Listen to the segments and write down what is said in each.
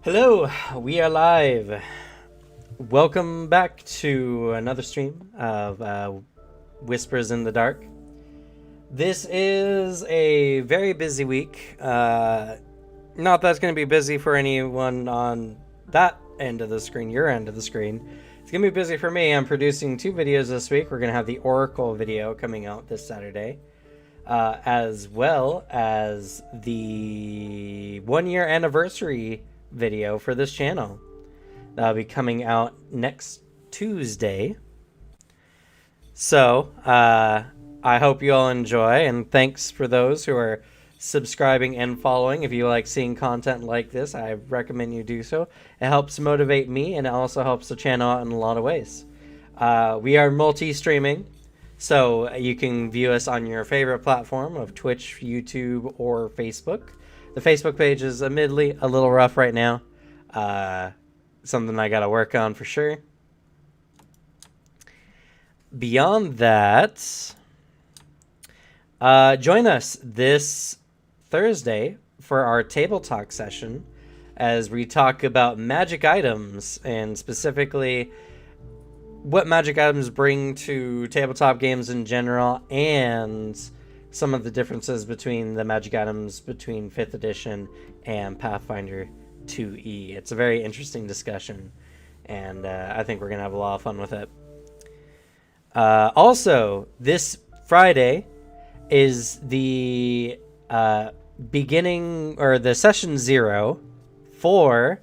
Hello, we are live. Welcome back to another stream of Whispers in the Dark. This is a very busy week. Not that it's going to be busy for anyone on that end of the screen, your end of the screen. It's going to be busy for me. I'm producing 2 videos this week. We're going to have the Oracle video coming out this Saturday, as well as the 1-year anniversary video for this channel. That'll be coming out next Tuesday. So, I hope you all enjoy, and thanks for those who are subscribing and following. If you like seeing content like this, I recommend you do so. It helps motivate me, and it also helps the channel out in a lot of ways. We are multi-streaming, so you can view us on your favorite platform of Twitch, YouTube, or Facebook. The Facebook page is admittedly a little rough right now. Something I gotta work on for sure. Beyond that, join us this Thursday for our table talk session as we talk about magic items, and specifically what magic items bring to tabletop games in general, and some of the differences between the magic items between 5th edition and Pathfinder 2e. It's a very interesting discussion, and I think we're going to have a lot of fun with it. Also, this Friday is the beginning, or the session 0 for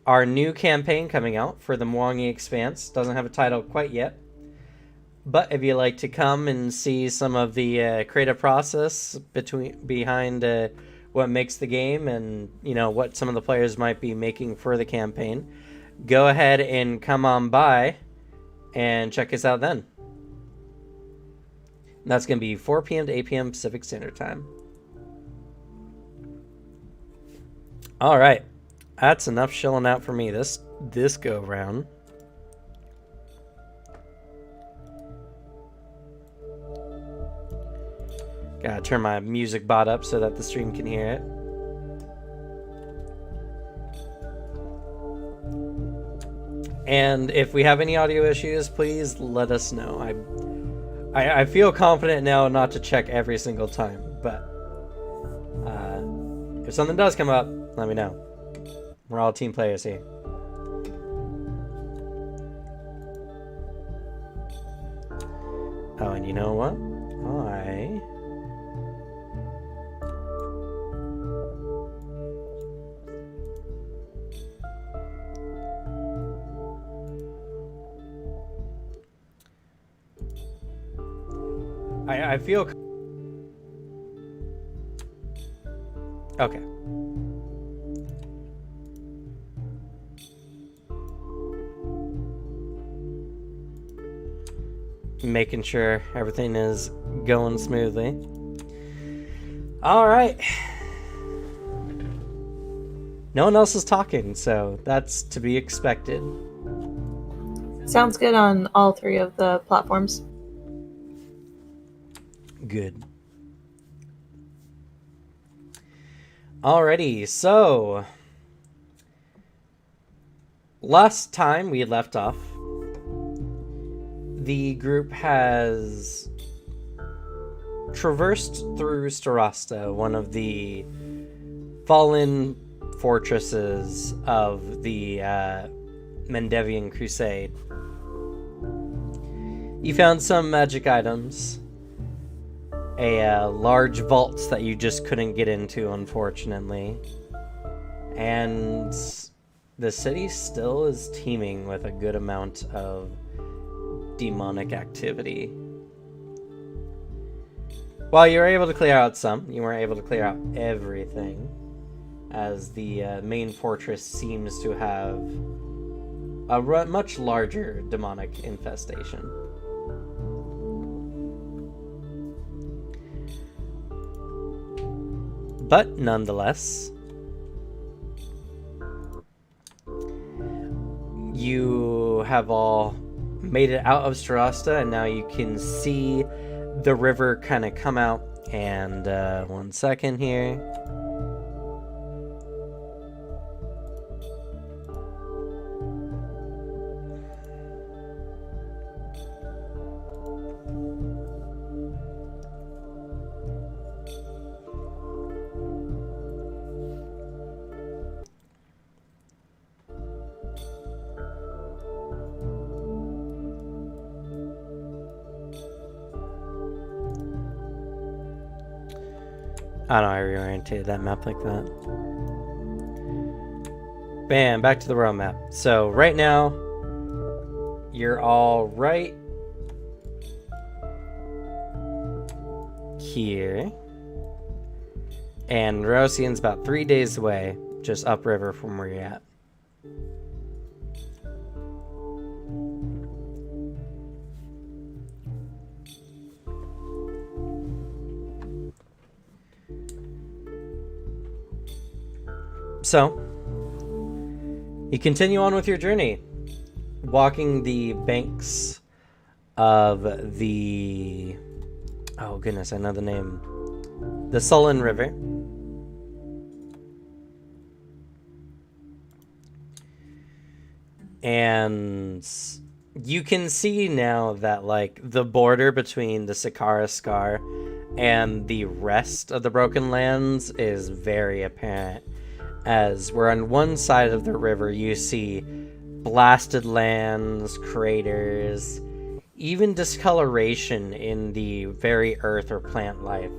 our new campaign coming out for the Mwangi Expanse. Doesn't have a title quite yet. But if you like to come and see some of the creative process behind what makes the game, and what some of the players might be making for the campaign, go ahead and come on by and check us out then. And that's going to be 4 p.m. to 8 p.m. Pacific Standard Time. All right, that's enough chilling out for me this go round. Gotta turn my music bot up so that the stream can hear it. And if we have any audio issues, please let us know. I feel confident now not to check every single time, but if something does come up, let me know. We're all team players here. Oh, and you know what? I feel... Okay. Making sure everything is going smoothly. All right. No one else is talking, so that's to be expected. Sounds good on all 3 of the platforms. Good. Alrighty, so last time we left off, the group has traversed through Starasta, one of the fallen fortresses of the Mendevian Crusade. You found some magic items, a large vault that you just couldn't get into, unfortunately, and the city still is teeming with a good amount of demonic activity. While you were able to clear out some, you weren't able to clear out everything, as the main fortress seems to have a much larger demonic infestation. But nonetheless, you have all made it out of Starasta, and now you can see the river kind of come out. And 1 second here. I don't know, I reoriented that map like that. Bam, back to the world map. So right now, you're all right here. And Rosian's about 3 days away, just upriver from where you're at. So, you continue on with your journey, walking the banks of the... Oh goodness, I know the name. The Sullen River. And you can see now that, like, the border between the Sakara Scar and the rest of the Broken Lands is very apparent. As where on one side of the river you see blasted lands, craters, even discoloration in the very earth or plant life.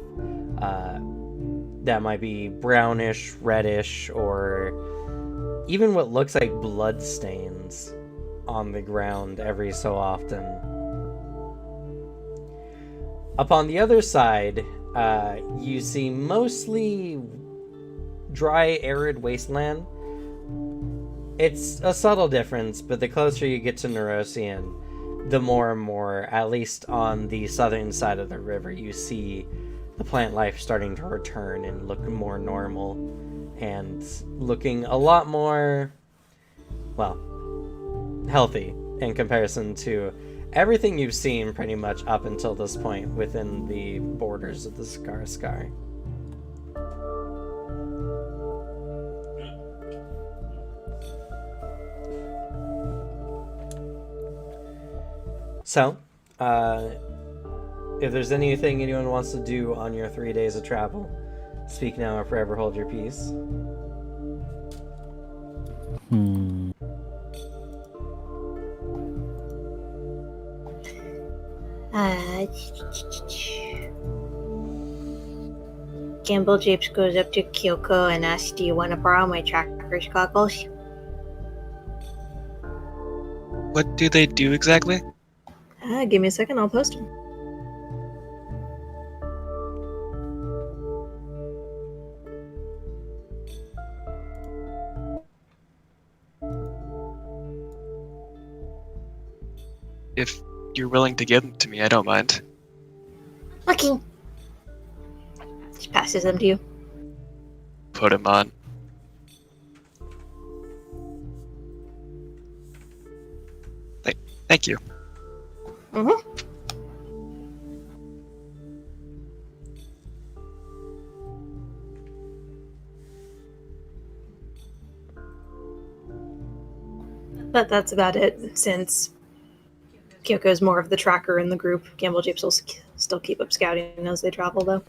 That might be brownish, reddish, or even what looks like blood stains on the ground every so often. Up on the other side, you see mostly dry, arid wasteland. It's a subtle difference, but the closer you get to Nerosian, the more and more, at least on the southern side of the river, you see the plant life starting to return and look more normal and looking a lot more, well, healthy in comparison to everything you've seen pretty much up until this point within the borders of the Sakara Sky. So, if there's anything anyone wants to do on your 3 days of travel, speak now or forever hold your peace. Gamble Japes goes up to Kyoko and asks, "Do you want to borrow my tracker's goggles?" What do they do exactly? Give me a second, I'll post them. If you're willing to give them to me, I don't mind. Looking. Just passes them to you. Put them on. Thank you. Mm-hmm. But that's about it, since Kyoko is more of the tracker in the group. Gamble Japes will still keep up scouting as they travel, though.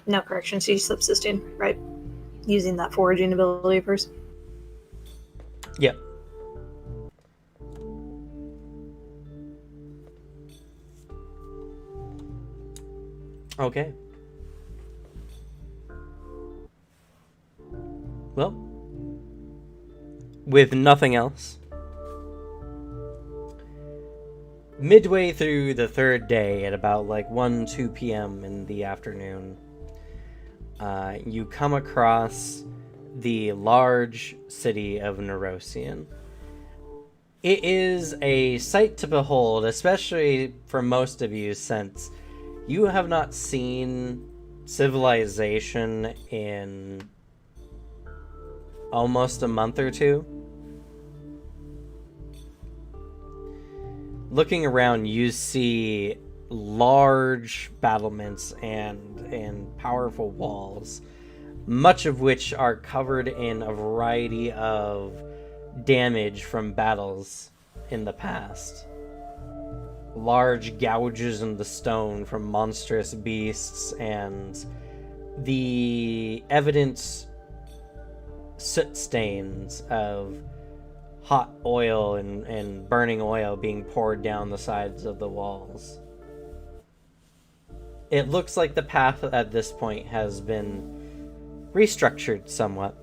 No, correction, she's subsisting, right? Using that foraging ability of hers. Yep. Okay. Well, with nothing else, midway through the third day at about like 2 p.m. in the afternoon, you come across the large city of Nerosian. It is a sight to behold, especially for most of you, since you have not seen civilization in almost a month or two. Looking around, you see large battlements and powerful walls, much of which are covered in a variety of damage from battles in the past. Large gouges in the stone from monstrous beasts, and the evident soot stains of hot oil and burning oil being poured down the sides of the walls. it looks like the path at this point has been restructured somewhat,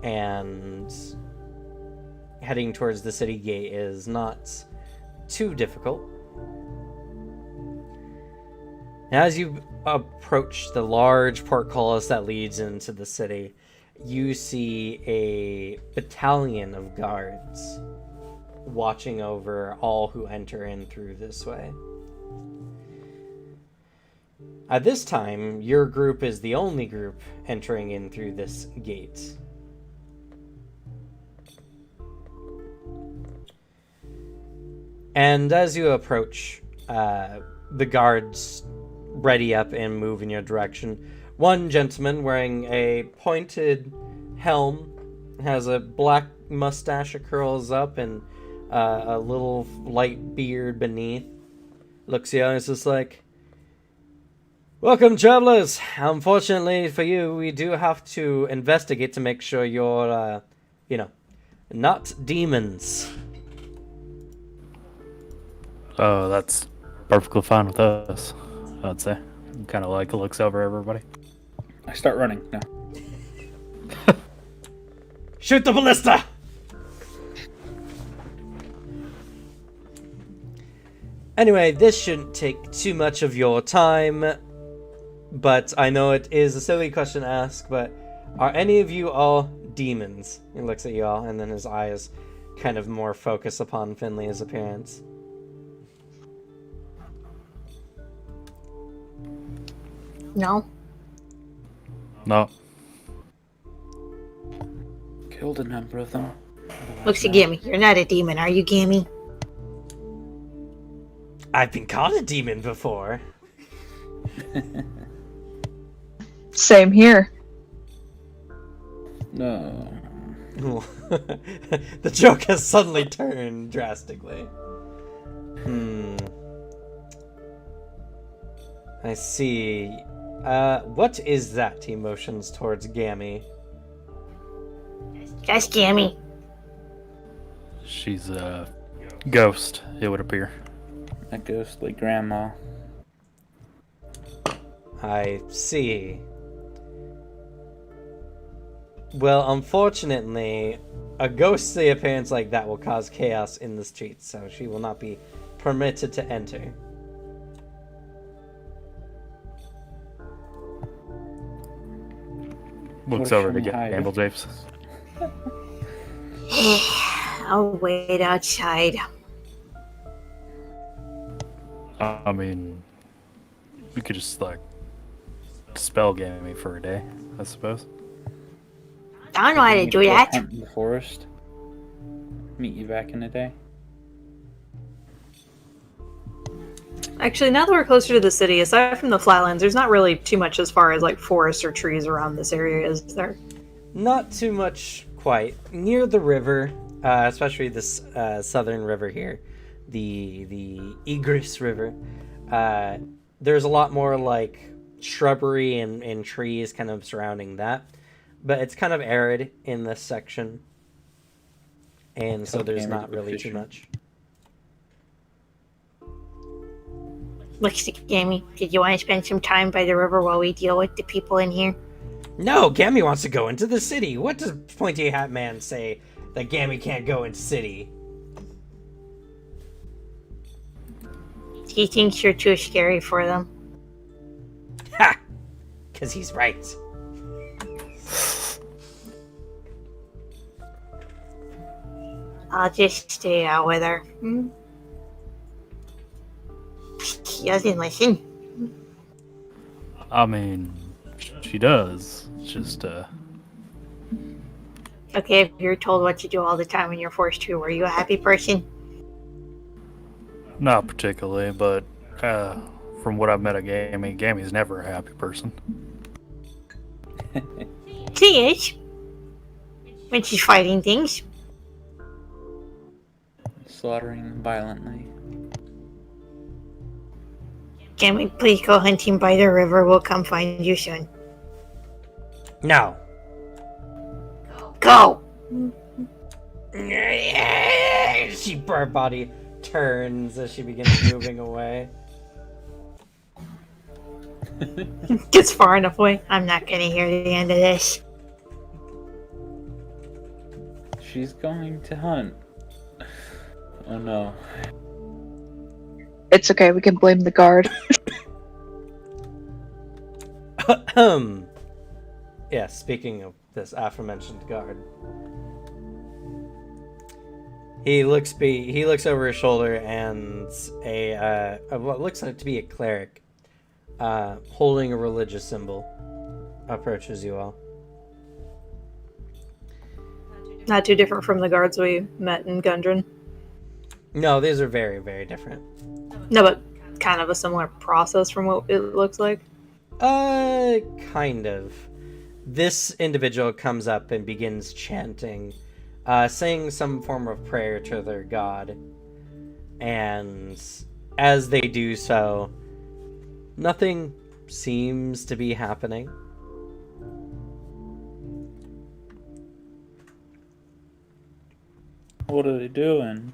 and heading towards the city gate is not too difficult. As you approach the large portcullis that leads into the city, you see a battalion of guards watching over all who enter in through this way. At this time, your group is the only group entering in through this gate. And as you approach, the guards ready up and move in your direction. One gentleman wearing a pointed helm, has a black mustache that curls up and a little light beard beneath, looks at you and is just like, "Welcome, travelers. Unfortunately for you, we do have to investigate to make sure you're, not demons." Oh, that's perfectly fine with us, I'd say. Kind of like looks over everybody. I start running. No. Shoot the ballista! Anyway, this shouldn't take too much of your time, but I know it is a silly question to ask, but are any of you all demons? He looks at you all, and then his eyes kind of more focus upon Finley's appearance. No. No. Killed a number of them. Looks at Gammy. You're not a demon, are you, Gammy? I've been called a demon before. Same here. No. The joke has suddenly turned drastically. I see. What is that? He motions towards Gammy. That's Gammy. She's a ghost, it would appear. A ghostly grandma. I see. Well, unfortunately, a ghostly appearance like that will cause chaos in the streets, so she will not be permitted to enter. Looks What over to should we hide? Gamble Japes. I'll wait outside. I mean, we could just, like, spell Gammy for a day, I suppose. I don't know how to do Go that. hunt in the forest. Meet you back in the day. Actually, now that we're closer to the city, aside from the flatlands, there's not really too much as far as like forests or trees around this area, is there? Not too much quite. Near the river, especially this southern river here, the Igris River, there's a lot more like shrubbery and trees kind of surrounding that. But it's kind of arid in this section. And so there's not really too much. Looks at Gammy. Did you want to spend some time by the river while we deal with the people in here? No, Gammy wants to go into the city. What does Pointy Hat Man say that Gammy can't go into city? He thinks you're too scary for them. Ha! Because he's right. I'll just stay out with her. She doesn't listen. I mean, she does. It's just, Okay, if you're told what to do all the time and you're forced to, were you a happy person? not particularly, but, from what I've met of Gammy, Gammy's never a happy person. She is. When she's fighting things. Slaughtering them violently. Gammy, please go hunting by the river. We'll come find you soon. No. Go! Her body turns as she begins moving away. Gets far enough away. I'm not gonna hear the end of this. She's going to hunt. Oh no. It's okay, we can blame the guard. Yeah, speaking of this aforementioned guard. He looks over his shoulder, and what looks like to be a cleric, holding a religious symbol, approaches you all. Not too different from the guards we met in Gundren. No, these are very, very different. No, but kind of a similar process from what it looks like. Kind of. This individual comes up and begins chanting, saying some form of prayer to their god. And as they do so, nothing seems to be happening. What are they doing?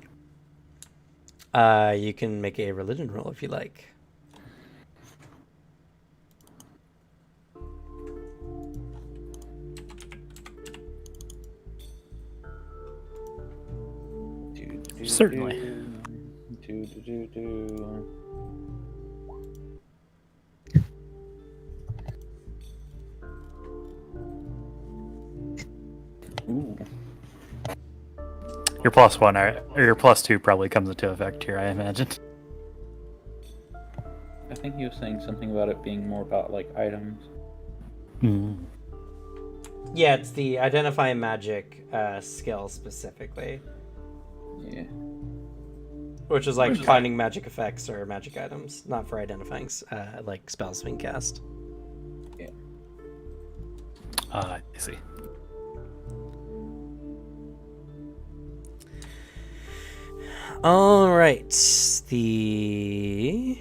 You can make a religion roll if you like. Certainly. Ooh. Your +1 or your +2 probably comes into effect here, I imagine. I think he was saying something about it being more about like items. Mm. Yeah, it's the identify magic skill specifically, Yeah. which is like finding magic effects or magic items, not for identifying like spells being cast. I see. All right, the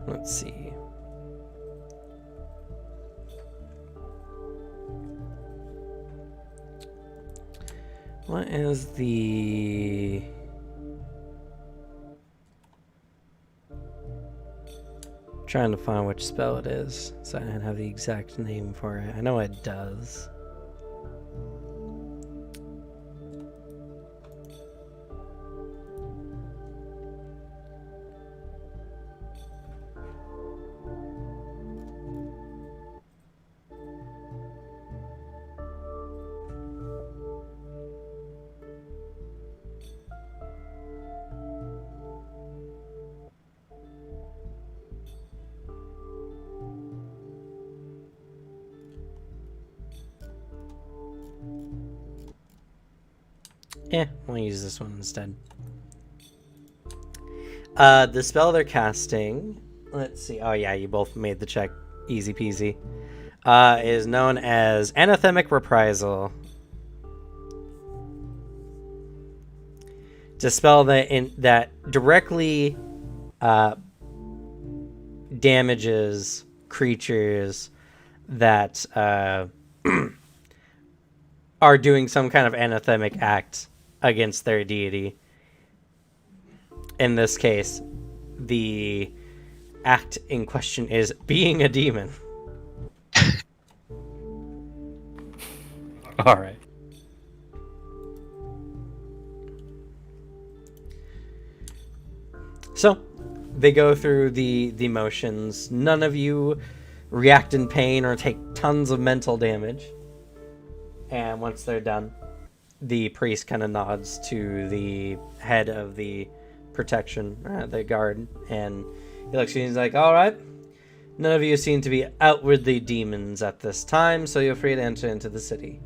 let's see. What is the trying to find which spell it is, so I don't have the exact name for it. I know it does. Yeah, we'll use this one instead. The spell they're casting, let's see. Oh yeah, you both made the check. Easy peasy. Is known as Anathemic Reprisal. Dispel that directly damages creatures that are doing some kind of anathemic act against their deity. In this case, the act in question is being a demon. All right. So, they go through the motions. None of you react in pain or take tons of mental damage. And once they're done, the priest kind of nods to the head of the protection, the guard, and he looks at you and he's like, all right, none of you seem to be outwardly demons at this time, so you're free to enter into the city.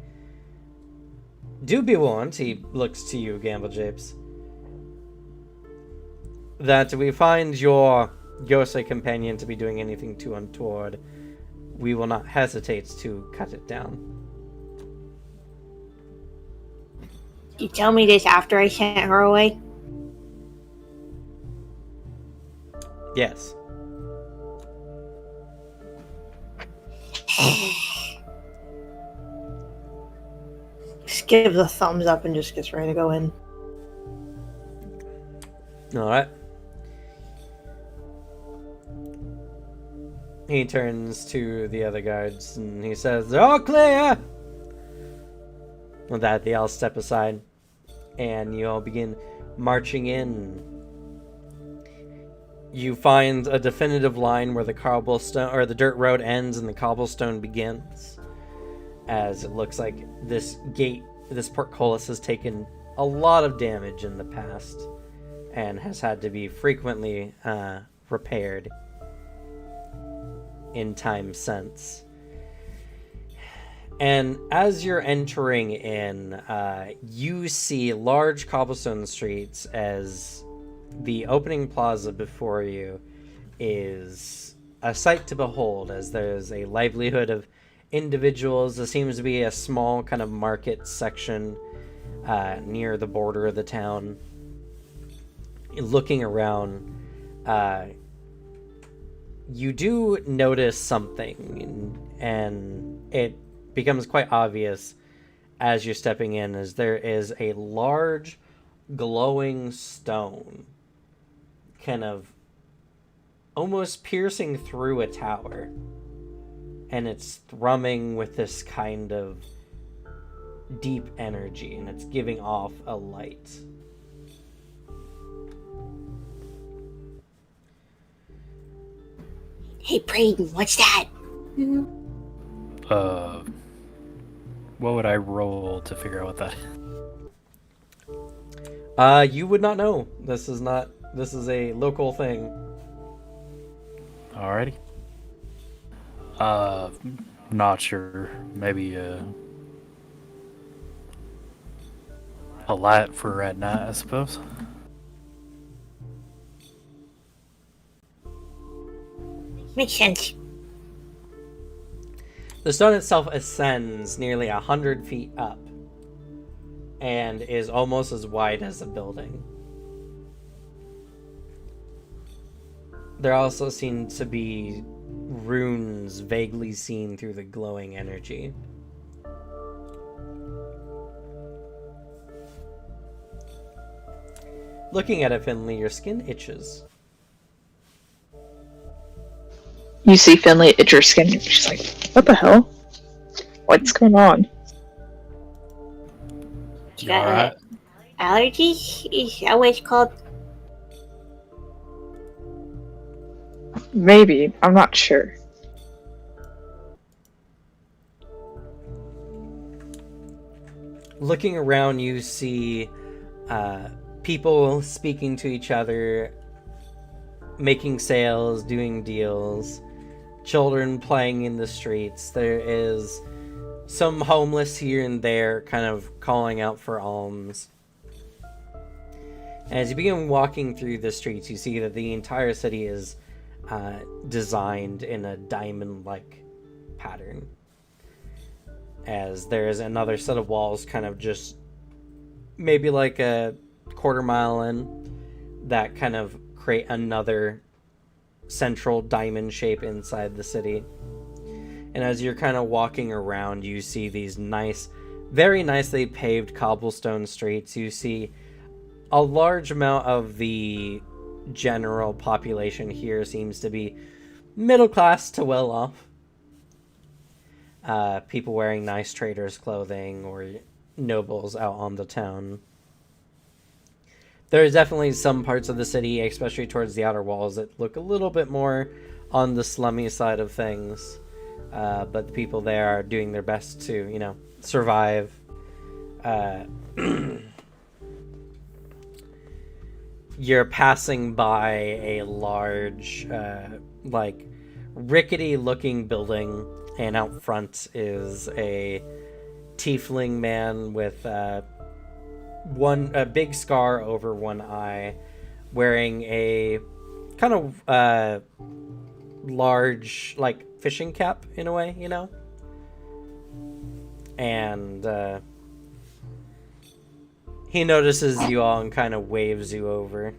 Do be warned, he looks to you, Gamble Japes, that we find your ghostly companion to be doing anything too untoward, we will not hesitate to cut it down. You tell me this after I sent her away? Yes. gives a thumbs up and just gets ready to go in. All right. He turns to the other guards and he says, "They're all clear!" With that, they all step aside and you all begin marching in. You find a definitive line where the cobblestone or the dirt road ends and the cobblestone begins, as it looks like this gate, this portcullis, has taken a lot of damage in the past and has had to be frequently repaired in time since. And as you're entering in, you see large cobblestone streets as the opening plaza before you is a sight to behold, as there's a livelihood of individuals. There seems to be a small kind of market section near the border of the town. Looking around, you do notice something, and it becomes quite obvious as you're stepping in, as there is a large glowing stone kind of almost piercing through a tower, and it's thrumming with this kind of deep energy, and it's giving off a light. Hey, Braden, what's that? What would I roll to figure out what that is? You would not know. This is a local thing. Alrighty. Not sure. Maybe a light for at night, I suppose. Makes sense. The stone itself ascends nearly 100 feet up and is almost as wide as a building. There also seem to be runes vaguely seen through the glowing energy. Looking at it, Finley, your skin itches. You see Finley itch her skin, and she's like, what the hell? What's going on? You got Alright. allergies? Is that what it's called? Maybe. I'm not sure. Looking around, you see people speaking to each other, making sales, doing deals, children playing in the streets. There is some homeless here and there kind of calling out for alms. As you begin walking through the streets, you see that the entire city is designed in a diamond-like pattern, as there is another set of walls kind of just maybe like a quarter mile in that kind of create another central diamond shape inside the city. And as you're kind of walking around, you see these nice, very nicely paved cobblestone streets. You see a large amount of the general population here seems to be middle class to well off. People wearing nice traders' clothing or nobles out on the town. There's definitely some parts of the city, especially towards the outer walls, that look a little bit more on the slummy side of things. But the people there are doing their best to, survive. You're passing by a large, rickety-looking building, and out front is a tiefling man with a big scar over one eye, wearing a kind of large, fishing cap in a way, and he notices you all and kind of waves you over.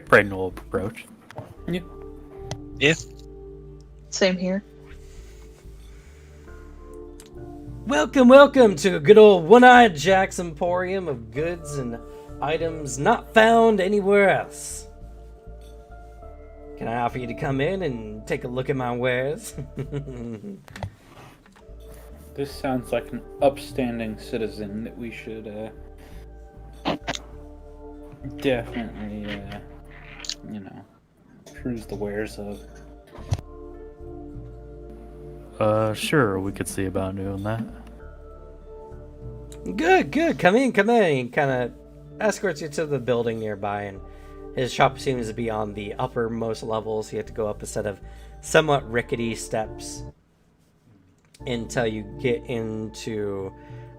Braden will approach. Yeah. Yeah. Same here. Welcome to a good old One-Eyed Jack's Emporium of goods and items not found anywhere else. Can I offer you to come in and take a look at my wares? This sounds like an upstanding citizen that we should definitely, cruise the wares of. Sure, we could see about doing that. Good. Come in. He kind of escorts you to the building nearby, and his shop seems to be on the uppermost levels. You have to go up a set of somewhat rickety steps until you get into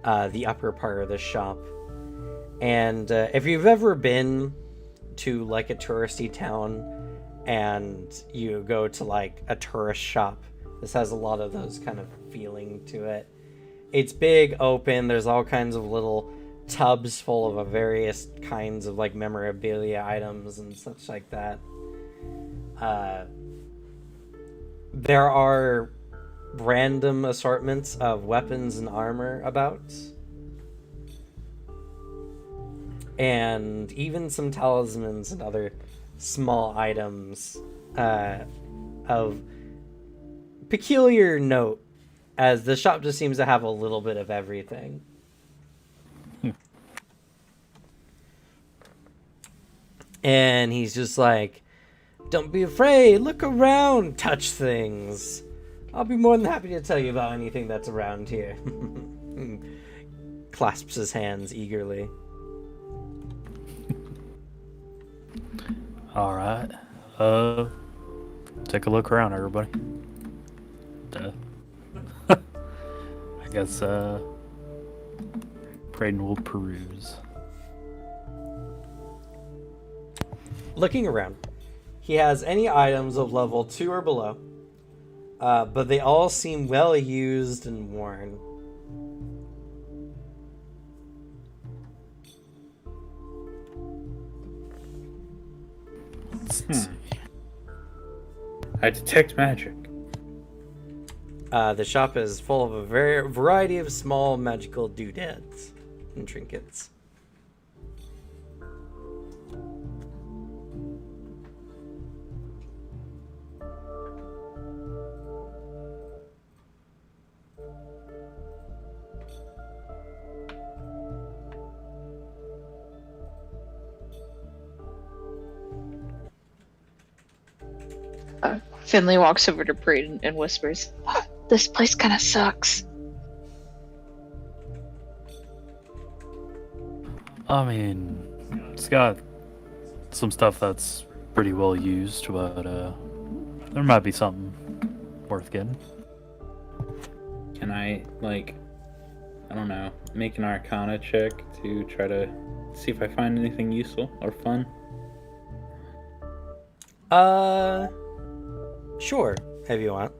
the upper part of the shop. And if you've ever been to like a touristy town and you go to like a tourist shop, this has a lot of those kind of feeling to it. It's big, open, there's all kinds of little tubs full of various kinds of like memorabilia items and such like that. There are random assortments of weapons and armor about, and even some talismans and other small items of peculiar note, as the shop just seems to have a little bit of everything. And he's just like, don't be afraid, look around, touch things. I'll be more than happy to tell you about anything that's around here. Clasps his hands eagerly. Alright. Take a look around, everybody. I guess, Braden will peruse. Looking around, he has any items of level 2 or below, but they all seem well used and worn. I detect magic. The shop is full of a variety of small magical doodads and trinkets. Finley walks over to Braden and whispers, "This place kind of sucks." I mean, it's got some stuff that's pretty well used, but there might be something worth getting. Can I, I don't know, make an Arcana check to try to see if I find anything useful or fun? Sure, if you want.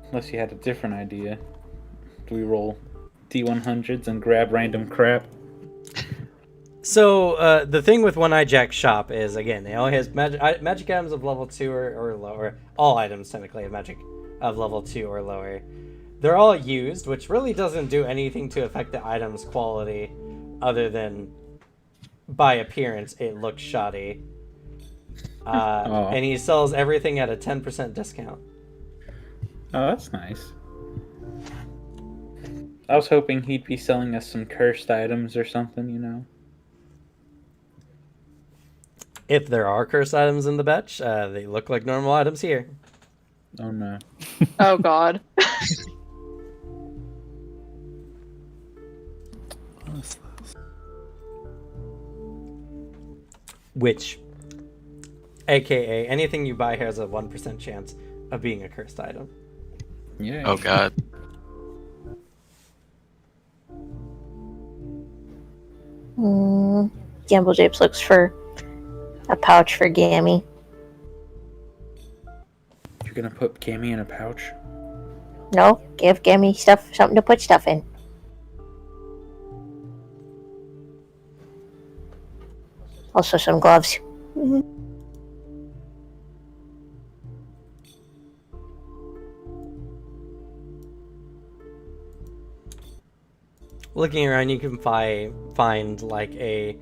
Unless you had a different idea. Do we roll D100s and grab random crap? So, the thing with One-Eyed Jack's shop is, again, it only has magic items of level 2 or lower. All items, technically, have magic of level 2 or lower. They're all used, which really doesn't do anything to affect the item's quality, other than, by appearance, it looks shoddy. And he sells everything at a 10% discount. Oh, that's nice. I was hoping he'd be selling us some cursed items or something, you know? If there are cursed items in the batch, they look like normal items here. Oh no. Oh god. Which, aka, anything you buy here has a 1% chance of being a cursed item. Yeah. Oh god. Gamble Japes looks for a pouch for Gammy. You're gonna put Gammy in a pouch? No, give Gammy something to put stuff in. Also some gloves. looking around, you can find like a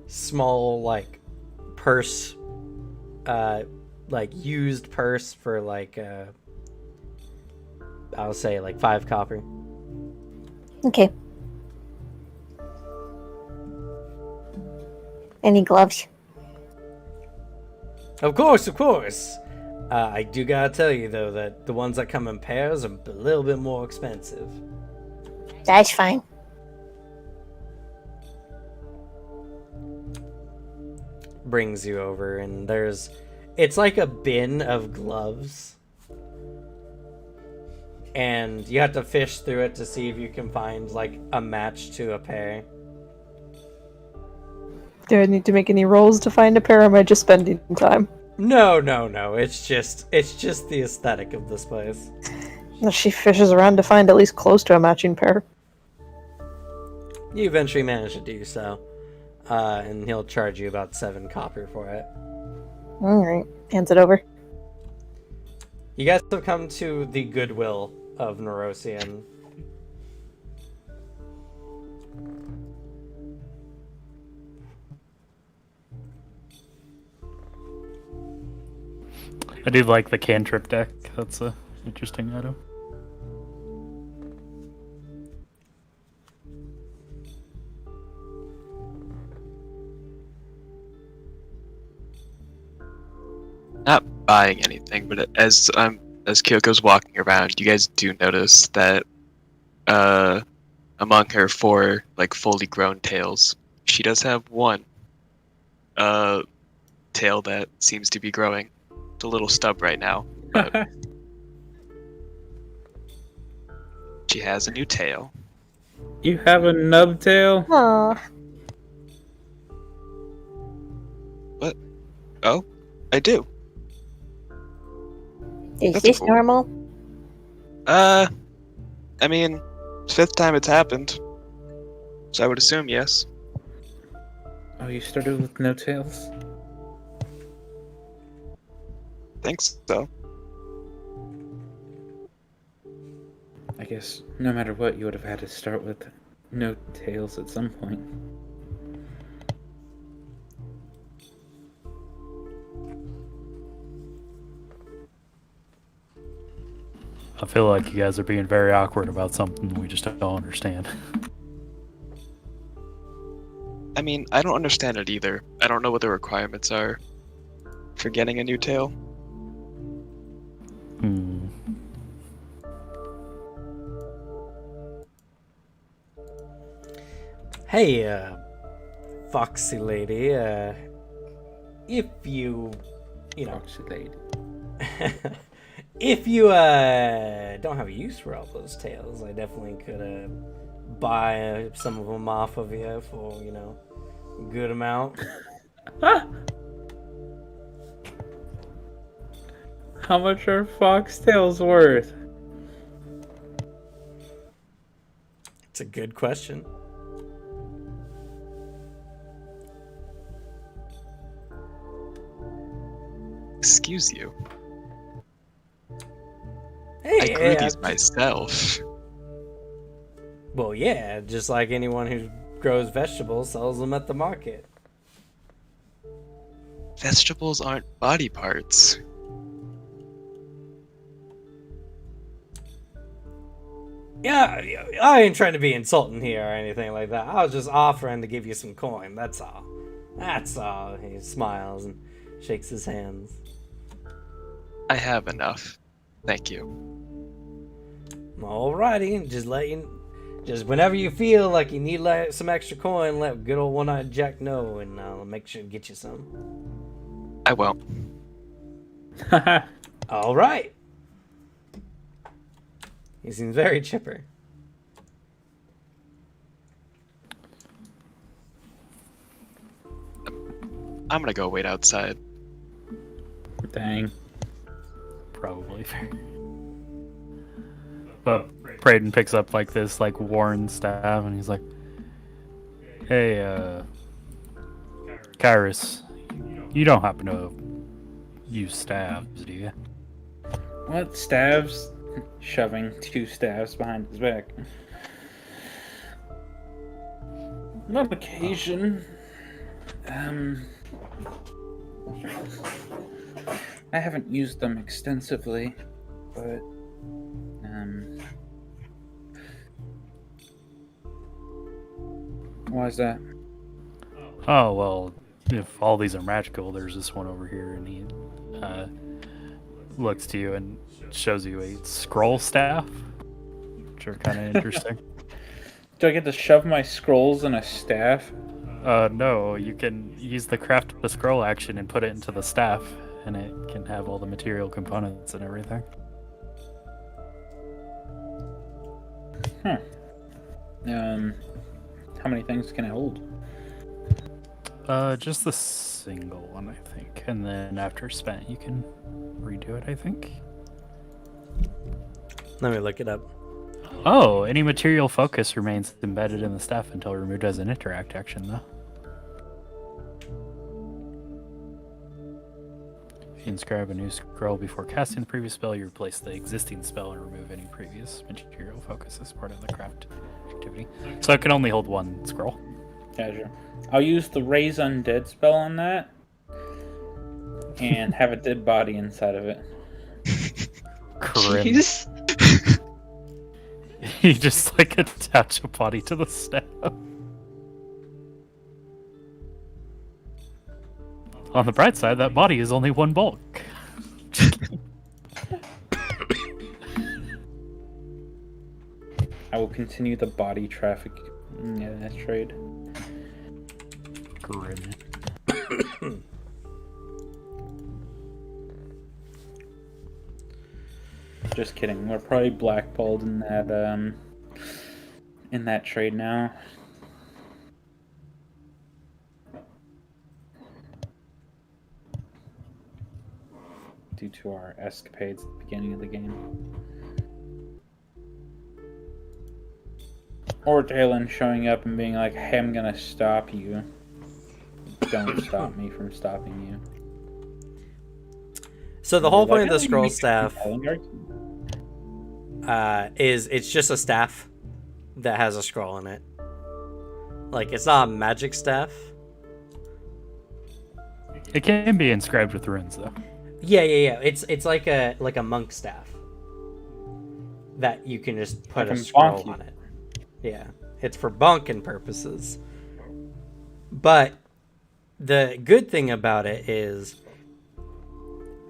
small like purse, like used purse for like I'll say like 5 copper. Okay. Any gloves? Of course, of course. I do gotta tell you though that the ones that come in pairs are a little bit more expensive. That's fine. Brings you over, and it's like a bin of gloves, and you have to fish through it to see if you can find like a match to a pair. Do I need to make any rolls to find a pair, or am I just spending time? No. It's just the aesthetic of this place. She fishes around to find at least close to a matching pair. You eventually manage to do so, and he'll charge you about 7 copper for it. Alright, hands it over. You guys have come to the goodwill of Nerosian. I do like the cantrip deck. That's a interesting item. Not buying anything, but as Kyoko's walking around, you guys do notice that among her 4 like fully grown tails, she does have one tail that seems to be growing. It's a little stub right now, but she has a new tail. You have a nub tail? Aw. What? Oh, I do. Is That's this cool. normal? I mean, 5th time it's happened, so I would assume yes. Oh, you started with no tails? Thanks, so. I guess no matter what, you would have had to start with no tails at some point. I feel like you guys are being very awkward about something we just don't understand. I mean, I don't understand it either. I don't know what the requirements are for getting a new tail. Hmm. Hey, foxy lady, if you know, Foxy lady. if you don't have a use for all those tails, I definitely could buy some of them off of you for, you know, a good amount. How much are foxtails worth? It's a good question. Excuse you. Hey, I grew these myself. well, yeah, just like anyone who grows vegetables sells them at the market. Vegetables aren't body parts. Yeah, I ain't trying to be insulting here or anything like that. I was just offering to give you some coin, that's all. That's all. He smiles and shakes his hands. I have enough. Thank you. Alrighty, just whenever you feel like you need some extra coin, let good old One-Eyed Jack know, and I'll make sure to get you some. I won't. Alright. He seems very chipper. I'm gonna go wait outside. Dang. Probably fair. But Braden picks up like this like worn staff and he's like, "Hey, Kyrus, you don't happen to use staves, do you?" What? Staves? Shoving 2 staves behind his back. On occasion. I haven't used them extensively, but why is that? Oh, well, if all these are magical, there's this one over here, and he looks to you and shows you a scroll staff, which are kind of interesting. Do I get to shove my scrolls in a staff? No, you can use the craft the scroll action and put it into the staff, and it can have all the material components and everything. How many things can it hold? Just the single one, I think. And then after spent, you can redo it, I think. Let me look it up. Oh, any material focus remains embedded in the staff until removed as an interact action, though. If you inscribe a new scroll before casting the previous spell, you replace the existing spell and remove any previous material focus as part of the craft activity. So it can only hold one scroll. Yeah, sure. I'll use the Raise Undead spell on that and have a dead body inside of it. Grim. Jeez. You just like attach a body to the staff. On the bright side, that body is only one bulk. I will continue the body traffic trade. Grim. Just kidding. We're probably blackballed in that trade now. Due to our escapades at the beginning of the game. Or Dalen showing up and being like, hey, I'm gonna stop you. Don't stop me from stopping you. So the whole point of the Like, scroll staff Dalen, is it's just a staff that has a scroll in it. Like, it's not a magic staff. It can be inscribed with runes, though. Yeah. It's like a monk staff that you can just put I a can scroll bonk you. on it. Yeah, it's for bonking purposes. But the good thing about it is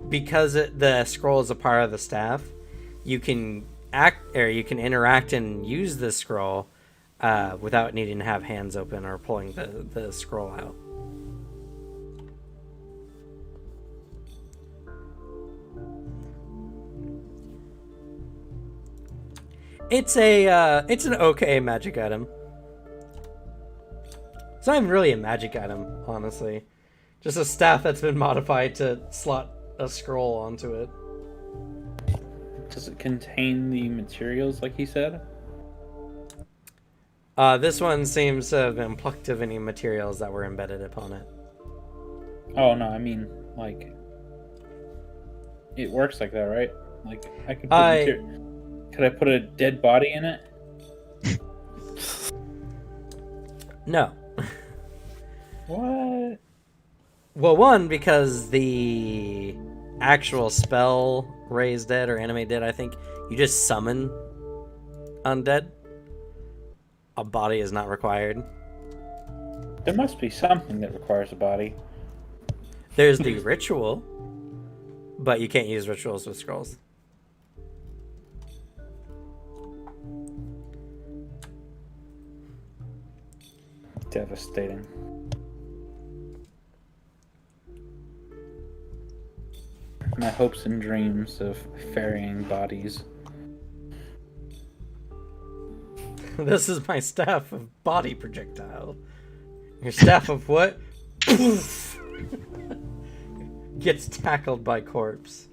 because the scroll is a part of the staff, you can interact and use the scroll without needing to have hands open or pulling the scroll out. It's an okay magic item. It's not even really a magic item, honestly. Just a staff that's been modified to slot a scroll onto it. Does it contain the materials like he said? This one seems to have been plucked of any materials that were embedded upon it. Oh no, I mean like it works like that, right? Like I could put could I put a dead body in it? No. What? Well, one, because the actual spell Raise Dead or Animate Dead, I think, you just summon undead. A body is not required. There must be something that requires a body. There's the ritual, but you can't use rituals with scrolls. Devastating. My hopes and dreams of ferrying bodies. This is my staff of body projectile. Your staff of what? Poof! Gets tackled by corpse.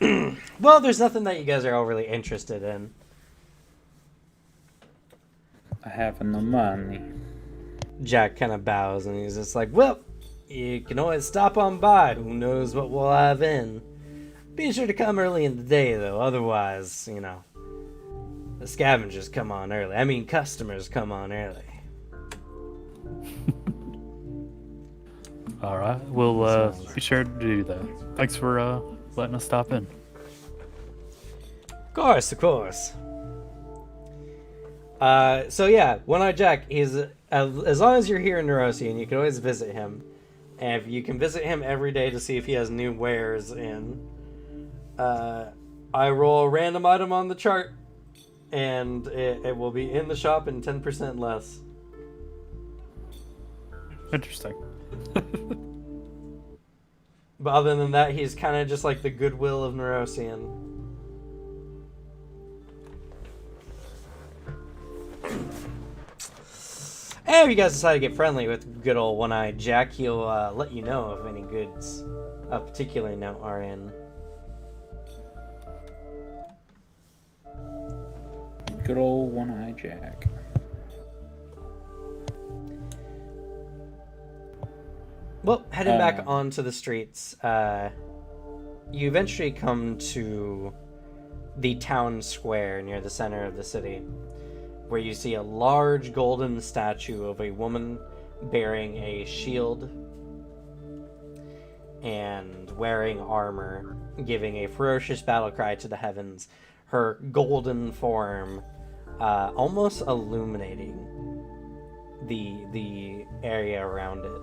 Well, there's nothing that you guys are overly interested in. I have no money. Jack kind of bows and he's just like, well, you can always stop on by. Who knows what we'll have in. Be sure to come early in the day, though. Otherwise, The scavengers come on early. I mean, customers come on early. All right, we'll be sure to do that. Thanks for letting us stop in. Of course, of course. So yeah, One-Eyed Jack is, as long as you're here in Nerosian, you can always visit him. And if you can visit him every day to see if he has new wares in. I roll a random item on the chart, and it will be in the shop and 10% less. Interesting. But other than that, he's kind of just like the goodwill of Nerosian. And if you guys decide to get friendly with good old One-Eyed Jack, he'll let you know if any goods of particular note are in. Good old One-Eyed Jack. Well, heading back onto the streets, you eventually come to the town square near the center of the city, where you see a large golden statue of a woman bearing a shield and wearing armor, giving a ferocious battle cry to the heavens, her golden form almost illuminating the area around it.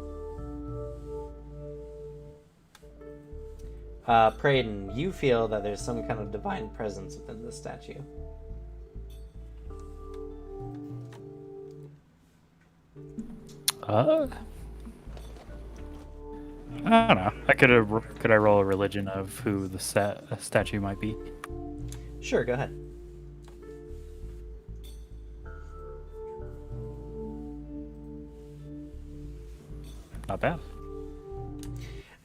Praden, you feel that there's some kind of divine presence within this statue. I don't know. Could I roll a religion of who the statue might be? Sure, go ahead. Not bad.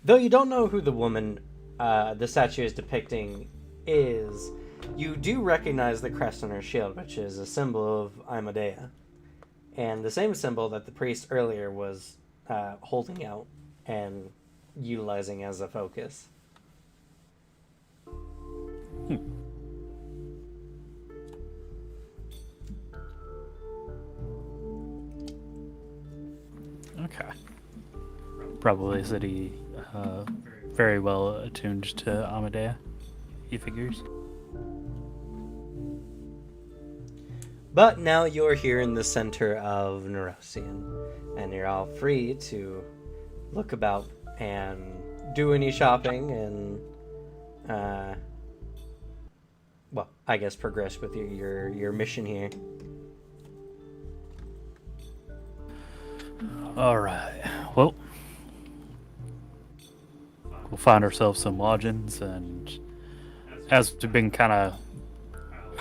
Though you don't know who the woman the statue is depicting is, you do recognize the crest on her shield, which is a symbol of Amadea. And the same symbol that the priest earlier was holding out and utilizing as a focus. Okay. Probably city very well attuned to Amadea, he figures. But now you're here in the center of Nerosian, and you're all free to look about and do any shopping and, well, I guess progress with your mission here. Alright, well, we'll find ourselves some lodgings, and as we've been kind of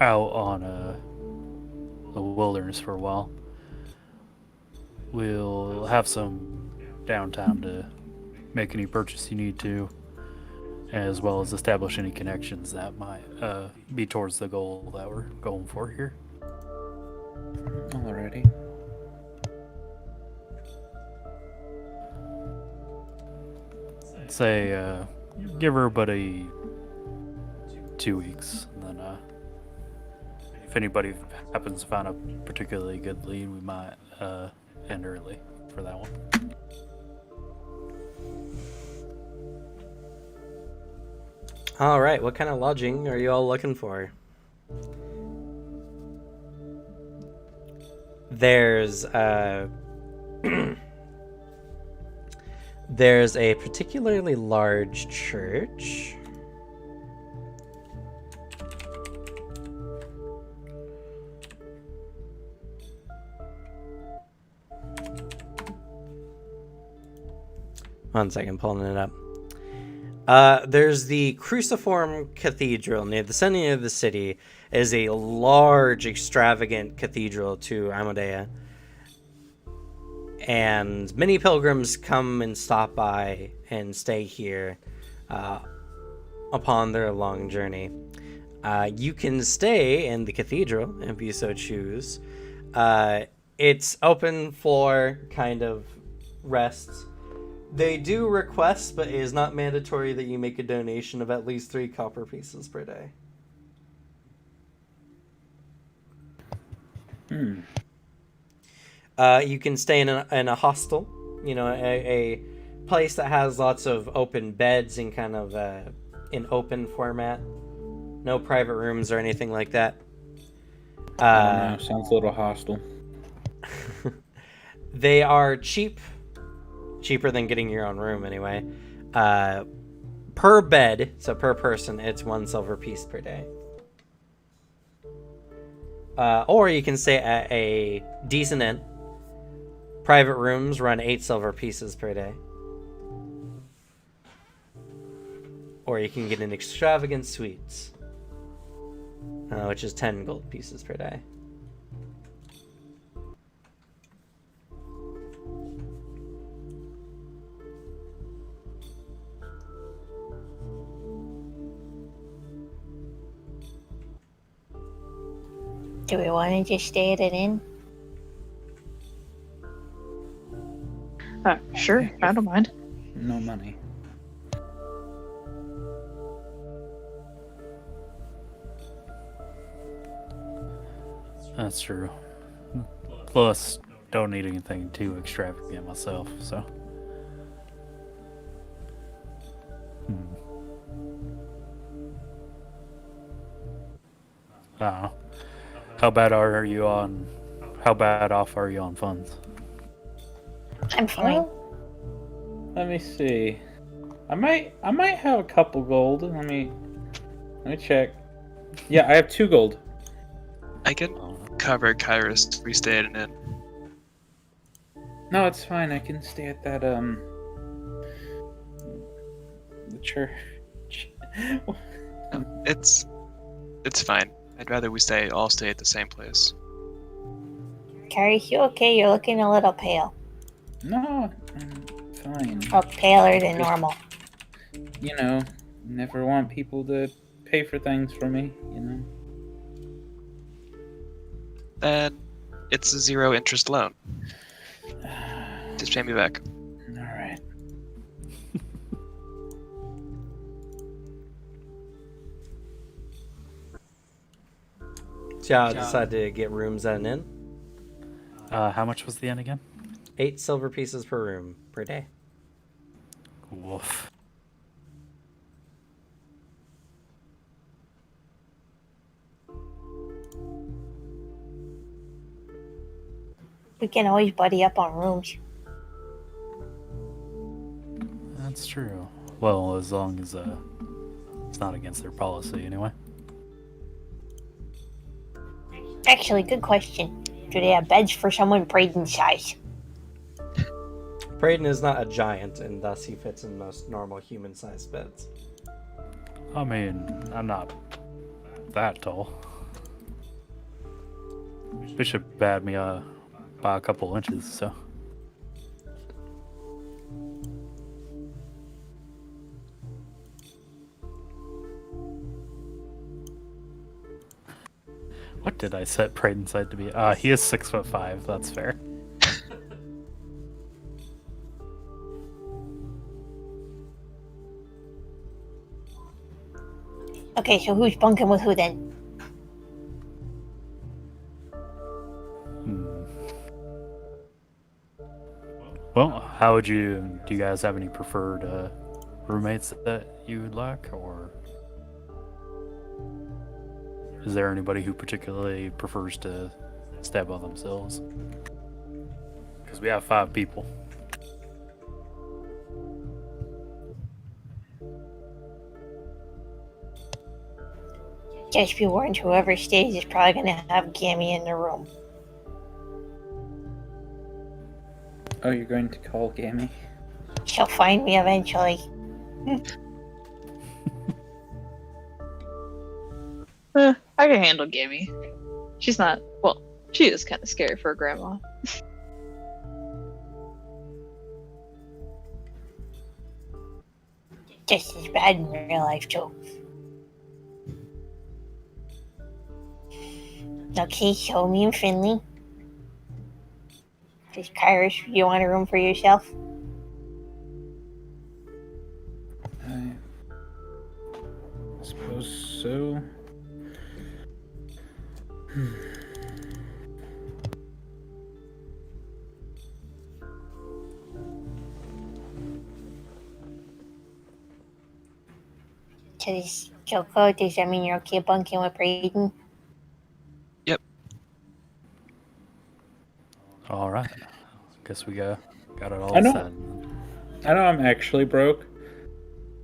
out on the wilderness for a while, we'll have some downtime to make any purchase you need to, as well as establish any connections that might be towards the goal that we're going for here. Alrighty. Say, give everybody 2 weeks, and then if anybody happens to find a particularly good lead, we might end early for that one. All right, what kind of lodging are you all looking for? There's there's a particularly large church. One second, pulling it up. There's the Cruciform Cathedral near the center of the city. It is a large, extravagant cathedral to Amadea. And many pilgrims come and stop by and stay here upon their long journey. You can stay in the cathedral if you so choose. It's open for kind of rests. They do request, but it is not mandatory that you make a donation of at least 3 copper pieces per day. You can stay in a hostel, a place that has lots of open beds and kind of an open format. No private rooms or anything like that. Oh no, sounds a little hostile. They are cheaper than getting your own room anyway. Per bed, so per person, it's 1 silver piece per day. Or you can stay at a decent inn. Private rooms run 8 silver pieces per day. Or you can get an extravagant suites, which is 10 gold pieces per day. Do we want to just stay at an inn? Sure, I don't mind. No money. That's true. Plus, don't need anything too extravagant myself, so. I don't know. How bad off are you on funds? I'm fine. Let me see. I might have a couple gold. Let me check. Yeah, I have 2 gold. I can cover Kyrus if we stay at an inn. No, it's fine. I can stay at that the church. It's fine. I'd rather we all stay at the same place. Carrie, you okay? You're looking a little pale. No, I'm fine. Oh, paler than normal. You know, never want people to pay for things for me, you know. Then it's a 0 interest loan. Just pay me back. Alright. So I decided to get rooms at an inn. How much was the inn again? 8 silver pieces per room per day. Woof. We can always buddy up on rooms. That's true. Well, as long as it's not against their policy, anyway. Actually, good question. Do they have beds for someone Braden's size? Braden is not a giant, and thus he fits in most normal human-sized beds. I mean, I'm not that tall. Bishop bad me by a couple inches, so. What did I set Braden's height to be? He is 6'5". That's fair. Okay, so who's bunking with who then? Well, do you guys have any preferred roommates that you would like, or is there anybody who particularly prefers to stay by themselves? Because we have 5 people. Just be warned, whoever stays is probably going to have Gammy in the room. Oh, you're going to call Gammy? She'll find me eventually. I can handle Gammy. She's not, well, she is kind of scary for a grandma. Just as bad in real life, too. Okay, so me and Finley. Does Kyrus, you want a room for yourself? I suppose so. Because, Joko, does that mean you're okay bunking with Braden? All right. Guess we got it all I know. set. I know I'm actually broke,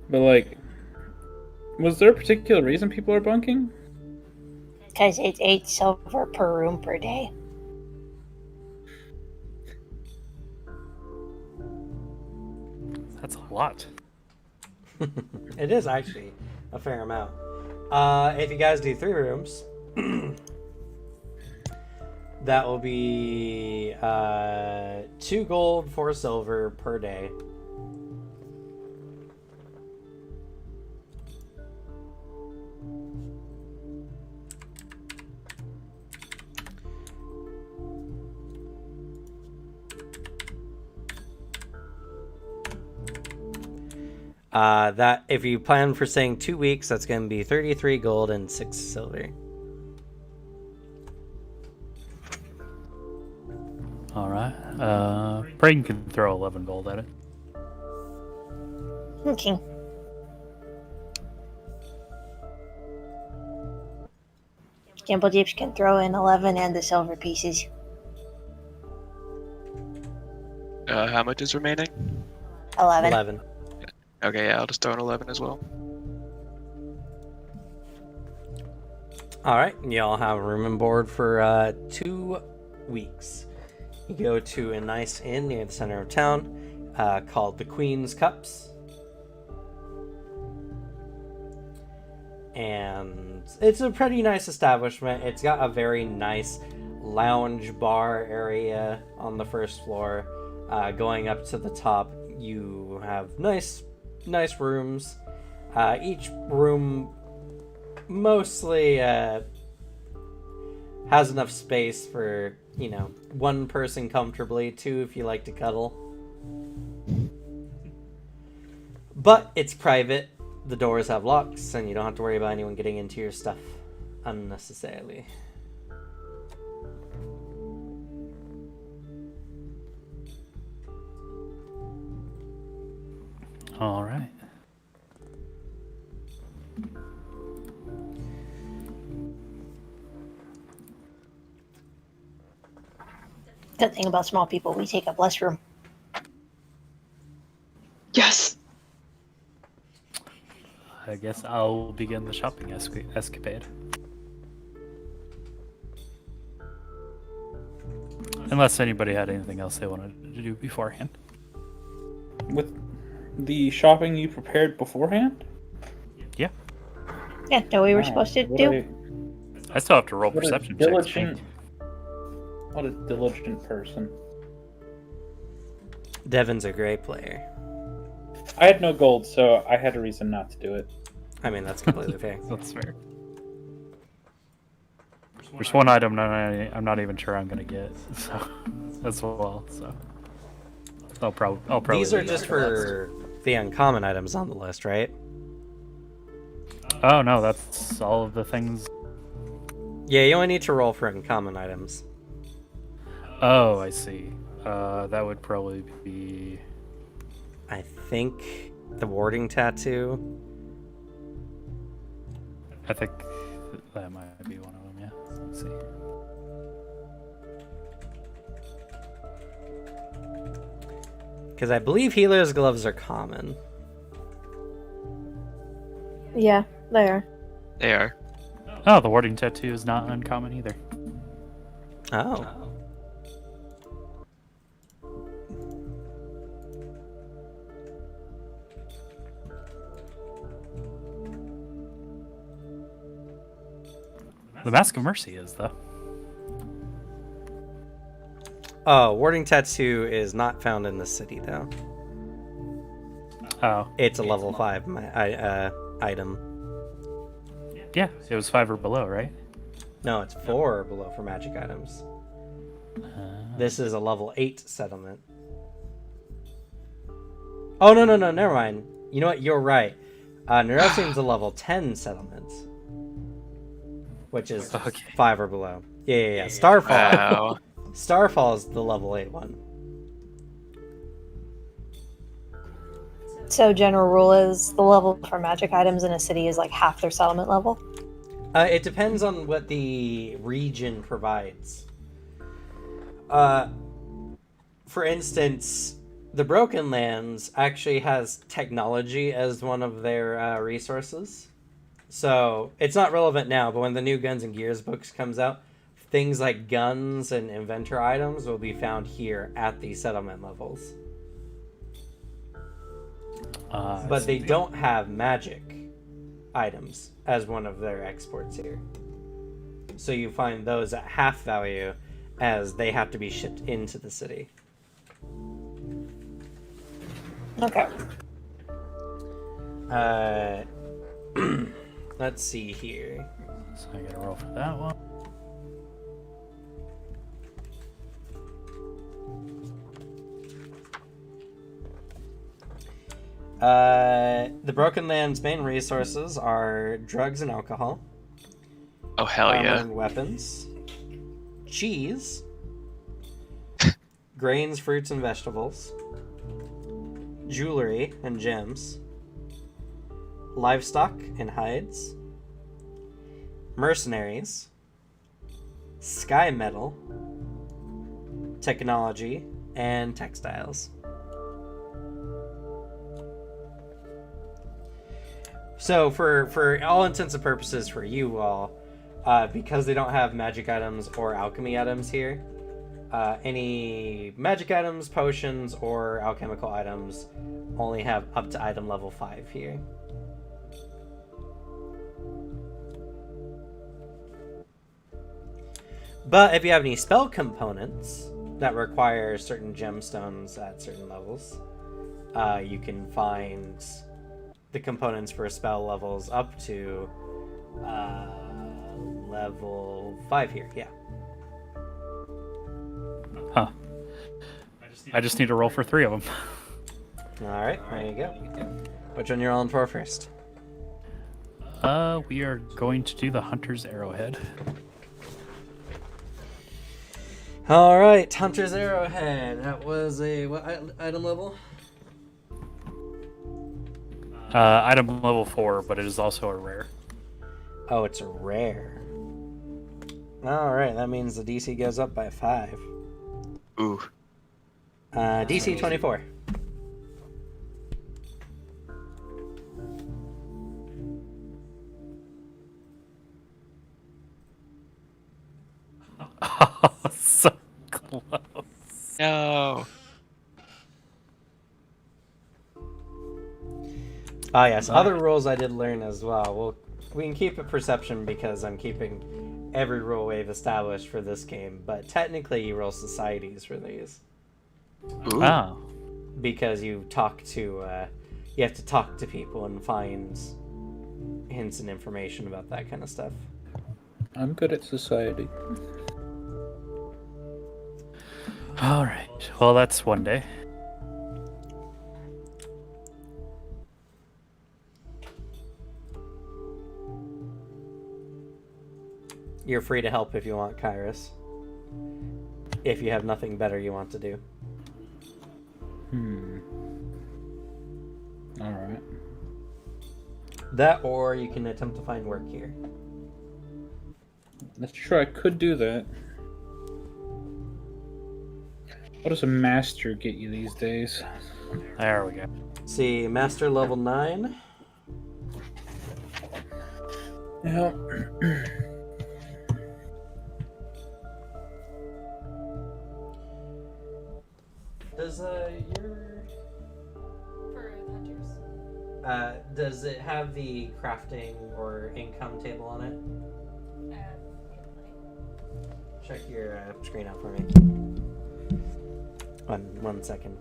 but like, was there a particular reason people are bunking? Because it's 8 silver per room per day. That's a lot. It is actually a fair amount. If you guys do 3 rooms, that will be 2 gold, 4 silver per day. That if you plan for staying 2 weeks, that's going to be 33 gold and 6 silver. All right. Braden can throw 11 gold at it. Okay. Gamble Jeeps can throw in 11 and the silver pieces. How much is remaining? 11. 11. Okay, yeah, I'll just throw in 11 as well. All right, y'all have room and board for 2 weeks. You go to a nice inn near the center of town called the Queen's Cups. And it's a pretty nice establishment. It's got a very nice lounge bar area on the first floor. Going up to the top, you have nice rooms. Each room mostly has enough space for, 1 person comfortably, 2 if you like to cuddle. But it's private. The doors have locks, and you don't have to worry about anyone getting into your stuff unnecessarily. All right. Good thing about small people, we take up less room. Yes. I guess I'll begin the shopping escapade. Unless anybody had anything else they wanted to do beforehand. With the shopping you prepared beforehand? Yeah. Yeah, no, we were Wow, supposed to what do. I still have to roll What a perception checks. diligent, what a diligent person. Devin's a great player. I had no gold, so I had a reason not to do it. I mean, that's completely fair. That's fair. There's one item I'm not even sure I'm gonna get, so as well. So I'll probably. These are leave just after that. for the uncommon items on the list, right? Oh no, that's all of the things. Yeah, you only need to roll for uncommon items. Oh, I see. That would probably be. I think the warding tattoo. I think that might be one of them. Yeah. Let's see. Because I believe healer's gloves are common. Yeah, they are. They are. Oh, the warding tattoo is not uncommon either. Oh. The Mask of Mercy is though. Oh, warding tattoo is not found in the city though. Oh, It's a level 5 item. yeah, it was 5 or below, right? No, it's 4 or below for magic items. This is a level 8 settlement. Oh, no, never mind. You know what? You're right. Nerosium's a level 10 settlement. Which is Okay. 5 or below. Yeah. Starfall. Wow. Starfall is the level 8 one. So general rule is the level for magic items in a city is like half their settlement level. It depends on what the region provides. For instance, the Broken Lands actually has technology as one of their resources. So it's not relevant now, but when the new Guns and Gears books comes out, things like guns and inventor items will be found here at the settlement levels. But they don't have magic items as one of their exports here. So you find those at half value as they have to be shipped into the city. Okay. Let's see here. So I gotta roll for that one. The Broken Land's main resources are drugs and alcohol, Oh, hell armor yeah. and weapons, cheese, grains, fruits, and vegetables, jewelry and gems, livestock and hides, mercenaries, sky metal, technology, and textiles. So for all intents and purposes for you all, because they don't have magic items or alchemy items here, any magic items, potions, or alchemical items only have up to item level 5 here. But if you have any spell components that require certain gemstones at certain levels, you can find the components for spell levels up to level 5 here. Yeah. Huh. I just need to roll for 3 of them. All right, there you go. Which one you're rolling for first? We are going to do the Hunter's Arrowhead. All right, Hunter's Arrowhead. That was a what item level? Item level 4, but it is also a rare. Oh, it's a rare. All right, that means the DC goes up by 5. Ooh. DC 24. Oh, so close. No. Ah, yes. Other rules I did learn as well. Well, we can keep it perception because I'm keeping every rule we've established for this game. But technically, you roll societies for these Ooh. Oh. because you have to talk to people and find hints and information about that kind of stuff. I'm good at society. All right. Well, that's one day. You're free to help if you want, Kairos. If you have nothing better you want to do. Alright. That, or you can attempt to find work here. That's true, I could do that. What does a master get you these days? There we go. See, Master level 9. Yeah. Does does it have the crafting or income table on it? Check your screen out for me. One second.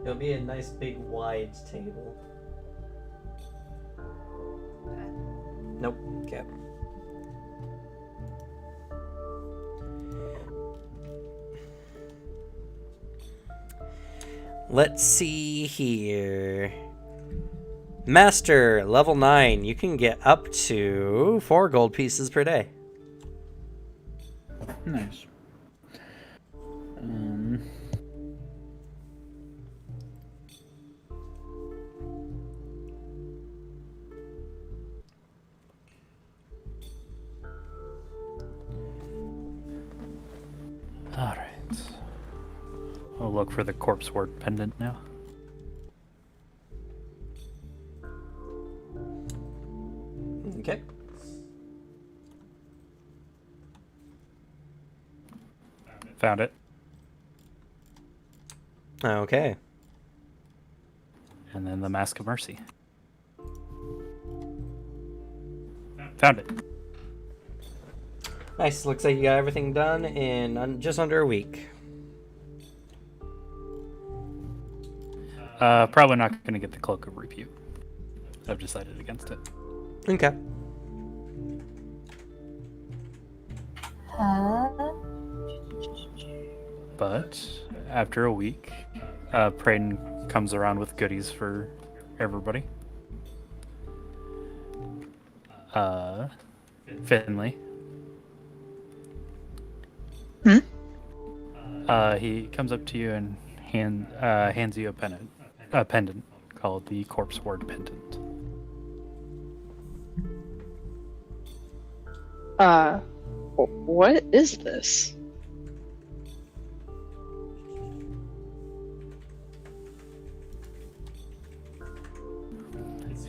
It'll be a nice big wide table. Nope. Okay. Let's see here. Master, level 9. You can get up to 4 gold pieces per day. Nice. Alright. I'll look for the corpse ward pendant now. Okay. Found it. Okay. And then the Mask of Mercy. Found it. Nice. Looks like you got everything done in just under a week. Probably not going to get the Cloak of Repute. I've decided against it. Okay. But after a week, Prayden comes around with goodies for everybody. Finley. He comes up to you and hands you a pendant called the Corpse Ward Pendant. What is this?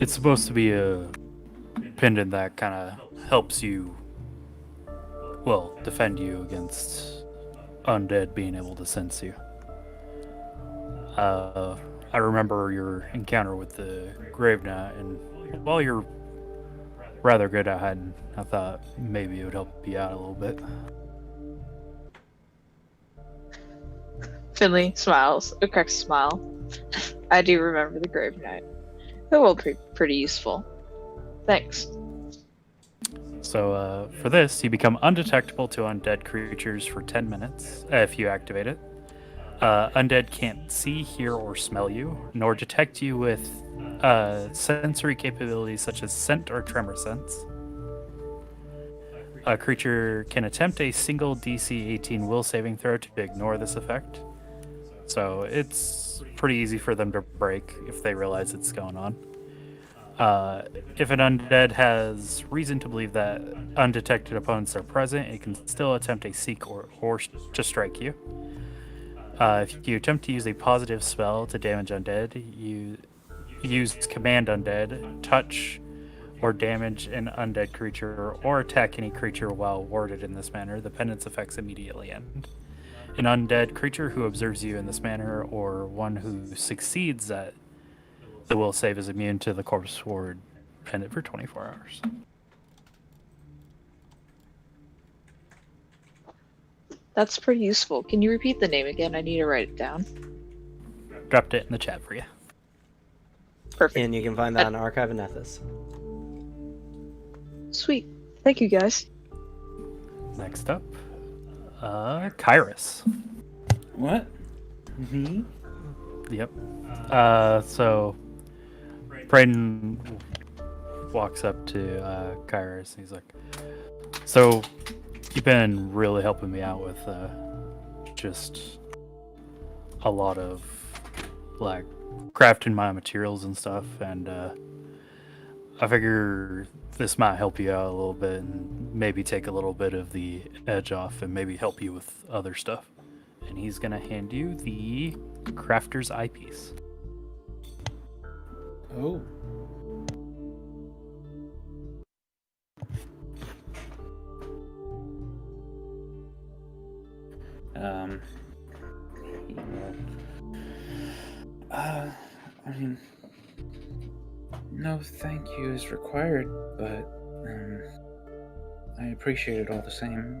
It's supposed to be a pendant that kind of helps you, well, defend you against undead being able to sense you. I remember your encounter with the Grave Knight, and while you're rather good at hiding, I thought maybe it would help you out a little bit. Finley smiles, a cracked smile. I do remember the Grave Knight. That will be pretty useful. Thanks. So for this, you become undetectable to undead creatures for 10 minutes if you activate it. Undead can't see, hear, or smell you, nor detect you with sensory capabilities such as scent or tremor sense. A creature can attempt a single DC 18 will saving throw to ignore this effect. So it's pretty easy for them to break if they realize it's going on. If an undead has reason to believe that undetected opponents are present, it can still attempt a seek or to strike you. If you attempt to use a positive spell to damage undead, you use command undead, touch, or damage an undead creature, or attack any creature while warded in this manner, the pendant's effects immediately end. An undead creature who observes you in this manner, or one who succeeds at the will save, is immune to the corpse ward pendant for 24 hours. That's pretty useful. Can you repeat the name again? I need to write it down. Dropped it in the chat for you. Perfect. And you can find that on Archive and Ethos. Sweet. Thank you, guys. Next up, Kairos. What? Me? Yep. So Prayden walks up to Kairos and he's like, so you've been really helping me out with just a lot of like crafting my materials and stuff, and I figure this might help you out a little bit and maybe take a little bit of the edge off and maybe help you with other stuff. And he's gonna hand you the Crafter's Eyepiece. Oh. I mean, no thank you is required, but I appreciate it all the same.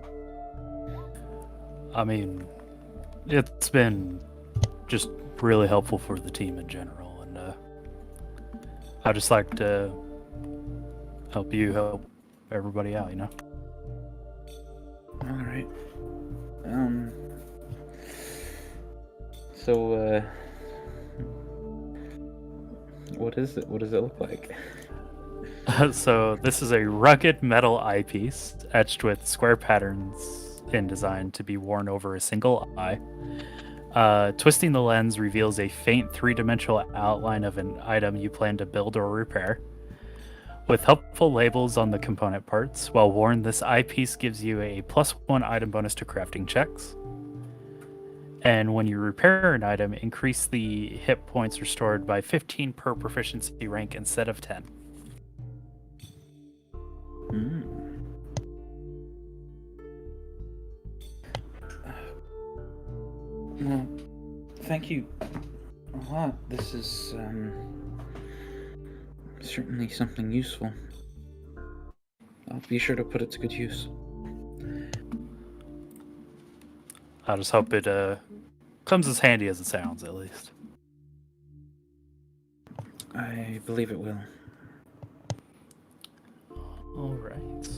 I mean, it's been just really helpful for the team in general, and I just like to help you help everybody out, you know? All right. So, what is it? What does it look like? So this is a rugged metal eyepiece etched with square patterns and designed to be worn over a single eye. Twisting the lens reveals a faint three-dimensional outline of an item you plan to build or repair. With helpful labels on the component parts, while worn, this eyepiece gives you a +1 item bonus to crafting checks. And when you repair an item, increase the hit points restored by 15 per proficiency rank instead of 10. Well, thank you a lot. This is certainly something useful. I'll be sure to put it to good use. I just hope it comes as handy as it sounds, at least. I believe it will. All right.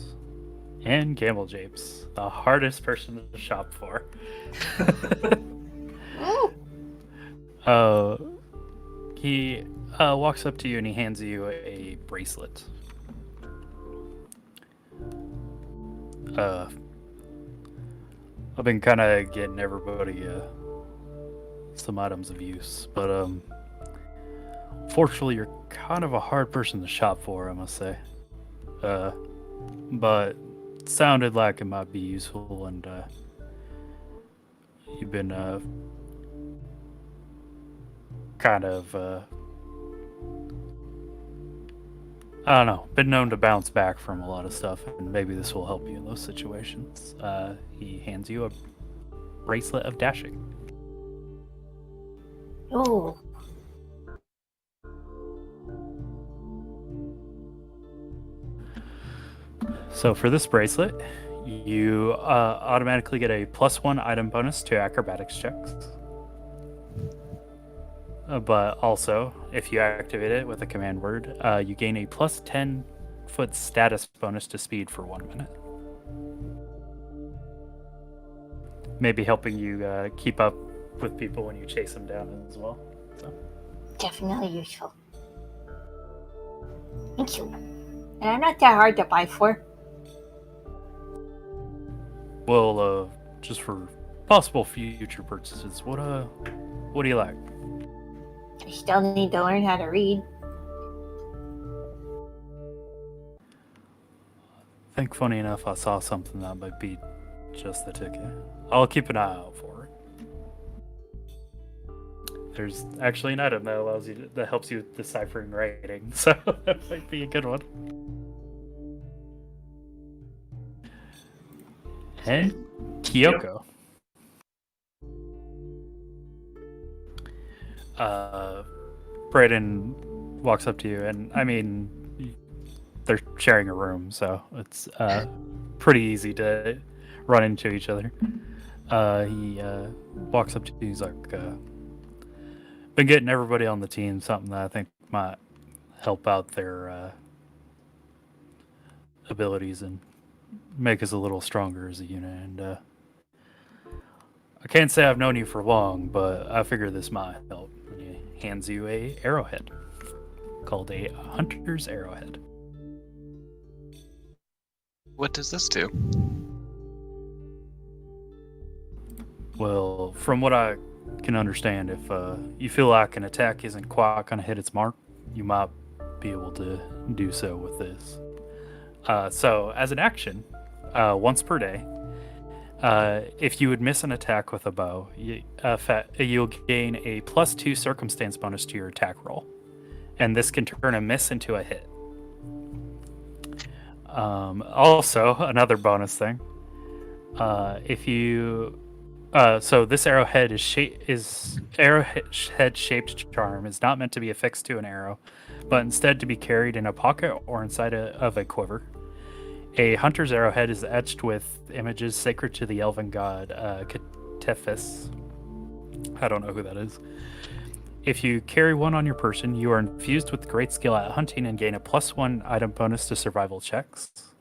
And Gamble Japes, the hardest person to shop for. He walks up to you and he hands you a bracelet. I've been kind of getting everybody some items of use, but fortunately, you're kind of a hard person to shop for, I must say. But it sounded like it might be useful, and you've been kind of I don't know, been known to bounce back from a lot of stuff, and maybe this will help you in those situations. He hands you a bracelet of dashing. Oh, So for this bracelet, you automatically get a +1 item bonus to acrobatics checks. But also, if you activate it with a command word, you gain a +10 foot status bonus to speed for 1 minute. Maybe helping you keep up with people when you chase them down as well. So. definitely useful. Thank you. And I'm not that hard to buy for. Well, just for possible future purchases, what do you like? I still need to learn how to read. I think, funny enough, I saw something that might be just the ticket. I'll keep an eye out for it. There's actually an item that helps you with deciphering writing, so that might be a good one. And Kyoko. Brayden walks up to you, and I mean, they're sharing a room, so it's pretty easy to run into each other. He walks up to you, he's like, been getting everybody on the team something that I think might help out their abilities and make us a little stronger as a unit. And I can't say I've known you for long, but I figure this might help. And he hands you a arrowhead called a hunter's arrowhead. What does this do? Well, from what I can understand, if you feel like an attack isn't quite going to hit its mark, you might be able to do so with this. So, as an action, once per day, if you would miss an attack with a bow, you'll gain a +2 circumstance bonus to your attack roll. And this can turn a miss into a hit. Also, another bonus thing. If you... so this arrowhead arrowhead-shaped charm is not meant to be affixed to an arrow, but instead to be carried in a pocket or inside of a quiver. A hunter's arrowhead is etched with images sacred to the elven god Ketefis. I don't know who that is. If you carry one on your person, you are infused with great skill at hunting and gain a +1 item bonus to survival checks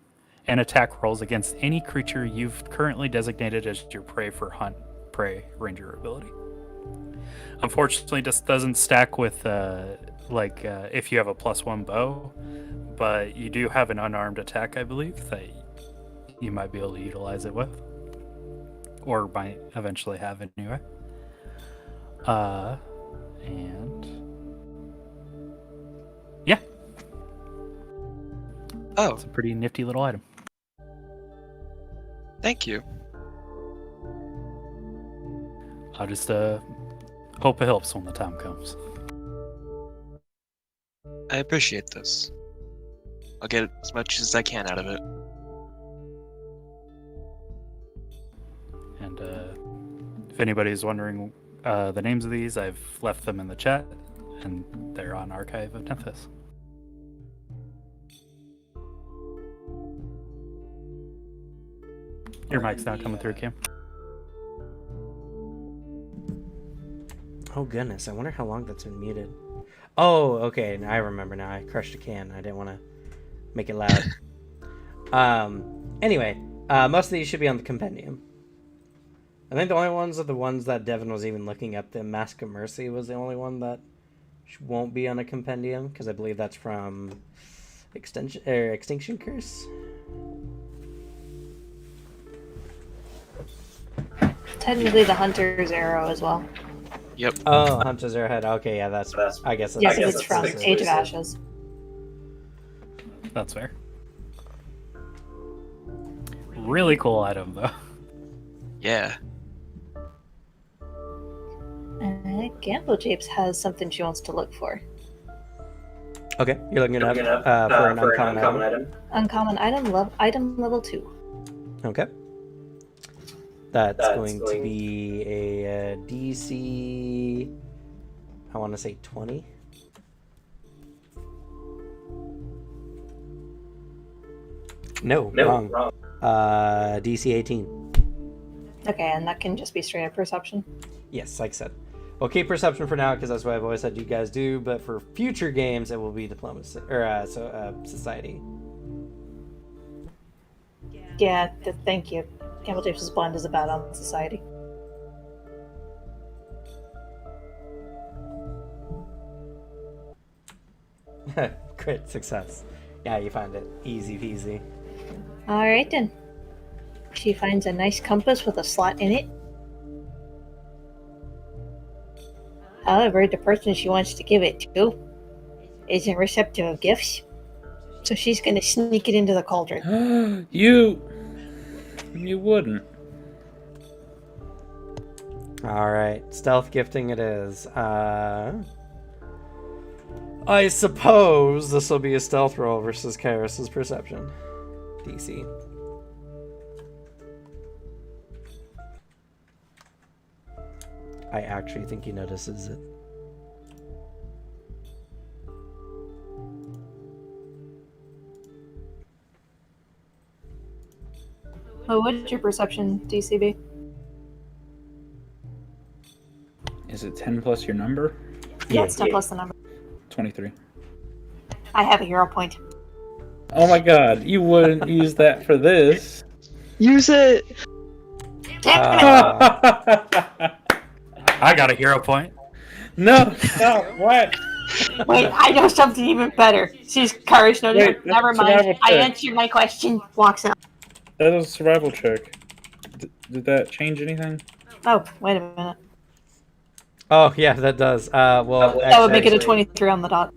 and attack rolls against any creature you've currently designated as your prey for hunt prey ranger ability. Unfortunately, this doesn't stack with if you have a +1 bow, but you do have an unarmed attack, I believe, that you might be able to utilize it with. or might eventually have anyway. And yeah, Oh, it's a pretty nifty little item. thank you. I'll just hope it helps when the time comes. I appreciate this. I'll get as much as I can out of it. And if anybody's wondering the names of these, I've left them in the chat, and they're on Archive of Nephthys. Your mic's not coming through, Cam. Oh goodness, I wonder how long that's been muted. Oh, okay, I remember now. I crushed a can. I didn't want to make it loud. Anyway, most of these should be on the compendium. I think the only ones are the ones that Devin was even looking up. The Mask of Mercy was the only one that won't be on a compendium, because I believe that's from Extinction Curse. Technically, the Hunter's Arrow as well. Yep. Oh, Hunter's Arrowhead. Okay, yeah, that's. I guess. Yes, that's it's from Age of Ashes. That's fair. Really cool item, though. Yeah. Gamble Japes has something she wants to look for. Okay, you're looking it up for an uncommon item. Uncommon item level 2. Okay. That's going to be a DC. I want to say 20. No, wrong. DC 18. Okay, and that can just be straight up perception. Yes, like I said. We'll keep perception for now because that's what I've always said you guys do. But for future games, it will be diplomacy or society. Yeah, thank you. Gamble Japes' blend is about on society. Crit success. Yeah, you find it easy peasy. Alright then. She finds a nice compass with a slot in it. However, the person she wants to give it to isn't receptive of gifts, so she's going to sneak it into the cauldron. You wouldn't. Alright, stealth gifting it is. I suppose this will be a stealth roll versus Kairos' perception. DC. I actually think he notices it. Oh, what's your perception, DCB? Is it 10 plus your number? Yeah, it's 10 plus the number. 23. I have a hero point. Oh my god, you wouldn't use that for this. Use it! I got a hero point. No, what? Wait, I know something even better. She's courage. No, Wait, never that's mind. survival I check. answered my question. Walks out. That was a survival check. Did that change anything? Oh, wait a minute. Oh, yeah, that does. Well, That would make it a actually, 23 on the dot.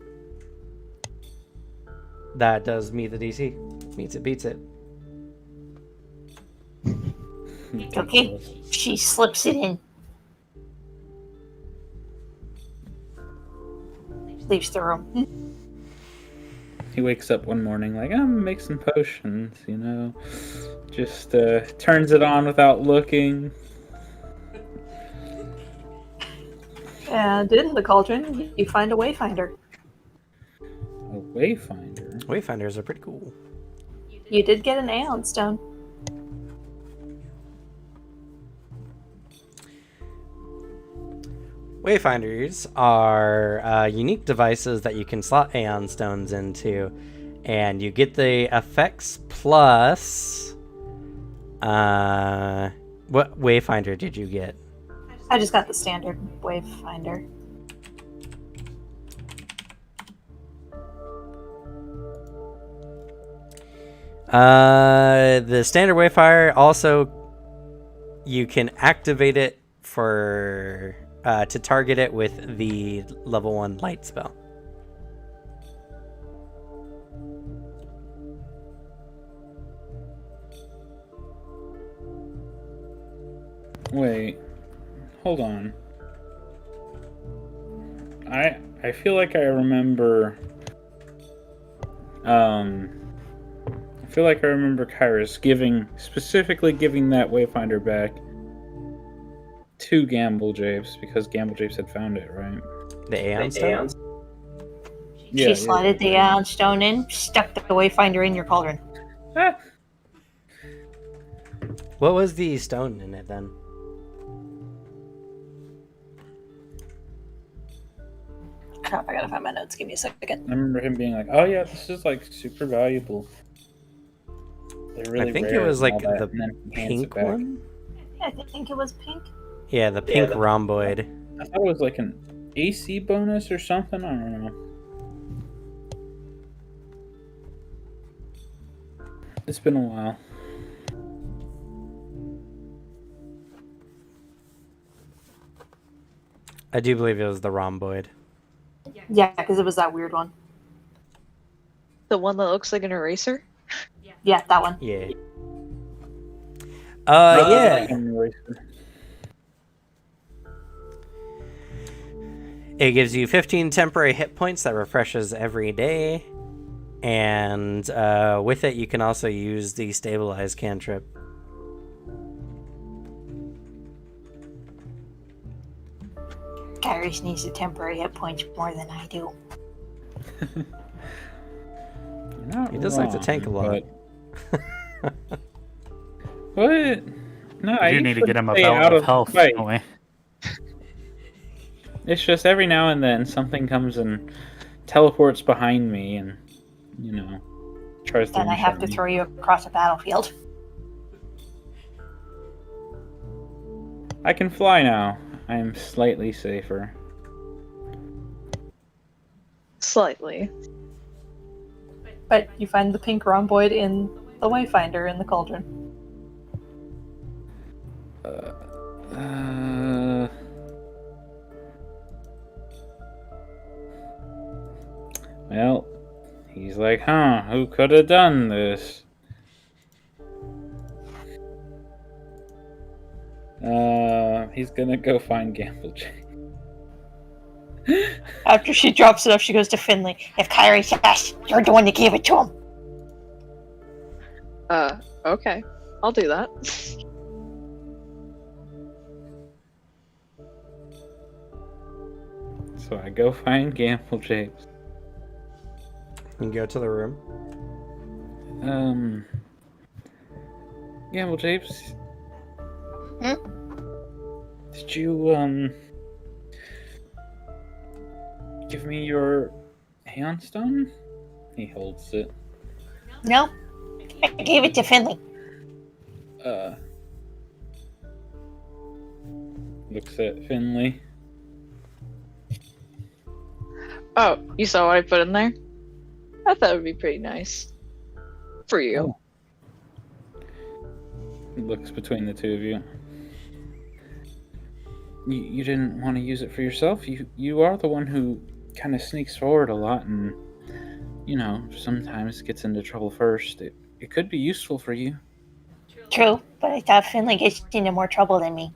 That does meet the DC. Meets it, beats it. Okay. She slips it in. Leaves the room. He wakes up one morning like, I'm gonna make some potions, you know. Just turns it on without looking. And in the cauldron, you find a wayfinder. A wayfinder. Wayfinders are pretty cool. You did get an Aeon stone. Wayfinders are unique devices that you can slot Aeon Stones into, and you get the effects plus... what Wayfinder did you get? I just got the standard wayfinder. The standard Wayfire also you can activate it for to target it with the level 1 light spell. Wait, hold on. I feel like I remember. I feel like I remember Kyrus specifically giving that Wayfinder back to Gamble Japes because Gamble Japes had found it, right? The Aeon Stone? She slotted the Aeon Stone in, stuck the Wayfinder in your cauldron. Ah, What was the stone in it then? Crap, I gotta find my notes. Give me a second. I remember him being like, "Oh yeah, this is like super valuable. They're really I think rare it was and like all that," the and then he hands it pink back. one? I think it was pink. Yeah, the pink rhomboid. I thought it was like an AC bonus or something. I don't know. It's been a while. I do believe it was the rhomboid. Yeah, because it was that weird one. The one that looks like an eraser? Yeah, that one. Yeah. Like Yeah. an eraser. It gives you 15 temporary hit points that refreshes every day. And with it, you can also use the stabilize cantrip. Kyrus needs the temporary hit points more than I do. He does like to tank a lot. What? No, I do need to get him a belt of health. Don't we? It's just every now and then something comes and teleports behind me and, you know, tries to Then I have to me. throw you across a battlefield. I can fly now. I am slightly safer. Slightly. But you find the pink rhomboid in the Wayfinder in the cauldron. Well, he's like, huh, who could have done this? He's gonna go find Gamble Jay. After she drops it off, she goes to Finley. If Kyrus asks, you're the one that gave it to him. Okay. I'll do that. So I go find Gamble Japes. You can go to the room. Gamble Japes. Hmm? Did you, give me your Aeon Stone? He holds it. No, I gave it to Finley. Looks at Finley. Oh, you saw what I put in there? I thought it would be pretty nice. For you. Looks between the two of you. You didn't want to use it for yourself? You are the one who kind of sneaks forward a lot and, you know, sometimes gets into trouble first. It could be useful for you. True, but I thought Finley gets into more trouble than me.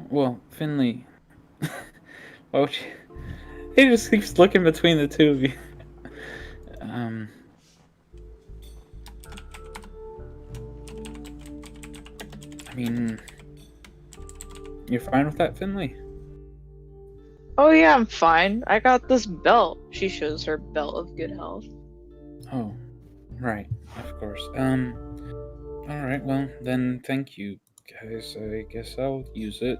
Well, Finley... Why would you... He just keeps looking between the two of you. I mean... You're fine with that, Finley? Oh yeah, I'm fine. I got this belt. She shows her belt of good health. Oh, right. Of course. Alright, well, then thank you, guys. I guess I'll use it.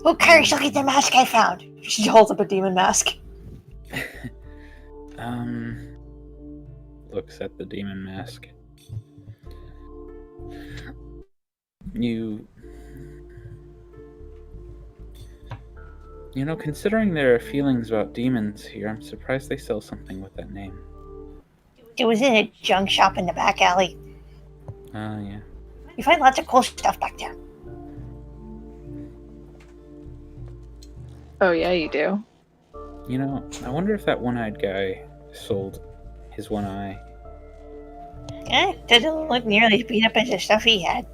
Oh, Kyrus, look at the mask I found. She holds up a demon mask. Looks at the demon mask. You You know, considering their feelings about demons here, I'm surprised they sell something with that name. It was in a junk shop in the back alley. Yeah. You find lots of cool stuff back there. Oh yeah, you do. You know, I wonder if that one-eyed guy sold his one eye. Doesn't look nearly as beat up as the stuff he had.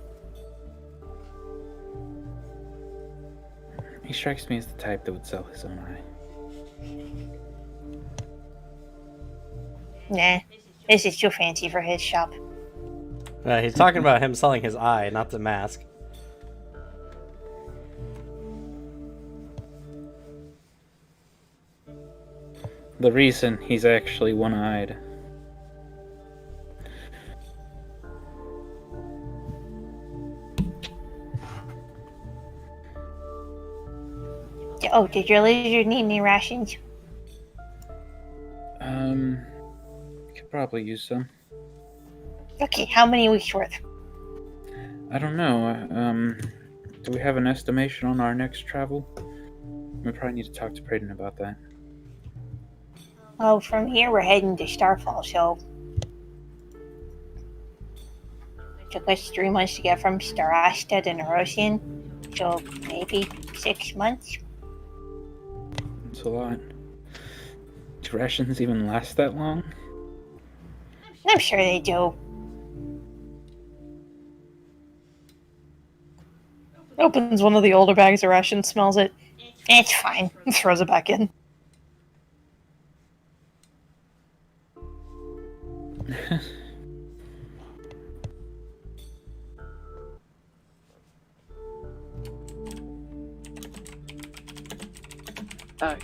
He strikes me as the type that would sell his own eye. Nah, this is too fancy for his shop. He's talking about him selling his eye, not the mask. The reason he's actually one-eyed. Oh, did your lizard need any rations? Could probably use some. Okay, how many weeks worth? I don't know. Do we have an estimation on our next travel? We probably need to talk to Prayden about that. Oh, from here we're heading to Starfall, so it took us 3 months to get from Starasta to Nerosian, so maybe 6 months. It's a lot. Do rations even last that long? I'm sure they do. Opens one of the older bags of rations, smells it, It's fine. and throws it back in.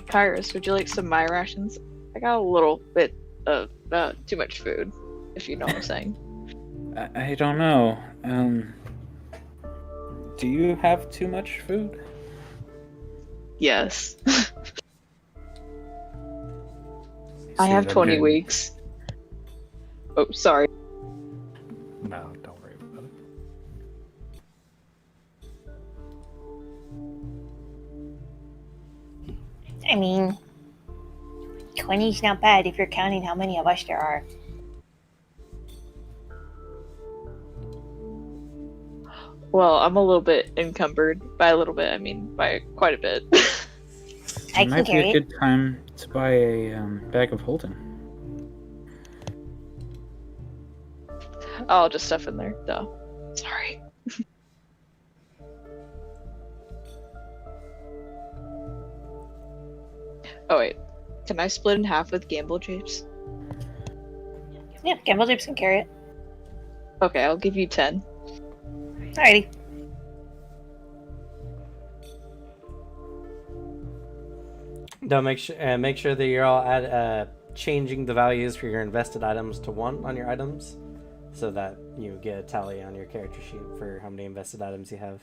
Kairos, would you like some of my rations? I got a little bit of too much food, if you know what I'm saying. I don't know. Do you have too much food? Yes. I have 20 weeks. Oh, sorry. No, don't worry about it. I mean, 20's not bad if you're counting how many of us there are. Well, I'm a little bit encumbered. By a little bit, I mean by quite a bit. I It can might be carry a it. good time to buy a bag of holding. I'll just stuff in there, though. Sorry. Oh wait, can I split in half with Gamble Japes? Yeah, Gamble Japes can carry it. Okay, I'll give you 10. Alrighty. Don't make sure that you're all changing the values for your invested items to 1 on your items, so that you get a tally on your character sheet for how many invested items you have.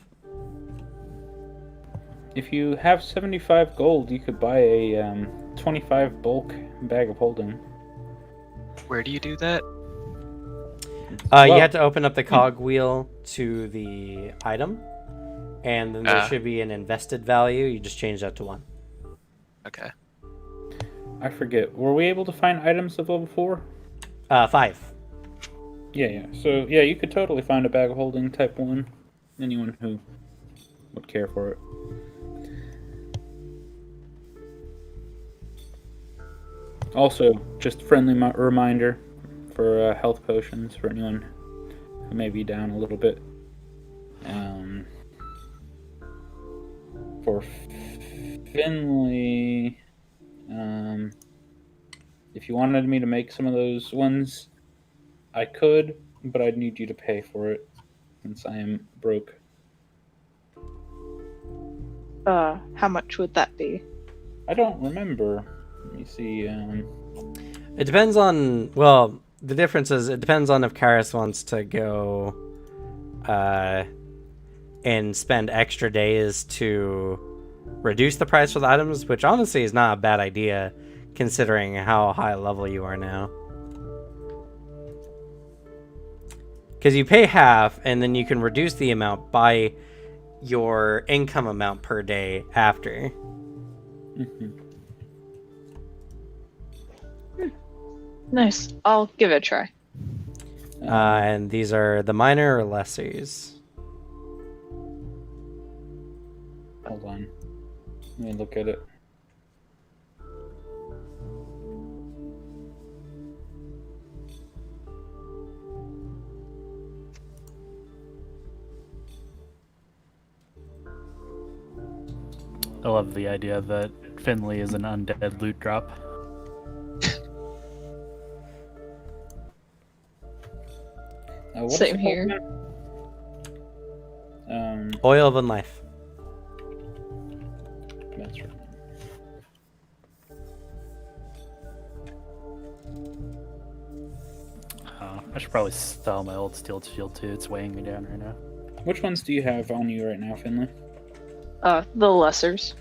If you have 75 gold, you could buy a 25 bulk bag of holding. Where do you do that? You have to open up the cog wheel to the item, and then there should be an invested value. You just change that to 1. Okay. I forget. Were we able to find items of level 4? 5. Yeah. So, yeah, you could totally find a bag of holding type 1. Anyone who would care for it. Also, just friendly reminder for health potions for anyone who may be down a little bit. For Finley, if you wanted me to make some of those ones, I could, but I'd need you to pay for it since I am broke. How much would that be? I don't remember. Let me see. It depends on, well, the difference is it depends on if Karis wants to go and spend extra days to reduce the price for the items, which honestly is not a bad idea considering how high level you are now. Because you pay half and then you can reduce the amount by your income amount per day after. Hmm. Nice. I'll give it a try. And these are the minor or lessers. Hold on. Let me look at it. I love the idea that Finley is an undead loot drop. What is Same it here. called? Oil of Life. That's right. I should probably sell my old steel shield too. It's weighing me down right now. Which ones do you have on you right now, Finley? The lessers.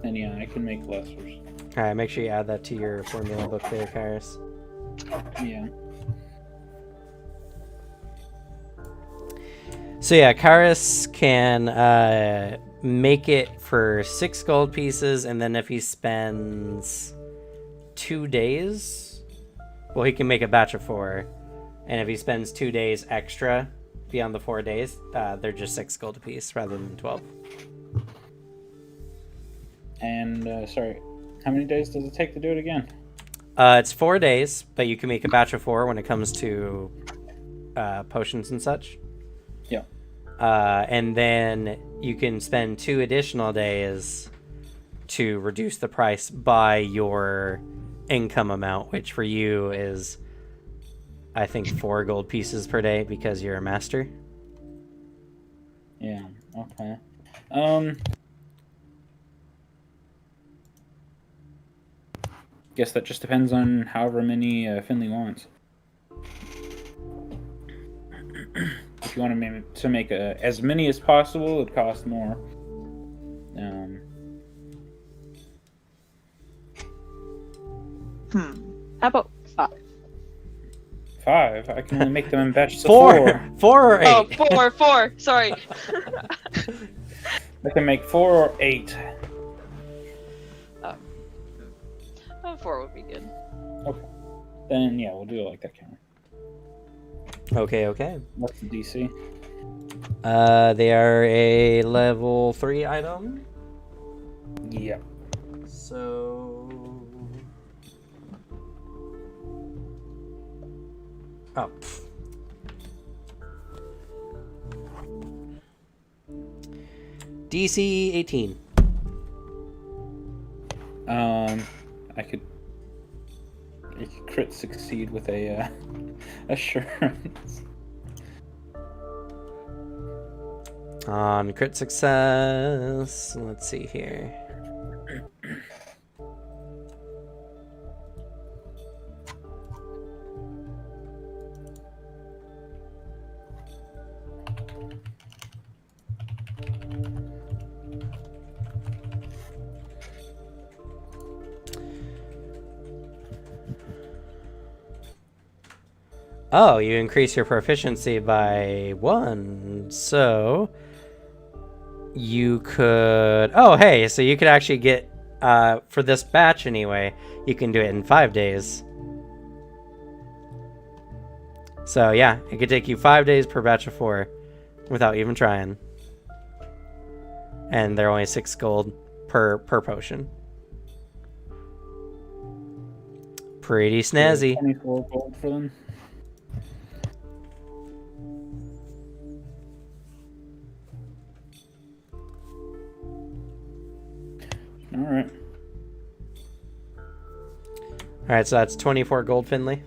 And yeah, I can make lessers. All right, make sure you add that to your formula book there, Kairos. Yeah. So yeah, Kairos can make it for 6 gold pieces, and then if he spends 2 days, well, he can make a batch of 4. And if he spends 2 days extra beyond the 4 days, they're just 6 gold apiece rather than 12. And sorry, how many days does it take to do it again? It's 4 days, but you can make a batch of 4 when it comes to potions and such. Yeah. And then you can spend 2 additional days to reduce the price by your income amount, which for you is, I think, 4 gold pieces per day because you're a master. Yeah. Okay. Guess that just depends on however many Finley wants. If you want to make as many as possible, it costs more. How about 5? 5? I can only make them in batches of 4 or 8. Oh, 4. Sorry. I can make 4 or 8. 4 would be good. Okay. Then yeah, we'll do it like that, Cameron. Okay. What's the DC? They are a level 3 item. Yeah. So... Oh. DC 18. I could crit succeed with a assurance. On crit success, let's see here. Oh, you increase your proficiency by 1, so you could... Oh, hey, so you could actually get, for this batch anyway, you can do it in 5 days. So yeah, it could take you 5 days per batch of 4 without even trying. And they're only 6 gold per potion. Pretty snazzy. 24 gold for them. Alright. Alright, so that's 24 gold, Finley.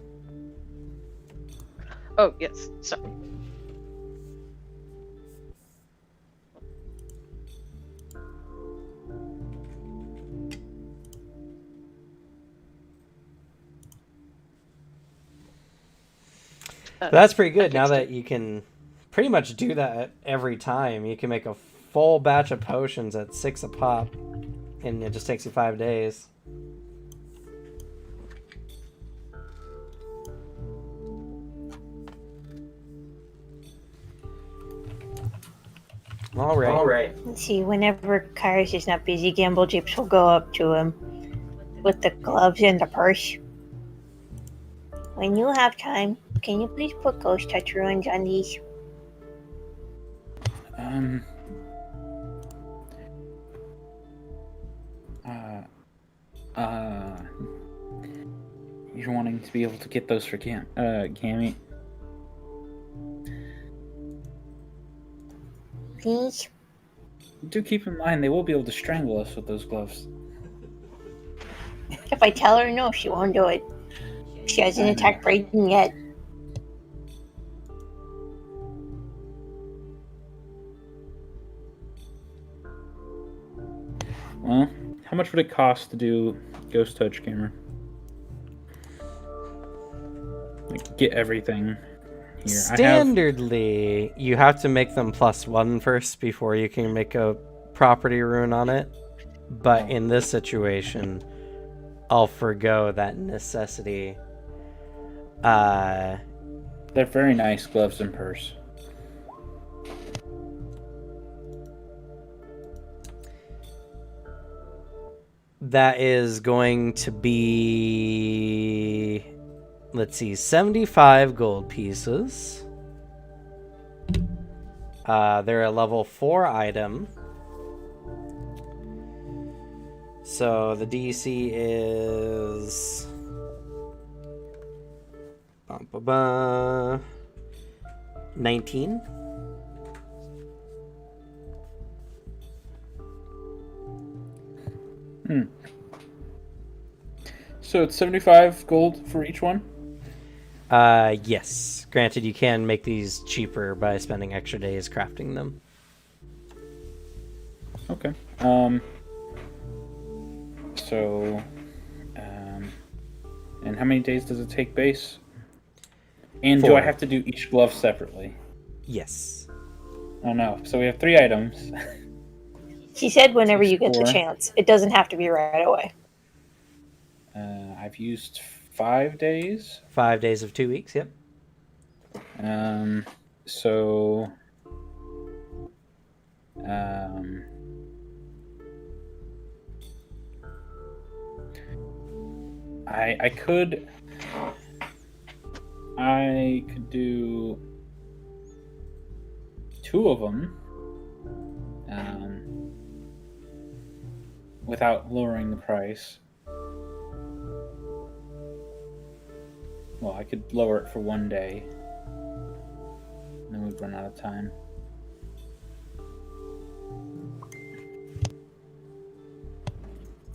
Oh, yes. Sorry. That's pretty good now that you can pretty much do that every time. You can make a full batch of potions at 6 a pop, and it just takes you 5 days. All right. Let's see, whenever Kairos is not busy, Gamble Japes will go up to him with the gloves and the purse. When you have time, can you please put ghost touch ruins on these? You're wanting to be able to get those for Gammy. Please? Do keep in mind they will be able to strangle us with those gloves. If I tell her no, she won't do it. She hasn't attacked Brayden yet. Well, how much would it cost to do Ghost Touch, Cameron? Like, get everything here. Standardly, you have to make them +1 first before you can make a property rune on it. But in this situation, I'll forgo that necessity. They're very nice gloves and purse. That is going to be, let's see, 75 gold pieces. They're a level 4 item. So the DC is 19. So it's 75 gold for each one? Yes. Granted, you can make these cheaper by spending extra days crafting them. Okay. And how many days does it take base? And do I 4. have to do each glove separately? Yes. Oh no. So we have 3 items. She said whenever you get the 4. chance. It doesn't have to be right away. I've used 5 days. 5 days of 2 weeks, yep. So I could do 2 of them without lowering the price. Well, I could lower it for 1 day. And then we'd run out of time.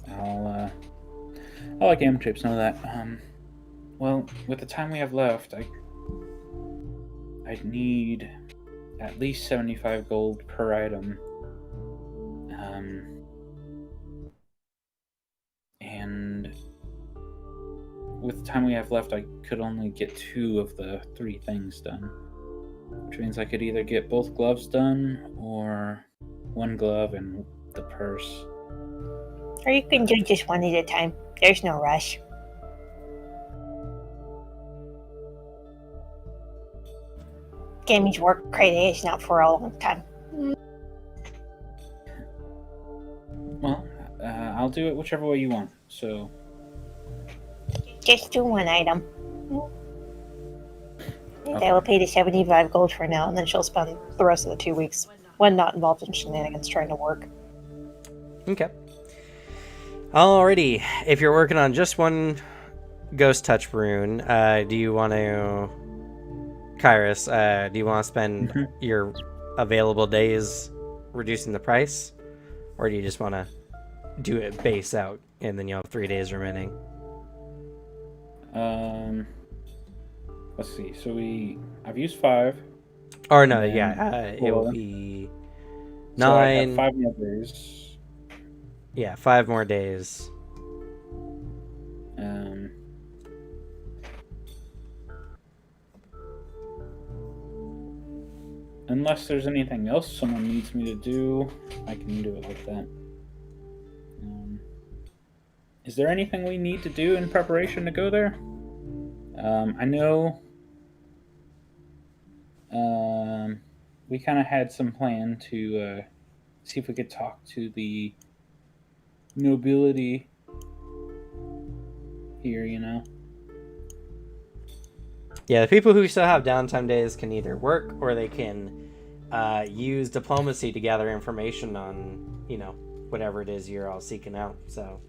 I'll let Game Trips know that. Well, with the time we have left, I'd need at least 75 gold per item. And with the time we have left, I could only get 2 of the 3 things done. Which means I could either get both gloves done, or 1 glove and the purse. Or you can do just one at a time. There's no rush. Gammy's work credit is not for a long time. Well, I'll do it whichever way you want. So Just do one item. I will pay the 75 gold for now, and then she'll spend the rest of the 2 weeks when not involved in shenanigans trying to work. Okay. Alrighty. If you're working on just one Ghost Touch rune, do you want to... Kairos, do you want to spend your available days reducing the price? Or do you just want to do it base out, and then you'll have 3 days remaining? Let's see. So I've used 5. Or no, And yeah, it will 4. be So I have 9. 5 more days. Yeah, 5 more days. Unless there's anything else someone needs me to do, I can do it like that. Is there anything we need to do in preparation to go there? I know we kind of had some plan to see if we could talk to the nobility here, you know. Yeah, the people who still have downtime days can either work or they can use diplomacy to gather information on, you know, whatever it is you're all seeking out. So,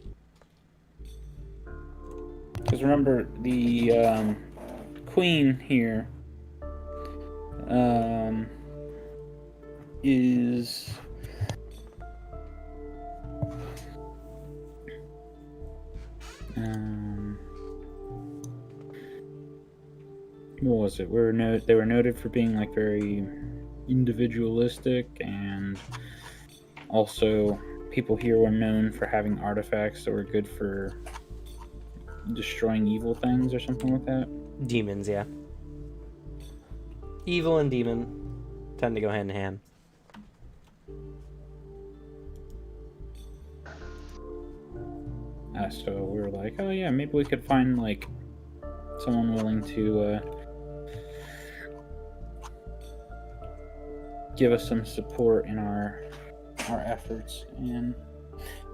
Because remember, the queen here is what was it? They were noted for being like very individualistic, and also people here were known for having artifacts that were good for destroying evil things or something like that. demons, yeah. Evil and demon tend to go hand in hand. So we were like, oh yeah, maybe we could find like someone willing to give us some support in our efforts, and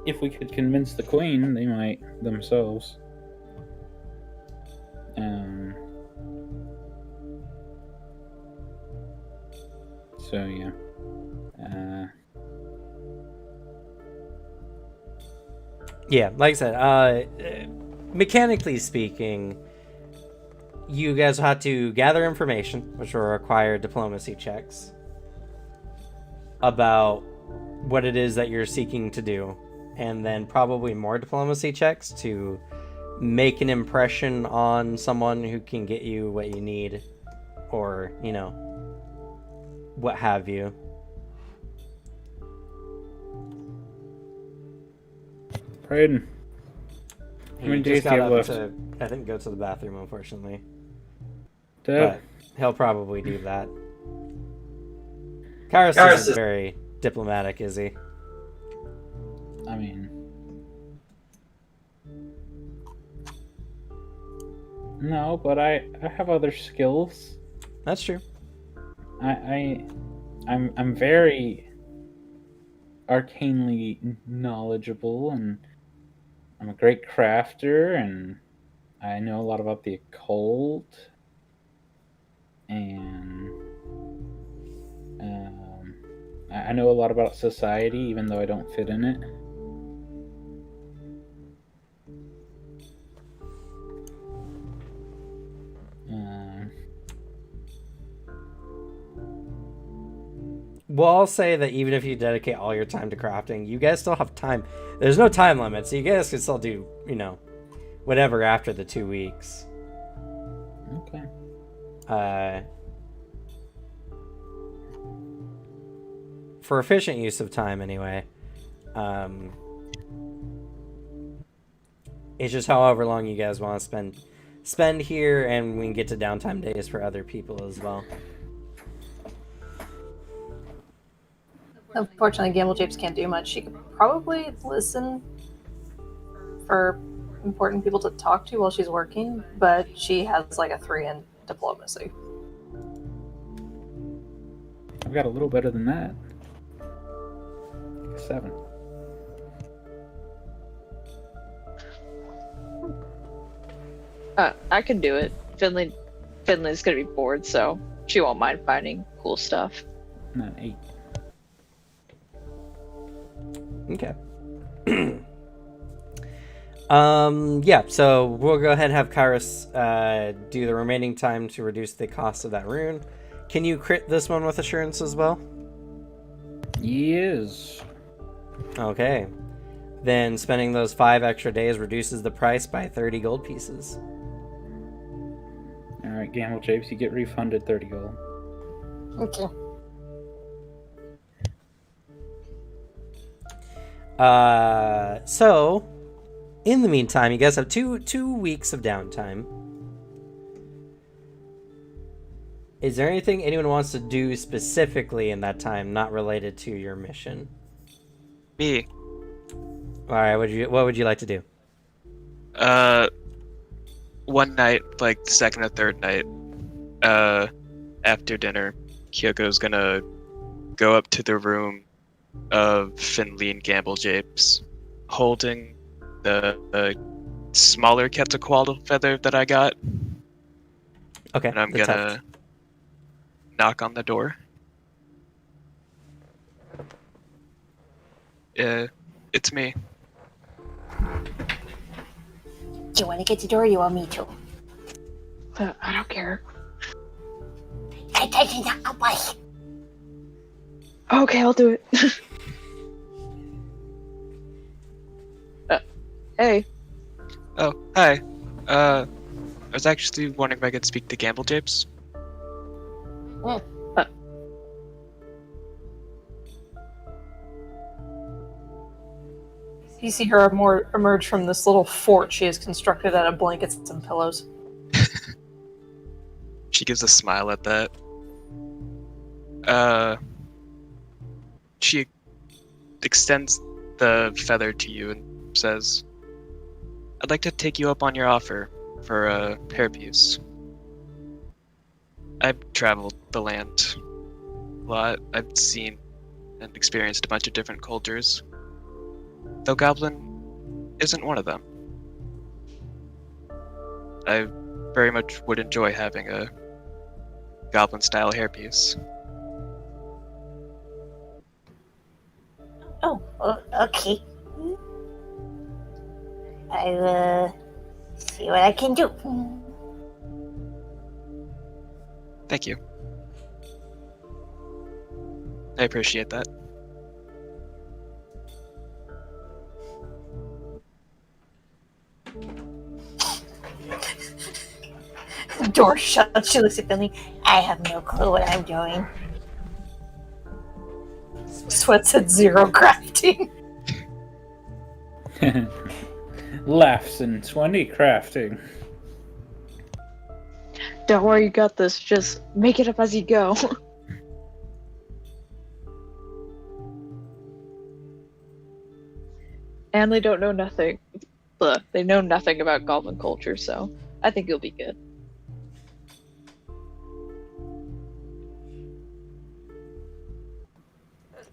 if we could convince the queen, they might themselves. So yeah. Yeah, like I said, mechanically speaking, you guys will have to gather information, which will require diplomacy checks about what it is that you're seeking to do, and then probably more diplomacy checks to make an impression on someone who can get you what you need, or, you know, what have you. Braden, how He many just days do got you have up left? to, I think, go to the bathroom, unfortunately. Dad? But he'll probably do that. Kairos isn't very diplomatic, is he? I mean, no, but I have other skills. That's true. I'm very arcanely knowledgeable, and I'm a great crafter, and I know a lot about the occult, and I know a lot about society, even though I don't fit in it. Well, I'll say that even if you dedicate all your time to crafting, you guys still have time. There's no time limit, so you guys can still do, you know, whatever after the 2 weeks. Okay. For efficient use of time, anyway. It's just however long you guys want to spend here, and we can get to downtime days for other people as well. Unfortunately, Gamble Japes can't do much. She could probably listen for important people to talk to while she's working, but she has like a 3 in diplomacy. I've got a little better than that. 7. I can do it. Finley's gonna be bored, so she won't mind finding cool stuff. Not 8. Okay. Yeah, so we'll go ahead and have Kairos do the remaining time to reduce the cost of that rune. Can you crit this one with assurance as well? Yes. Okay. Then spending those 5 extra days reduces the price by 30 gold pieces. Alright, Gamble Japes, you get refunded 30 gold. Okay. So, in the meantime, you guys have two weeks of downtime. Is there anything anyone wants to do specifically in that time, not related to your mission? Me. All right, what would you like to do? One night, like the second or third night, after dinner, Kyoko's gonna go up to the room of Finley and Gamble Japes, holding the smaller Quetzalcoatl feather that I got, Okay. and I'm the gonna tuft. knock on the door. It's me. Do you want to get the door or you want me to? I don't care. I take it away. Okay, I'll do it. Hey. Oh, hi. I was actually wondering if I could speak to Gamble Japes. You see her emerge from this little fort she has constructed out of blankets and pillows. She gives a smile at that. She extends the feather to you and says, I'd like to take you up on your offer for a hairpiece. I've traveled the land a lot. I've seen and experienced a bunch of different cultures, though Goblin isn't one of them. I very much would enjoy having a Goblin-style hairpiece. Oh, okay. I will see what I can do. Thank you. I appreciate that. The door shuts. She looks at Finley. I have no clue what I'm doing. Sweat said 0 crafting. Laughs and 20 crafting. Don't worry, you got this. Just make it up as you go. And they don't know nothing. Bleh, they know nothing about goblin culture, so I think you'll be good.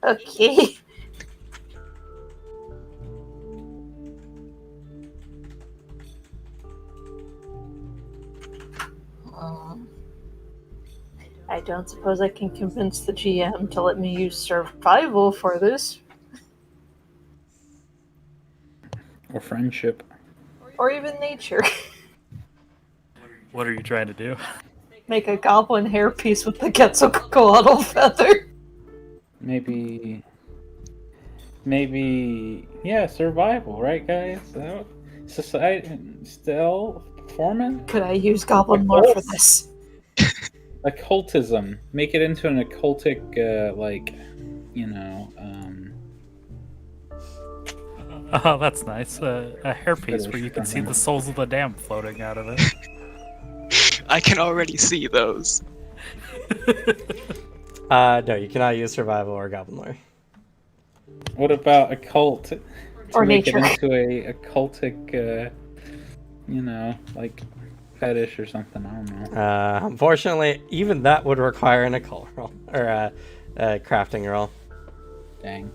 Okay. I don't suppose I can convince the GM to let me use survival for this. Or friendship. Or even nature. What are you trying to do? Make a goblin hairpiece with the Quetzalcoatl feather. Maybe, yeah, survival, right, guys? Society, still performance? Could I use goblin lore for this? Occultism. Make it into an occultic, Oh, that's nice. A hairpiece where you can see the souls of the damned floating out of it. I can already see those. No, you cannot use survival or goblin lore. What about occult? To Or make nature. it into a occultic, like fetish or something. I don't know. Unfortunately, even that would require an occult roll or a crafting roll. Dang.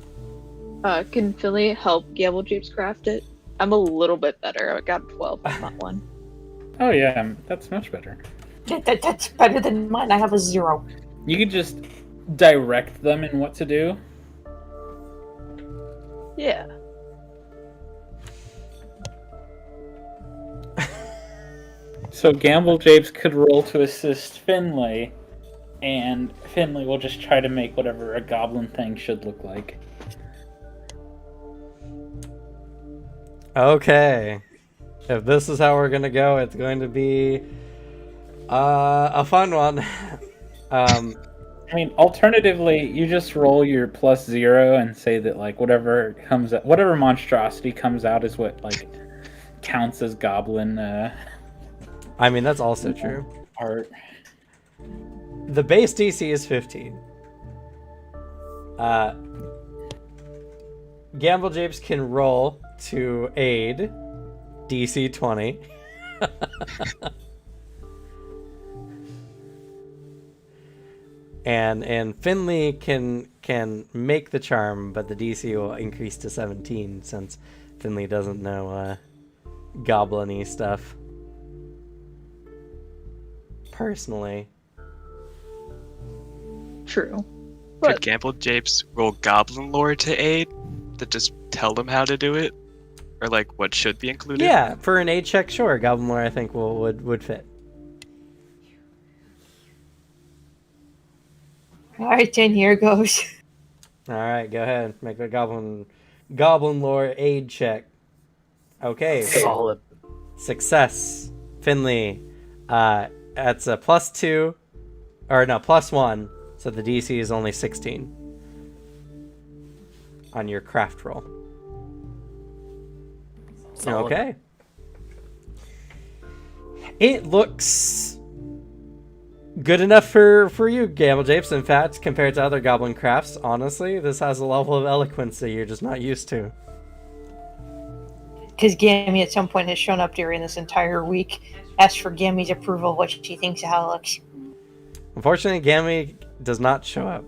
Can Philly help Gamble Japes craft it? I'm a little bit better. I got 12, not 1. Oh yeah, that's much better. That's better than mine. I have a 0. You could just direct them in what to do. Yeah. So Gamble Japes could roll to assist Finley, and Finley will just try to make whatever a goblin thing should look like. Okay. If this is how we're gonna go, it's going to be a fun one. I mean, alternatively, you just roll your +0 and say that like whatever monstrosity comes out is what like counts as goblin I mean, that's also true. art. The base DC is 15. Gamble Japes can roll to aid DC 20. And Finley can make the charm, but the DC will increase to 17 since Finley doesn't know goblin-y stuff. Personally. True. Could But Gamble Japes roll Goblin lore to aid? To just tell them how to do it? Or like what should be included? Yeah, for an aid check, sure. Goblin lore I think would fit. All right, then here goes. All right, go ahead. Make a goblin lore aid check. Okay. Solid. Success. Finley. That's a +2. Or no, +1. So the DC is only 16. On your craft roll. Solid. Okay. It looks good enough for you, Gamble Japes. In fact, compared to other goblin crafts, honestly, this has a level of eloquence that you're just not used to. Because Gammy at some point has shown up during this entire week, asked for Gammy's approval of what she thinks of how it looks. Unfortunately, Gammy does not show up.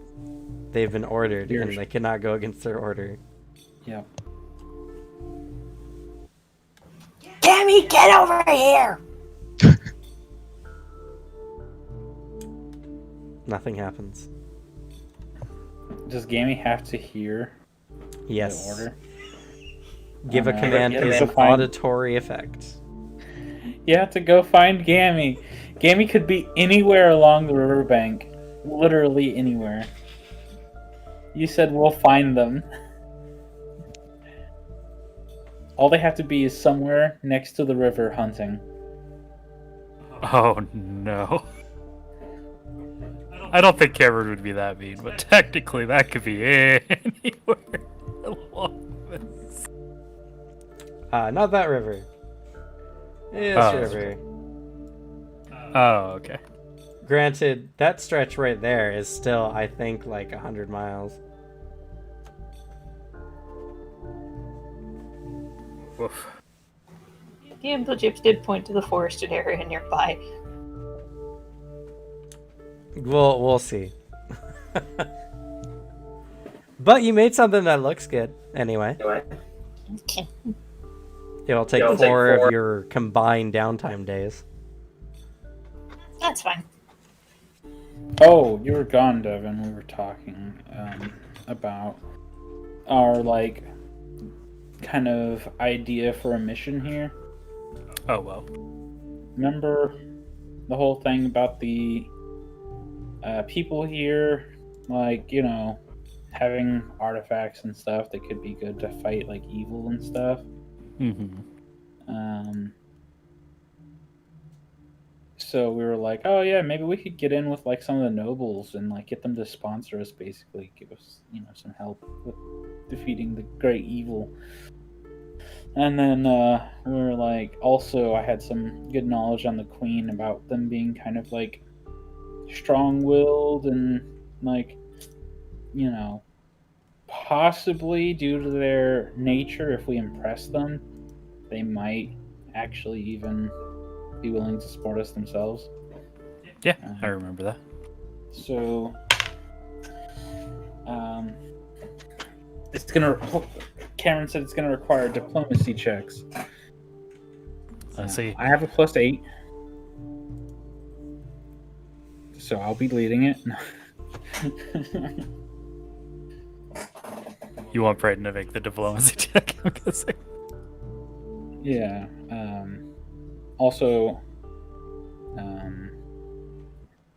They've been ordered, and they cannot go against their order. Yep. Gammy, get over here! Nothing happens. Does Gammy have to hear Yes. the order? Give a no. command Yeah, is go an find- auditory effect. You have to go find Gammy. Gammy could be anywhere along the riverbank. Literally anywhere. You said we'll find them. All they have to be is somewhere next to the river hunting. Oh no. I don't think Cameron would be that mean, but technically that could be anywhere along this. Not that river. This Oh. river. Oh, okay. Granted, that stretch right there is still, I think, like 100 miles. Woof. Gamble Japes did point to the forested area nearby. We'll see. But you made something that looks good, anyway. Okay. It'll take 4 of your combined downtime days. That's fine. Oh, you were gone, Devin. We were talking about our like kind of idea for a mission here. Oh well. Remember the whole thing about the people here, like, you know, having artifacts and stuff that could be good to fight like evil and stuff. Mm-hmm. So we were like, oh yeah, maybe we could get in with like some of the nobles and like get them to sponsor us, basically give us, you know, some help with defeating the great evil. And then we were like, also I had some good knowledge on the Queen about them being kind of like strong-willed and like, you know, possibly due to their nature, if we impress them, they might actually even be willing to support us themselves. Yeah, I remember that. So, it's gonna. Cameron said it's gonna require diplomacy checks. I see. I have a +8, so I'll be leading it. You want Brayden to make the diplomacy check, I'm guessing. Yeah. Also,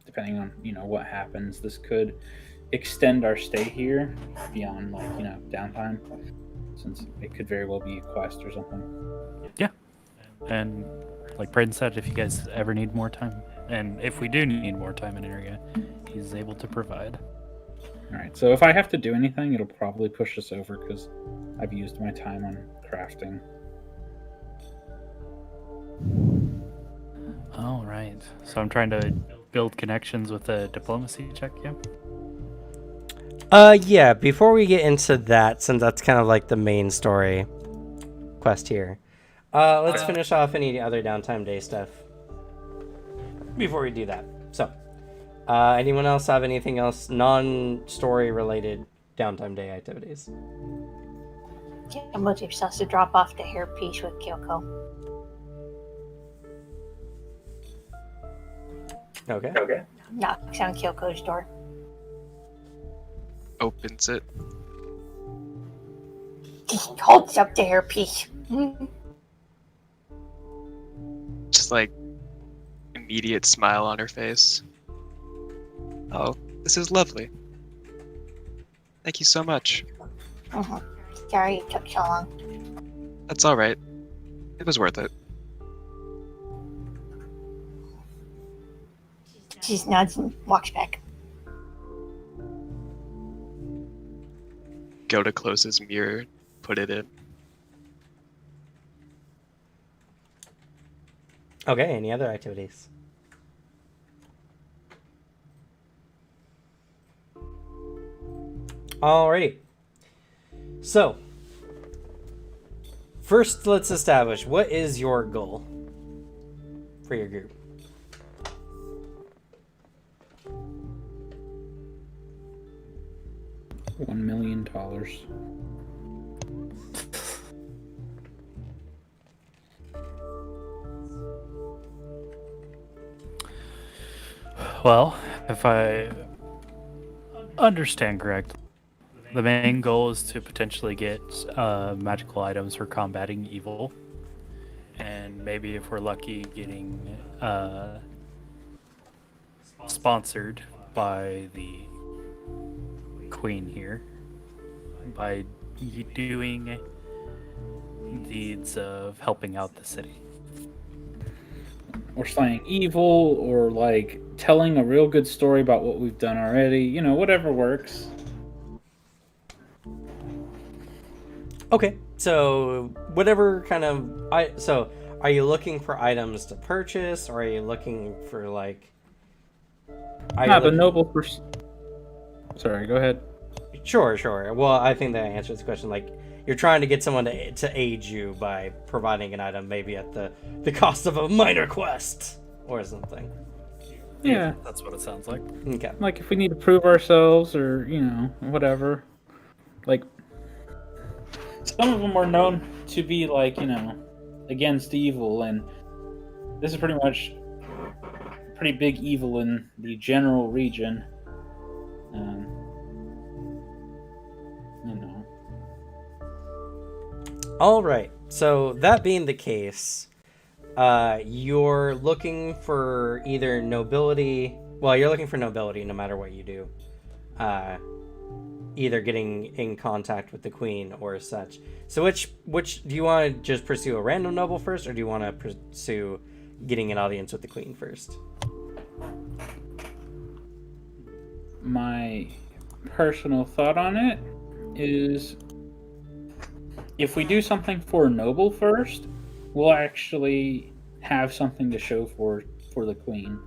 depending on, you know, what happens, this could extend our stay here beyond, like, you know, downtime, since it could very well be a quest or something. Yeah. And like Brayden said, if you guys ever need more time, and if we do need more time in an area, he's able to provide. Alright, so if I have to do anything, it'll probably push us over, because I've used my time on crafting. All right. So I'm trying to build connections with a diplomacy check, yeah? Yeah, before we get into that, since that's kind of like the main story quest here, let's finish off any other downtime day stuff before we do that. So, Anyone else have anything else non-story related downtime day activities? Gamble Jeeps has to drop off the hairpiece with Kyoko. Okay. Knocks on Kyoko's door. Opens it. Just holds up the hairpiece. Just like immediate smile on her face. Oh, this is lovely. Thank you so much. Sorry it took so long. That's all right. It was worth it. She just nods and walks back. Go to close his mirror, put it in. Okay, any other activities? Alrighty. So, first let's establish what is your goal for your group? $1 million. Well, if I understand correct, the main goal is to potentially get magical items for combating evil, and maybe if we're lucky, getting sponsored by the queen here by doing deeds of helping out the city. Or slaying evil, or like telling a real good story about what we've done already. You know, whatever works. Okay, so whatever kind of so are you looking for items to purchase, or are you looking for like? The noble person. Sorry, go ahead. Sure. Well, I think that answers the question. Like, you're trying to get someone to aid you by providing an item, maybe at the cost of a minor quest or something. Yeah, That's what it sounds like. Okay. like if we need to prove ourselves, or whatever. Like, some of them were known to be like against evil, and this is pretty much pretty big evil in the general region. All right. So that being the case, you're looking for either nobility. Well, you're looking for nobility no matter what you do. Either getting in contact with the queen or such. So which do you want to just pursue a random noble first, or do you want to pursue getting an audience with the queen first? My personal thought on it is, if we do something for a noble first, we'll actually have something to show for the queen.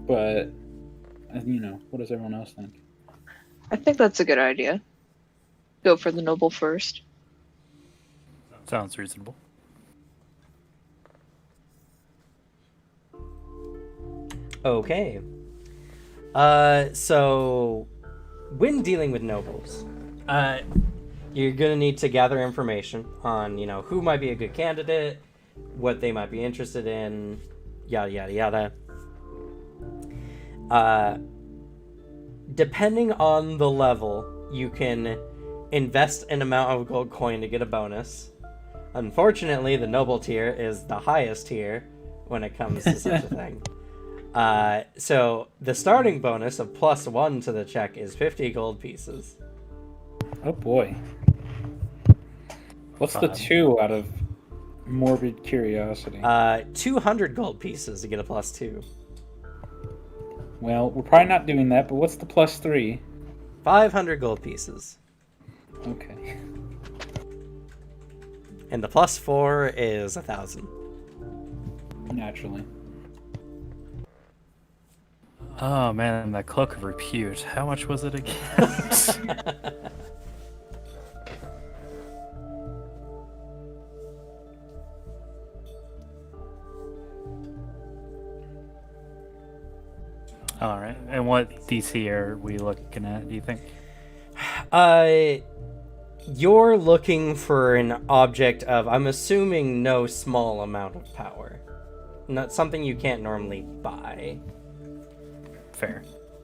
But what does everyone else think? I think that's a good idea. Go for the noble first. Sounds reasonable. Okay. So when dealing with nobles, you're gonna need to gather information on, who might be a good candidate, what they might be interested in, yada yada yada. Depending on the level, you can invest an amount of gold coin to get a bonus. Unfortunately, the noble tier is the highest tier when it comes to such a thing. So the starting bonus of +1 to the check is 50 gold pieces. Oh boy. What's the 2 out of morbid curiosity? 200 gold pieces to get a +2. Well, we're probably not doing that, but what's the +3? 500 gold pieces. Okay. And the +4 is 1,000. Naturally. Oh man, that cloak of repute. How much was it again? All right. And what DC are we looking at, do you think? You're looking for an object of, I'm assuming, no small amount of power. Not something you can't normally buy. Fair.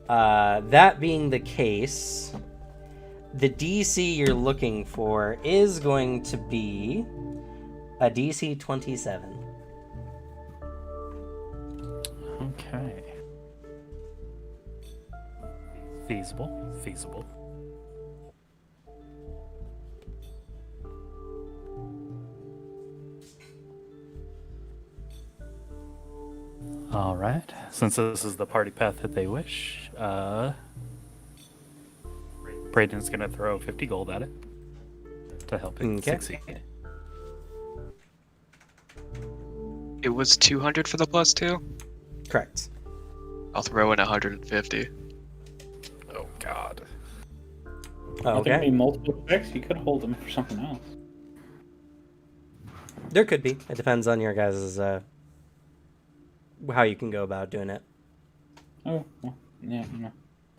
That being the case, the DC you're looking for is going to be a DC 27. Okay. Feasible. All right. Since this is the party path that they wish, Braden's gonna throw 50 gold at it to help it succeed. It was 200 for the +2? Correct. I'll throw in 150. Oh God. Are there Okay. be multiple checks? You could hold them for something else. There could be. It depends on your guys' how you can go about doing it. Oh, well, yeah,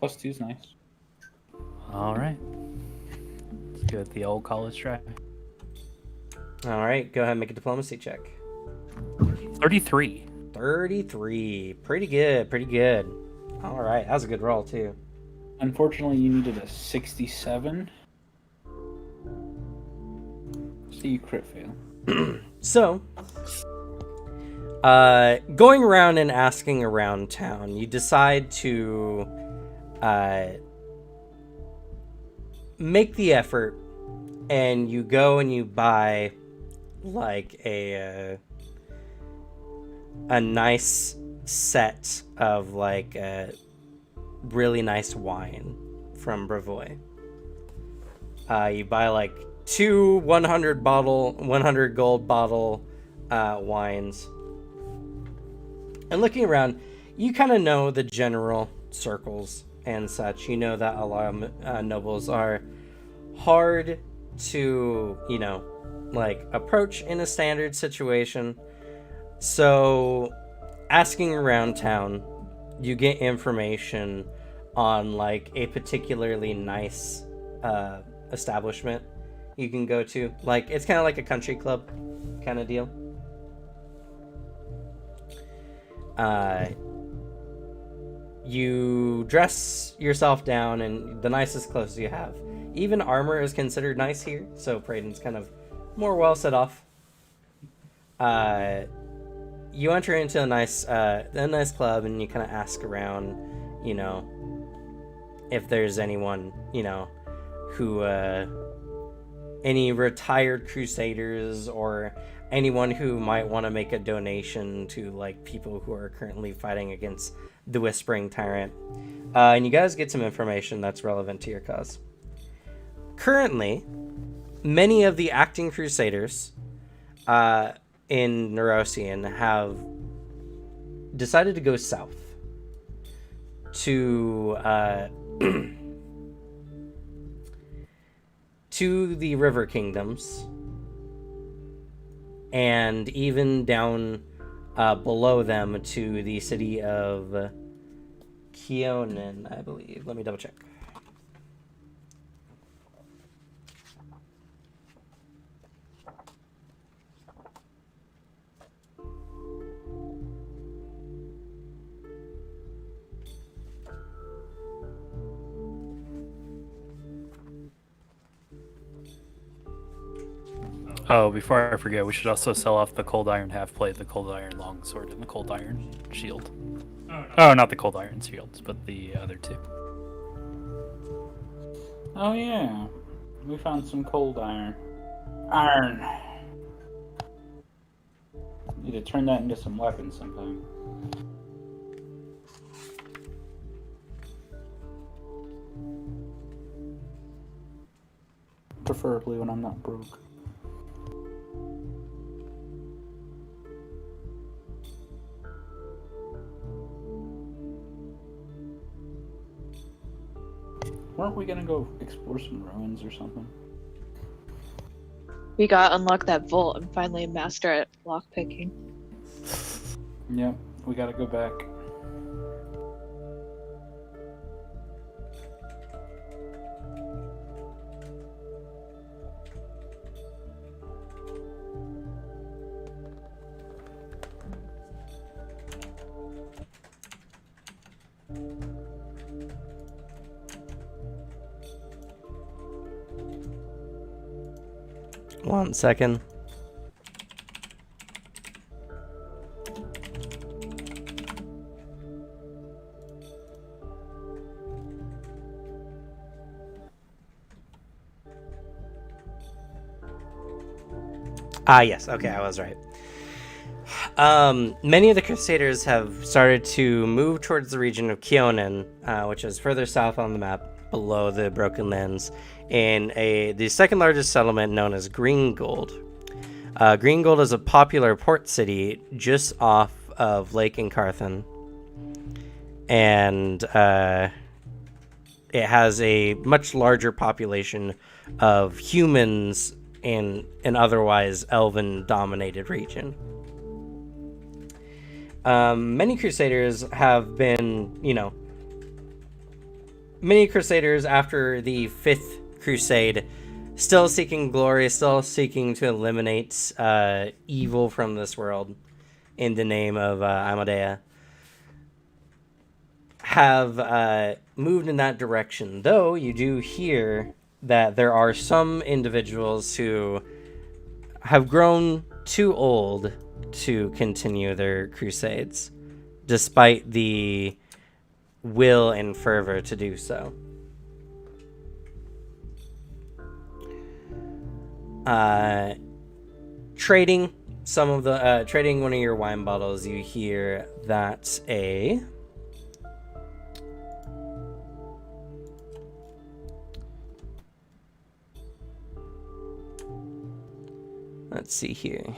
+2's nice. All right. Let's do it the old college try. All right, go ahead and make a diplomacy check. 33. 33. Pretty good. All right, that was a good roll too. Unfortunately, you needed a 67. So you crit fail. So, going around and asking around town, you decide to make the effort, and you go and you buy like a nice set of like really nice wine from Brevoy. You buy like 2 100 gold bottle wines. And looking around, you kind of know the general circles and such. You know that a lot of nobles are hard to, like approach in a standard situation. So, asking around town, you get information on like a particularly nice establishment you can go to. Like, it's kind of like a country club kind of deal. You dress yourself down in the nicest clothes you have. Even armor is considered nice here, so Braden's kind of more well set off. You enter into a nice club, and you kind of ask around, if there's anyone, who, any retired crusaders or anyone who might want to make a donation to like people who are currently fighting against the Whispering Tyrant. And you guys get some information that's relevant to your cause. Currently, many of the acting crusaders in Neurosian have decided to go south to to the river kingdoms, and even down below them to the city of Keonan, I believe. Let me double check. Oh, before I forget, we should also sell off the cold iron half plate, the cold iron longsword, and the cold iron shield. Oh, not the cold iron shields, but the other two. Oh yeah, we found some cold iron. Need to turn that into some weapons sometime. Preferably when I'm not broke. Weren't we gonna go explore some ruins or something? We got unlock that vault and finally a master at lockpicking. Yep, we gotta go back. 1 second. Yes. Okay, I was right. Many of the Crusaders have started to move towards the region of Kionen, which is further south on the map, below the Broken Lands, in the second largest settlement known as Greengold. Greengold is a popular port city just off of Lake Incarthen, and it has a much larger population of humans in an otherwise elven-dominated region. Many Crusaders have been, many Crusaders after the 5th Crusade, still seeking glory, still seeking to eliminate evil from this world in the name of Amadea, have moved in that direction. Though you do hear that there are some individuals who have grown too old to continue their crusades, despite the will and fervor to do so. Trading trading one of your wine bottles, you hear that let's see here.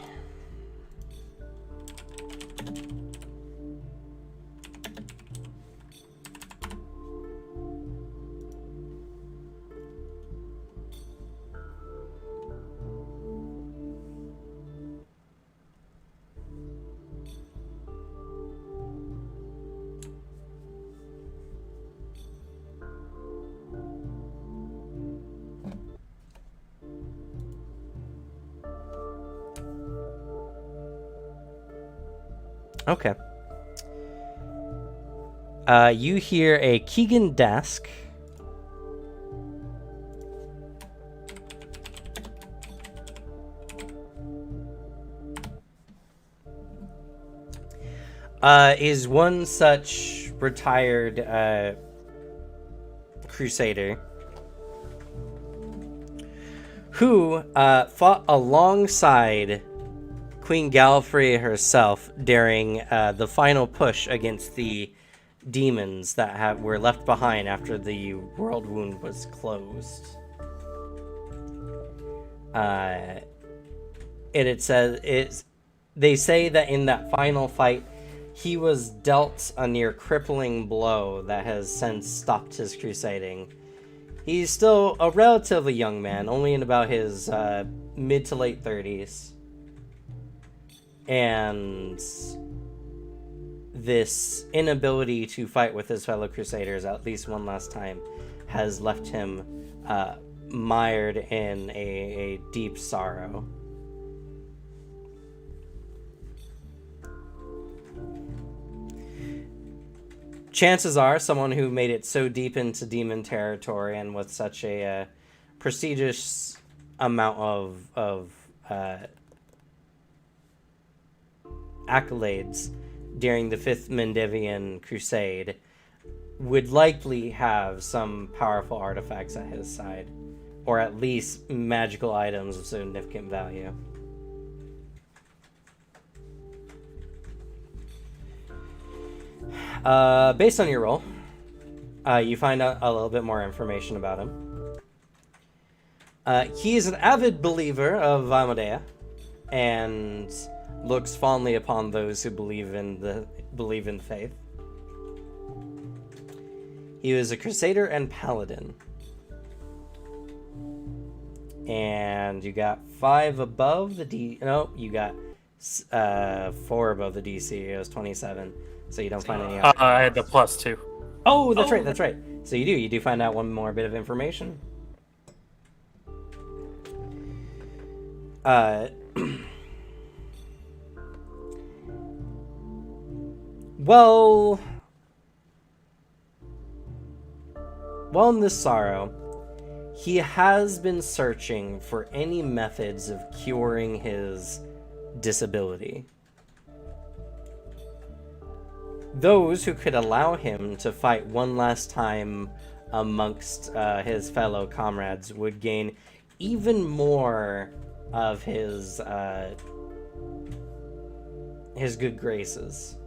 Okay. You hear a Keegan desk. Is one such retired crusader who fought alongside Queen Galfrey herself during the final push against the demons that were left behind after the world wound was closed. They say that in that final fight, he was dealt a near crippling blow that has since stopped his crusading. He's still a relatively young man, only in about his mid to late 30s. And this inability to fight with his fellow crusaders at least one last time has left him mired in a deep sorrow. Chances are someone who made it so deep into demon territory and with such a prestigious amount of accolades during the 5th Mendevian Crusade would likely have some powerful artifacts at his side, or at least magical items of significant value. Based on your roll, you find out a little bit more information about him. He is an avid believer of Amadea and looks fondly upon those who believe in the faith. He was a crusader and paladin. And you got 5 above the you got 4 above the DC. It was 27. So you don't find any other. I had the +2. Oh, that's right, that's right. So you do find out one more bit of information. Well, in this sorrow, he has been searching for any methods of curing his disability. Those who could allow him to fight one last time amongst his fellow comrades would gain even more of his good graces.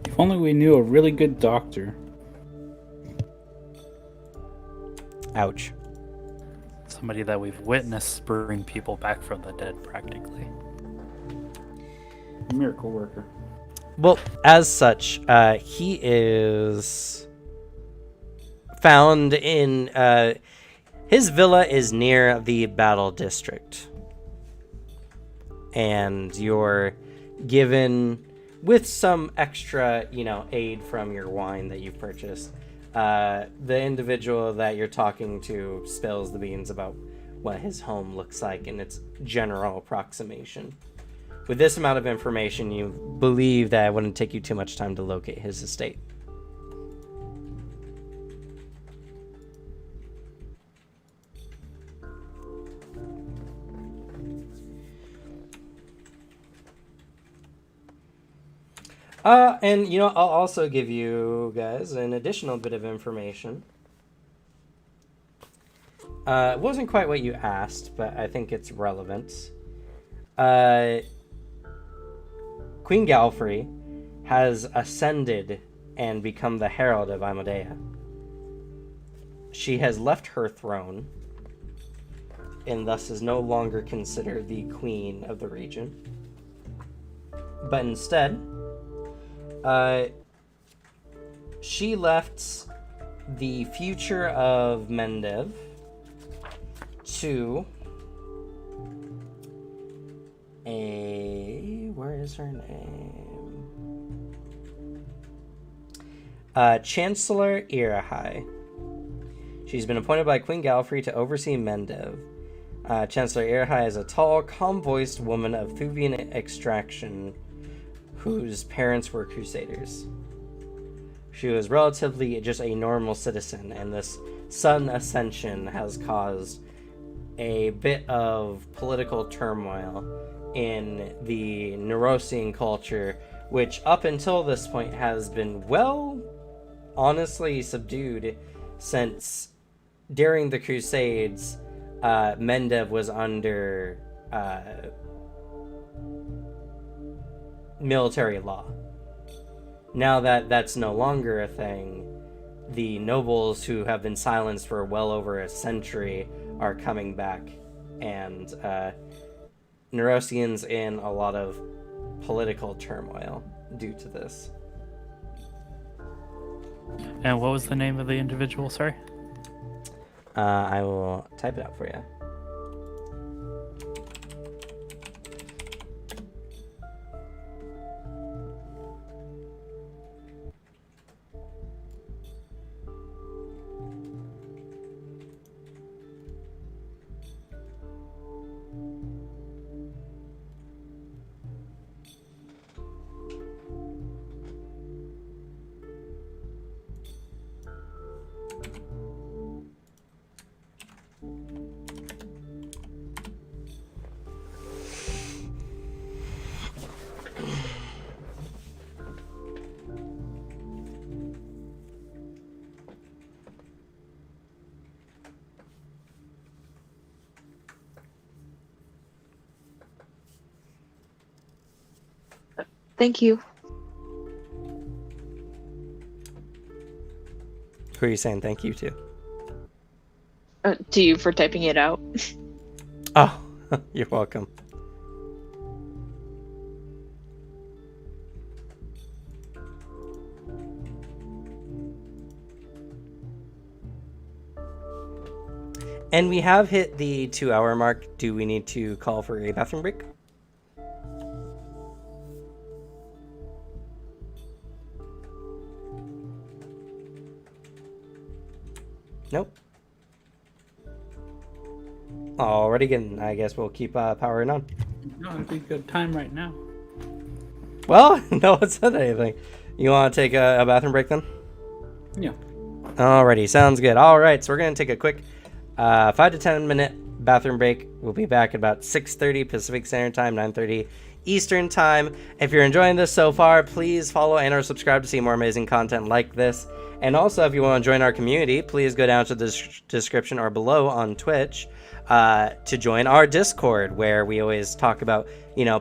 If only we knew a really good doctor. Ouch. Somebody that we've witnessed bring people back from the dead, practically. Miracle worker. Well, as such, he is found in... his villa is near the battle district. And you're given, with some extra, aid from your wine that you've purchased, the individual that you're talking to spills the beans about what his home looks like and its general approximation. With this amount of information, you believe that it wouldn't take you too much time to locate his estate. And I'll also give you guys an additional bit of information. It wasn't quite what you asked, but I think it's relevant. Queen Galfrey has ascended and become the Herald of Amadea. She has left her throne, and thus is no longer considered the queen of the region. But instead, she left the future of Mendev to where is her name? Chancellor Irahai. She's been appointed by Queen Galfrey to oversee Mendev. Chancellor Irahai is a tall, calm-voiced woman of Thuvian extraction whose parents were crusaders. She was relatively just a normal citizen, and this sudden ascension has caused a bit of political turmoil in the Neurosian culture, which up until this point has been, honestly subdued, since during the Crusades, Mendev was under military law. Now that that's no longer a thing, the nobles who have been silenced for well over a century are coming back, and Neurosians in a lot of political turmoil due to this. And what was the name of the individual, sorry? I will type it out for you. Thank you. Who are you saying thank you to? To you for typing it out. Oh, you're welcome. And we have hit the 2-hour mark. Do we need to call for a bathroom break? Nope. Alrighty, again, I guess we'll keep powering on. No, it'd be a good time right now. Well, no one said anything. You want to take a bathroom break then? Yeah. Alrighty, sounds good. All right, so we're gonna take a quick 5 to 10 minute bathroom break. We'll be back at about 6:30 Pacific Standard Time, 9:30 Eastern Time. If you're enjoying this so far, please follow and or subscribe to see more amazing content like this. And also, if you want to join our community, please go down to the description or below on Twitch to join our Discord, where we always talk about,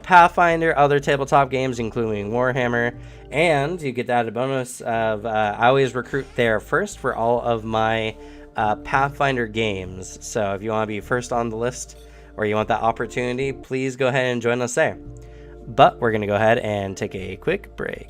Pathfinder, other tabletop games, including Warhammer, and you get the added bonus of I always recruit there first for all of my Pathfinder games. So if you want to be first on the list or you want that opportunity, please go ahead and join us there. But we're going to go ahead and take a quick break.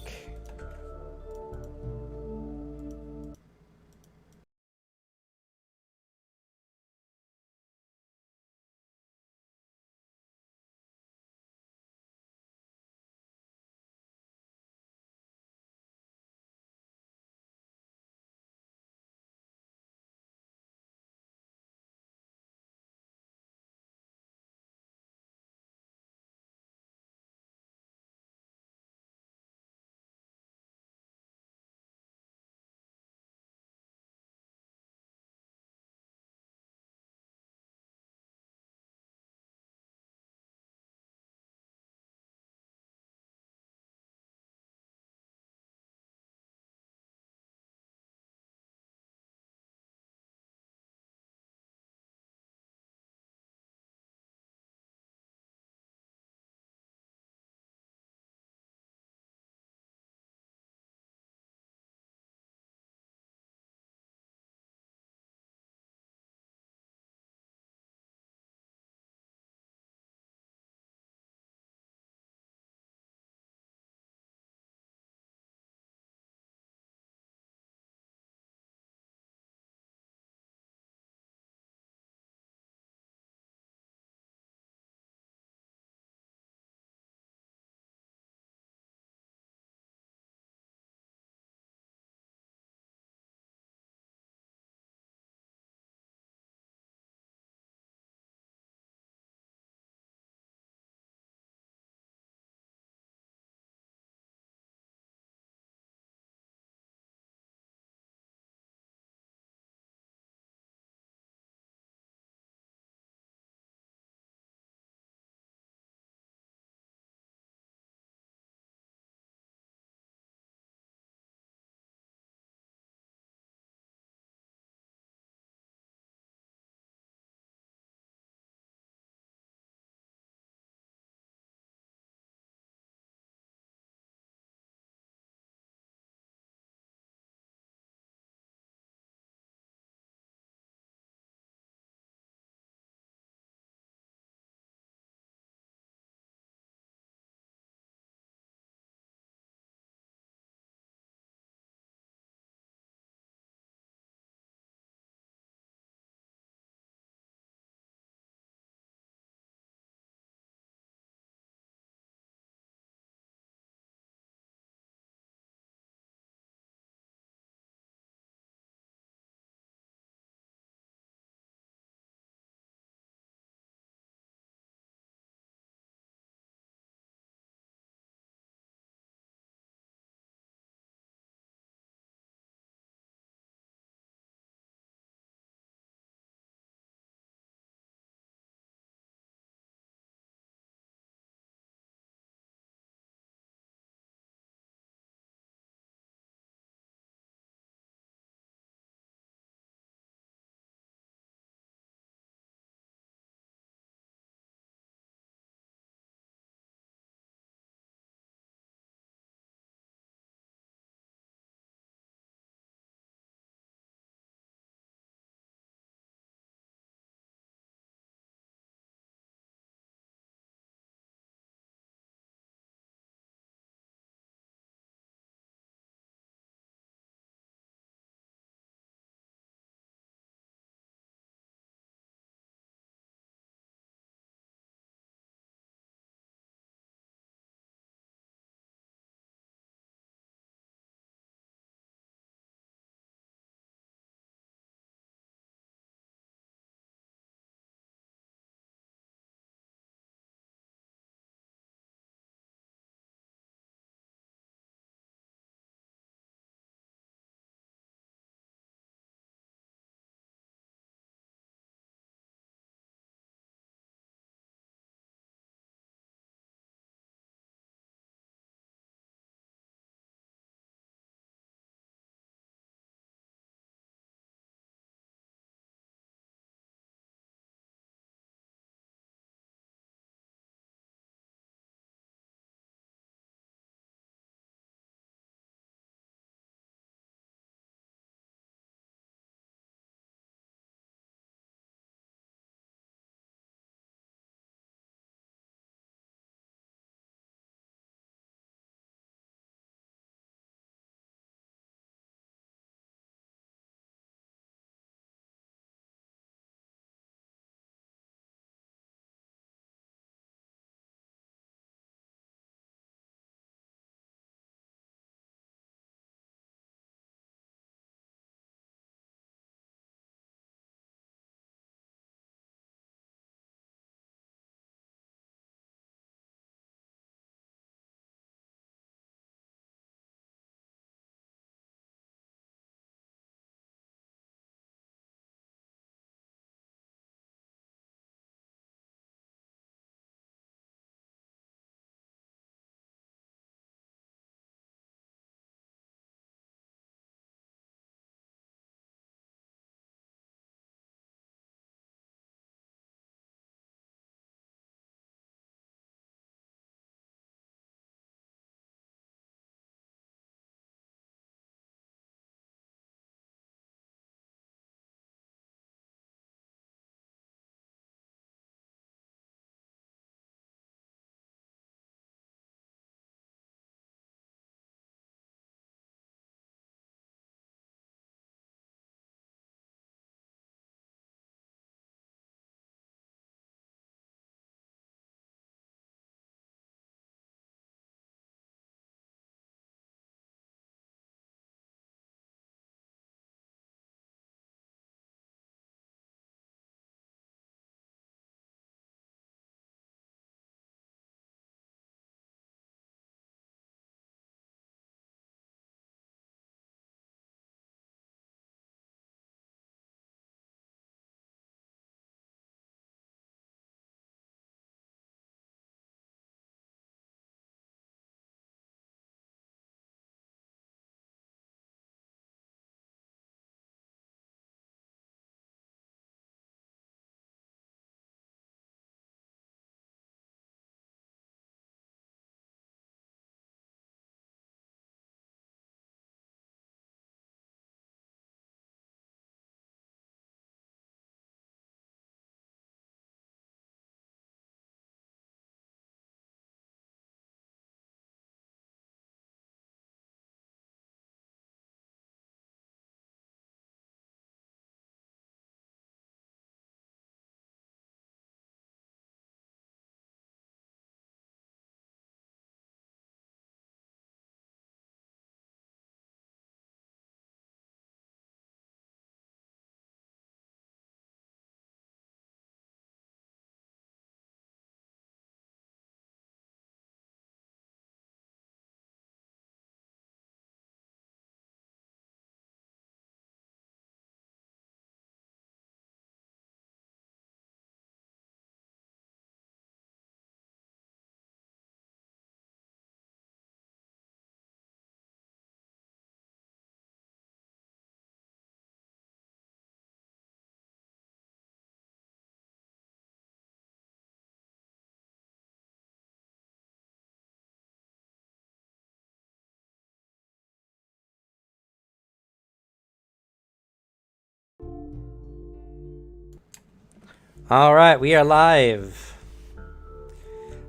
All right, we are live.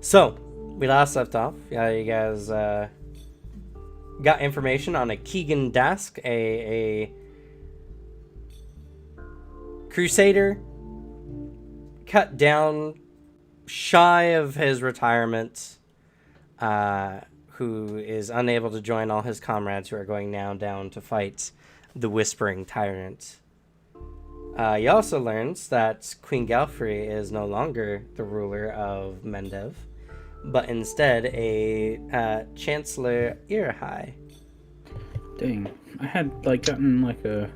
So, we last left off. You guys got information on a Keegan Dask, a crusader cut down shy of his retirement, who is unable to join all his comrades who are going now down to fight the Whispering Tyrant. You also learns that Queen Galfrey is no longer the ruler of Mendev, but instead a Chancellor Irahai. Dang, I had gotten a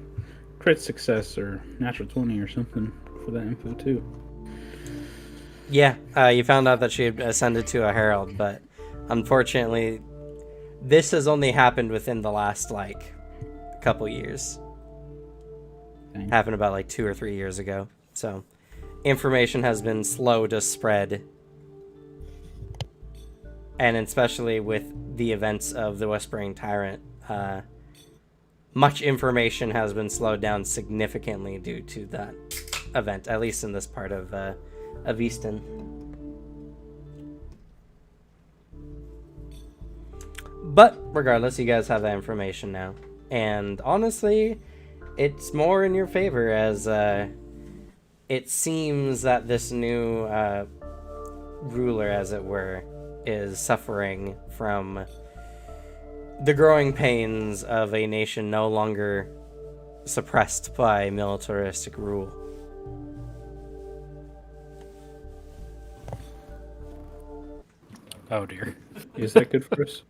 crit success or natural 20 or something for that info too. Yeah, you found out that she had ascended to a herald, but unfortunately, this has only happened within the last couple years. Dang. Happened about 2 or 3 years ago. So, information has been slow to spread. And especially with the events of the Whispering Tyrant, much information has been slowed down significantly due to that event, at least in this part of Easton. But regardless, you guys have that information now. And honestly, it's more in your favor, as it seems that this new ruler, as it were, is suffering from the growing pains of a nation no longer suppressed by militaristic rule. Oh dear. Is that good for us?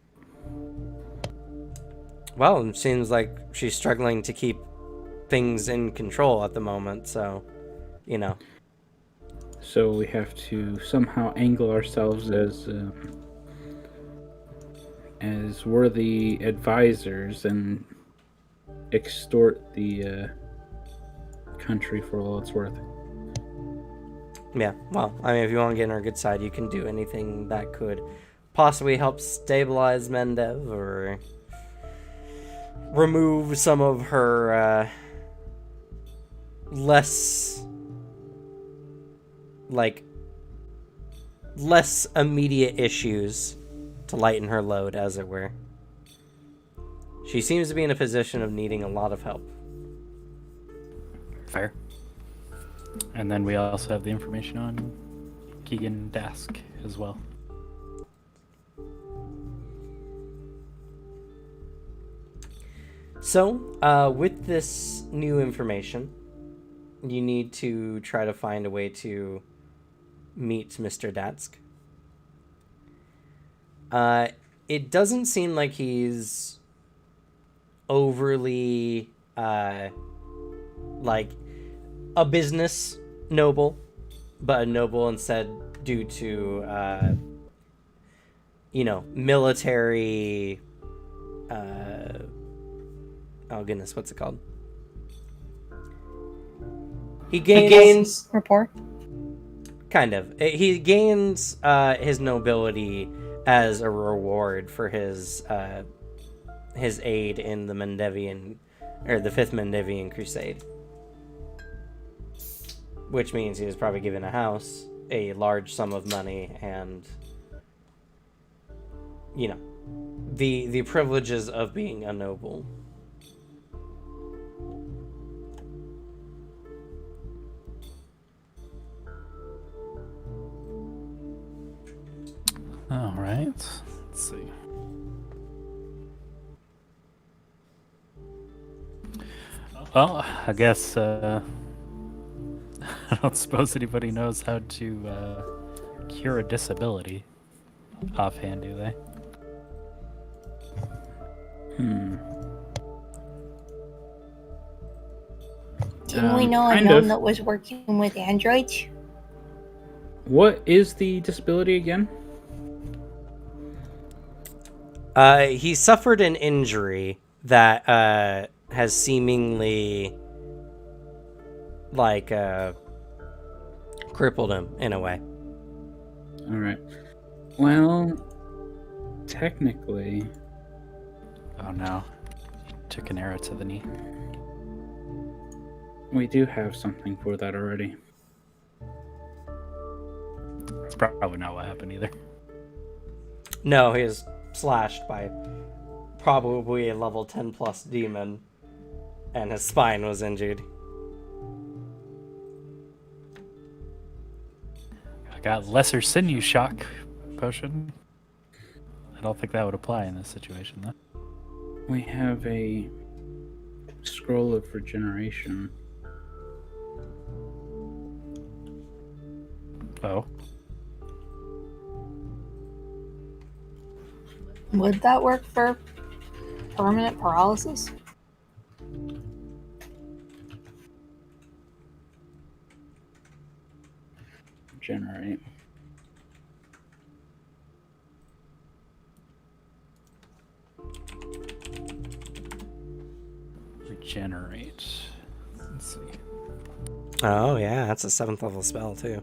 Well, it seems like she's struggling to keep things in control at the moment, so, you know. So we have to somehow angle ourselves as worthy advisors and extort the country for all it's worth. Yeah, well, I mean, if you want to get on her good side, you can do anything that could possibly help stabilize Mendev or remove some of her less immediate issues to lighten her load, as it were. She seems to be in a position of needing a lot of help. Fair. And then we also have the information on Keegan Dask as well. So, with this new information, you need to try to find a way to meet Mr. Datsk. It doesn't seem like he's overly, a business noble, but a noble instead due to, military, oh goodness, what's it called? He gains rapport. Kind of. He gains his nobility as a reward for his aid in the Mendevian, or the 5th Mendevian Crusade. Which means he was probably given a house, a large sum of money, and, the privileges of being a noble. All right. Let's see. Well, I guess I don't suppose anybody knows how to cure a disability offhand, do they? Didn't we know a kind gnome of. that was working with androids? What is the disability again? He suffered an injury that has seemingly crippled him in a way. All right. Well, technically, Oh no. Took an arrow to the knee. we do have something for that already. That's probably not what happened either. No, he was slashed by probably a level 10 plus demon, and his spine was injured. I got lesser sinew shock potion. I don't think that would apply in this situation, though. We have a scroll of regeneration. Oh. Would that work for permanent paralysis? Generate. Regenerate. Let's see. Oh, yeah, that's a 7th level spell, too.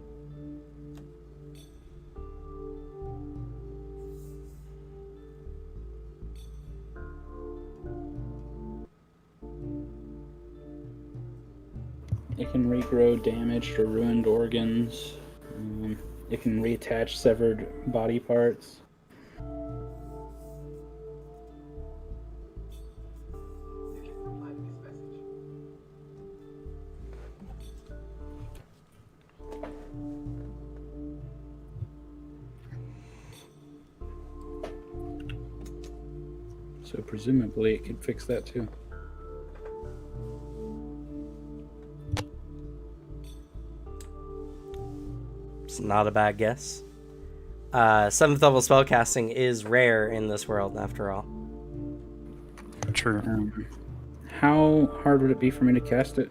It can regrow damaged or ruined organs. It can reattach severed body parts. So presumably it could fix that too. It's not a bad guess. 7th level spellcasting is rare in this world, after all. True. How hard would it be for me to cast it?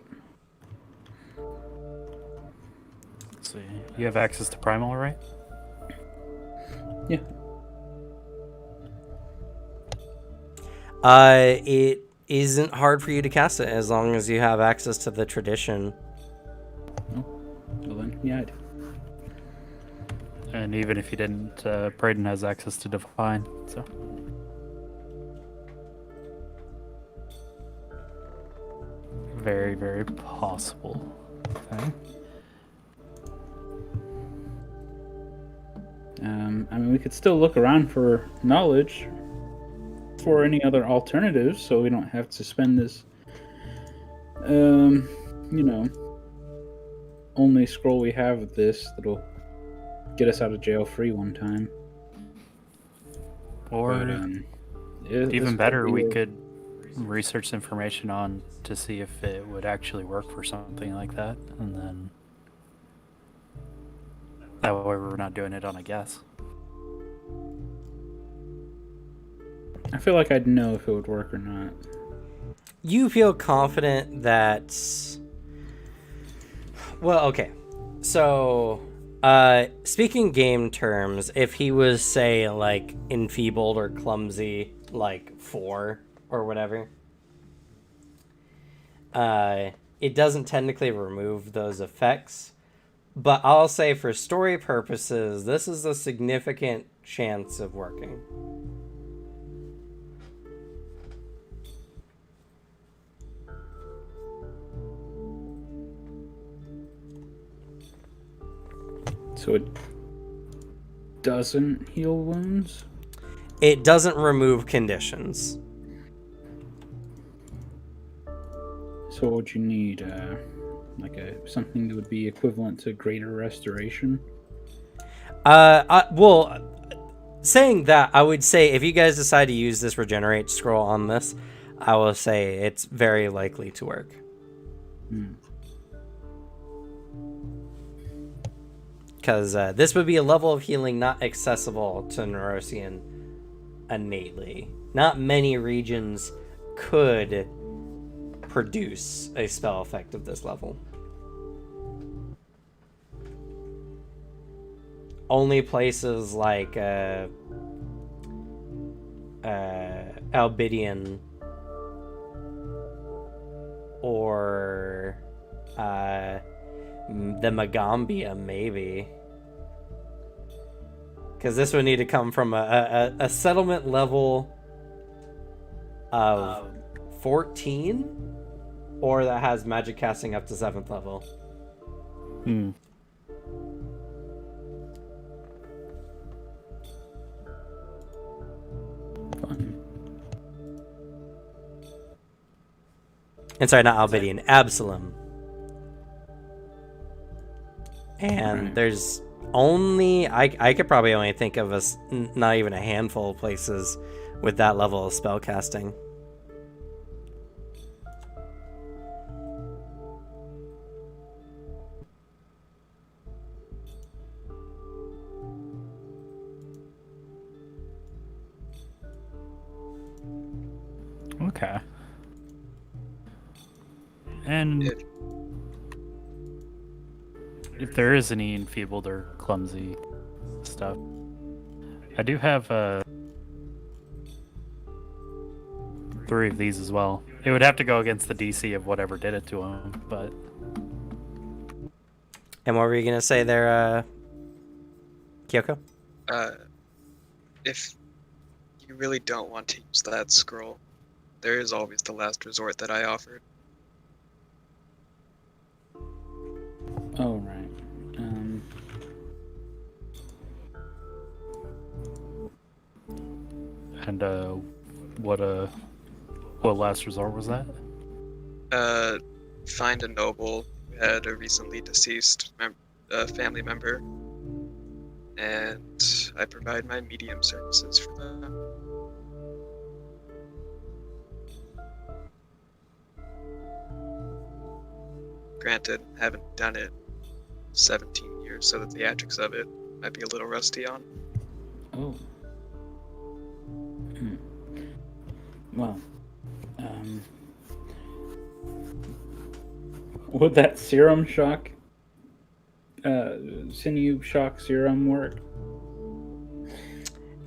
Let's see. You have access to Primal, right? Yeah. It isn't hard for you to cast it as long as you have access to the tradition. Oh, well then, yeah, I do. And even if you didn't, Braden has access to Divine, so. Very, very possible. Okay. I mean, we could still look around for knowledge for any other alternatives, so we don't have to spend this, only scroll we have of this that'll get us out of jail free one time. Or This even better, could be we a- could research information on to see if it would actually work for something like that, and then that way we're not doing it on a guess. I feel like I'd know if it would work or not. You feel confident that... Well, okay. So, speaking game terms, if he was, say, like, enfeebled or clumsy, like, 4 or whatever, it doesn't technically remove those effects. But I'll say for story purposes, this is a significant chance of working. So it doesn't heal wounds? It doesn't remove conditions. So what would you need? Something that would be equivalent to greater restoration? Saying that, I would say if you guys decide to use this regenerate scroll on this, I will say it's very likely to work. Because this would be a level of healing not accessible to Neurosian innately. Not many regions could produce a spell effect of this level. Only places like Albidian or the Magambia, maybe. Because this would need to come from a settlement level of 14, or that has magic casting up to 7th level. And sorry, not Alvidian, Absalom. And Right. there's only I could probably only think of not even a handful of places with that level of spell casting. Okay. And If- if there is any enfeebled or clumsy stuff, I do have 3 of these as well. It would have to go against the DC of whatever did it to him, but And what were you gonna say there, Kyoko? If you really don't want to use that scroll, there is always the last resort that I offered. Oh, right. and what last resort was that? Find a noble who had a recently deceased family member, and I provide my medium services for them. Granted, haven't done it 17 years, so the theatrics of it might be a little rusty on. Oh. Well, would that serum shock, sinew shock serum work?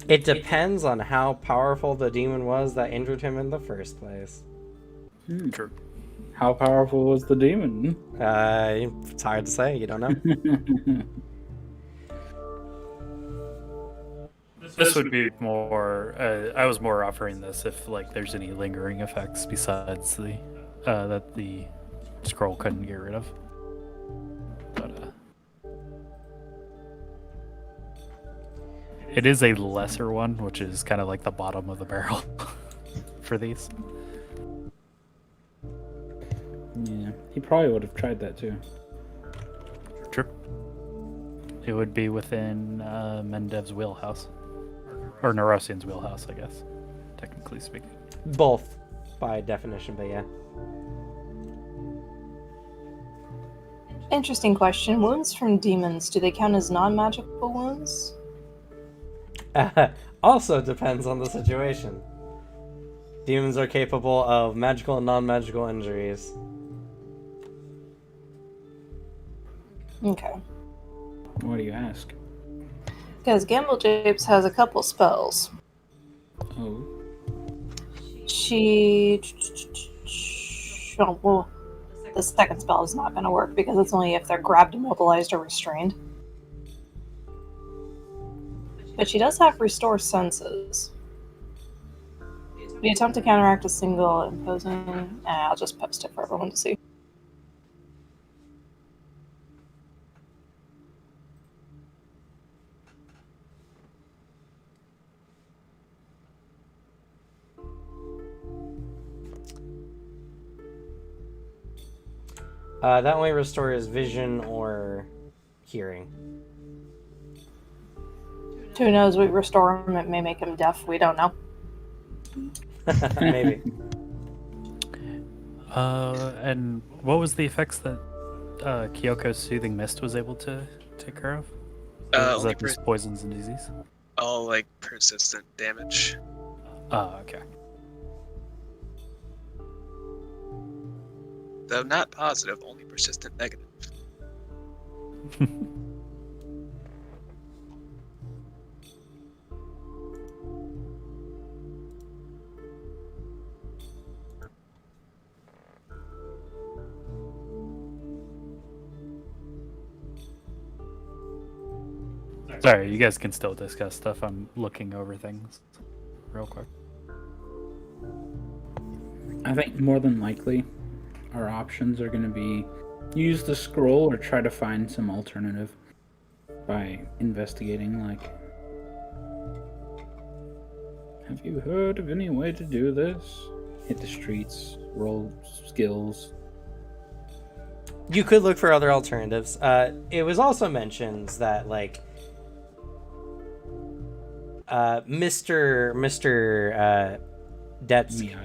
It depends on how powerful the demon was that injured him in the first place. True. How powerful was the demon? It's hard to say. You don't know. This would be more. I was more offering this if like there's any lingering effects besides the that the scroll couldn't get rid of. But it is a lesser one, which is kind of like the bottom of the barrel for these. Yeah, he probably would have tried that too. True. It would be within Mendev's wheelhouse. Or Neurosian's wheelhouse, I guess, technically speaking. Both, by definition, but yeah. Interesting question. Wounds from demons, do they count as non-magical wounds? Also depends on the situation. Demons are capable of magical and non-magical injuries. Okay. Why do you ask? Because Gamble Japes has a couple spells. Oh. She... Oh, well, the second spell is not going to work because it's only if they're grabbed, immobilized, or restrained. But she does have Restore Senses. The attempt to counteract a single imposing... I'll just post it for everyone to see. That only restores vision or hearing. Who knows? We restore him. It may make him deaf. We don't know. Maybe. And what was the effects that Kyoko's Soothing Mist was able to take care of? Was Only that just poisons and disease? all like persistent damage. Oh, okay. Though not positive, only persistent negative. Sorry, you guys can still discuss stuff. I'm looking over things real quick. I think more than likely our options are going to be use the scroll or try to find some alternative by investigating, like, have you heard of any way to do this? hit the streets, roll skills. You could look for other alternatives. It was also mentioned that like Mr. Detsky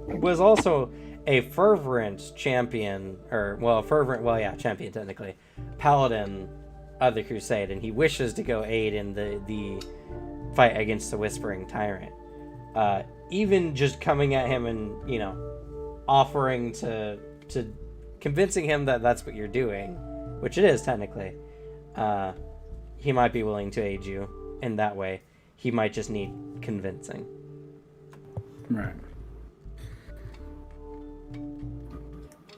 was also a fervent champion, champion technically, paladin of the Crusade, and he wishes to go aid in the fight against the Whispering Tyrant. Even just coming at him and offering to convincing him that that's what you're doing, which it is technically, he might be willing to aid you in that way. He might just need convincing. Right.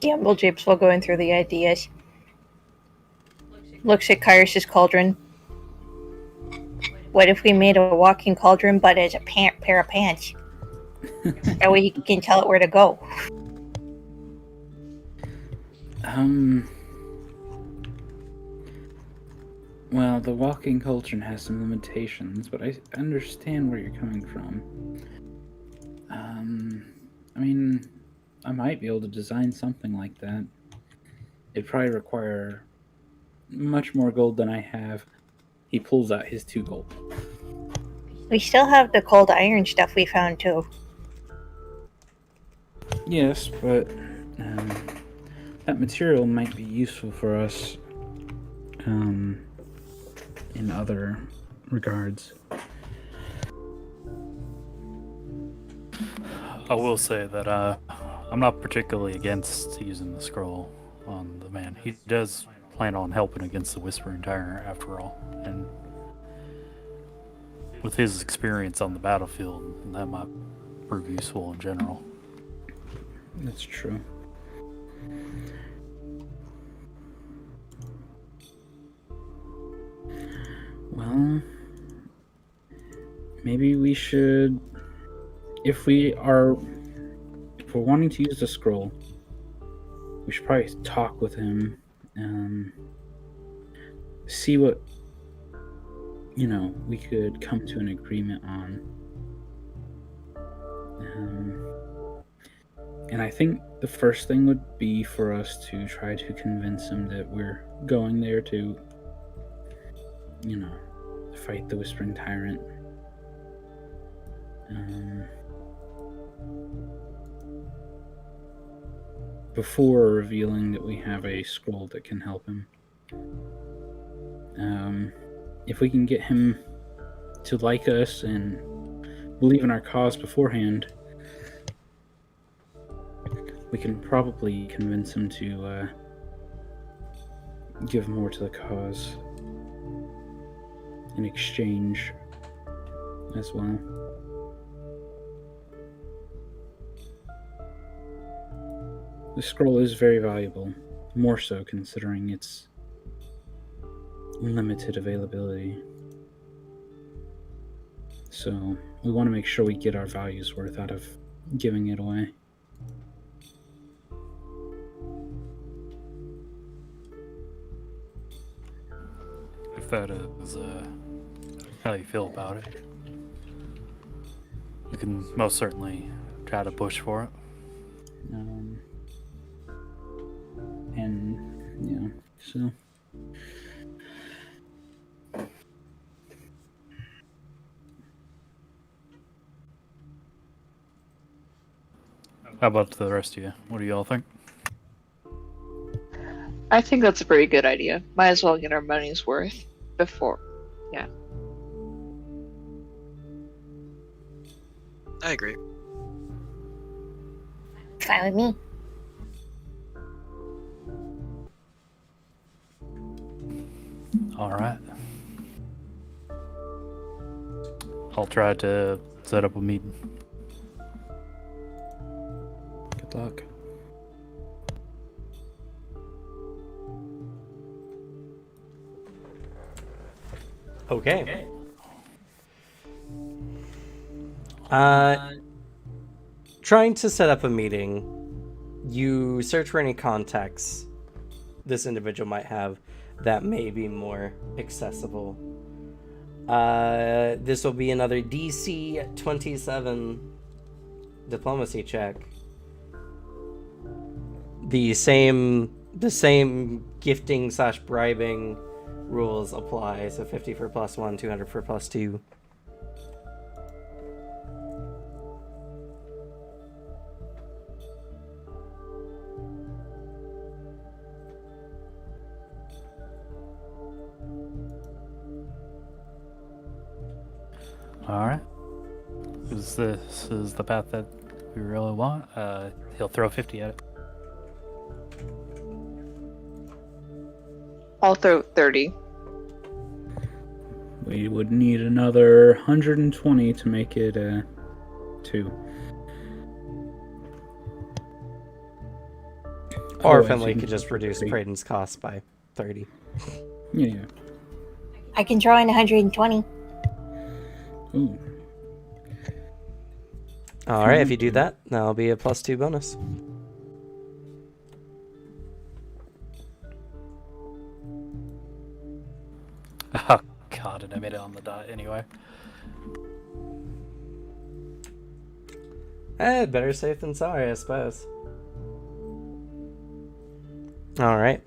Gamble Japes while going through the ideas. Looks at Kyrus's cauldron. What if we made a walking cauldron but as a pair of pants? That way he can tell it where to go. Well, the walking cauldron has some limitations, but I understand where you're coming from. I mean, I might be able to design something like that. It'd probably require much more gold than I have. He pulls out his 2 gold. We still have the cold iron stuff we found too. Yes, but that material might be useful for us in other regards. I will say that I'm not particularly against using the scroll on the man. He does plan on helping against the Whispering Tyrant after all, and with his experience on the battlefield, that might prove useful in general. That's true. Well, maybe we should, if we're wanting to use the scroll, we should probably talk with him, see what we could come to an agreement on. And I think the first thing would be for us to try to convince him that we're going there to, fight the Whispering Tyrant. Before revealing that we have a scroll that can help him. If we can get him to like us and believe in our cause beforehand, we can probably convince him to give more to the cause in exchange as well. The scroll is very valuable, more so considering its limited availability. So we want to make sure we get our value's worth out of giving it away. If that is how you feel about it, you can most certainly try to push for it. So how about the rest of you? What do y'all think? I think that's a pretty good idea. Might as well get our money's worth before. Yeah. I agree. Fine with me. All right. I'll try to set up a meeting. good luck. Okay. Trying to set up a meeting, you search for any contacts this individual might have that may be more accessible. This will be another DC 27 diplomacy check, the same gifting / bribing rules apply. So 50 for +1, 200 for +2. All right. This is the path that we really want. He'll throw 50 at it. I'll throw 30. We would need another 120 to make it 2. Or Otherwise, Finley you can could just reduce 30. Braden's cost by 30. Yeah. I can throw in 120. Ooh. All right, if you do that, that'll be a +2 bonus. Oh god, and I made it on the dot anyway. Better safe than sorry, I suppose. All right.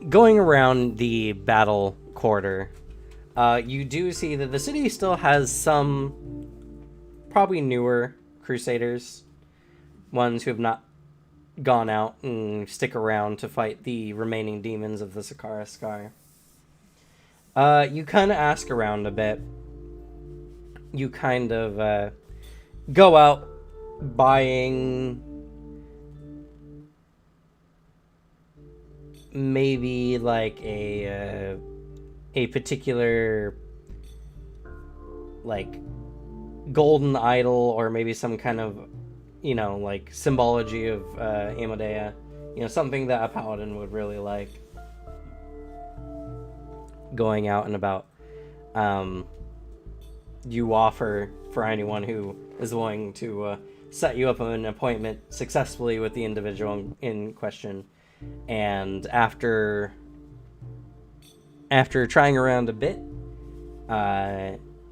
Going around the battle quarter, you do see that the city still has some probably newer crusaders, ones who have not gone out and stick around to fight the remaining demons of the Sakara Sky. You kind of ask around a bit. You kind of go out buying maybe like a particular like golden idol, or maybe some kind of, you know, like symbology of Amadea, you know, something that a paladin would really like. Going out and about, you offer for anyone who is willing to set you up an appointment successfully with the individual in question. And after trying around a bit,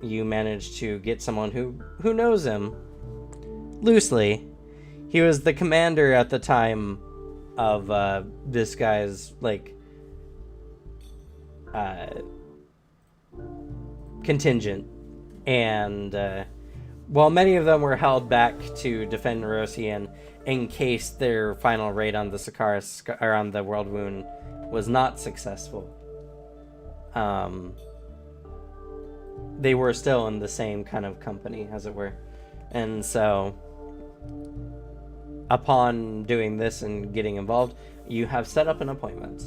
you manage to get someone who knows him loosely. He was the commander at the time of this guy's like contingent, and while many of them were held back to defend Rosian in case their final raid on the Sakara or on the World Wound was not successful, they were still in the same kind of company, as it were. And so upon doing this and getting involved, you have set up an appointment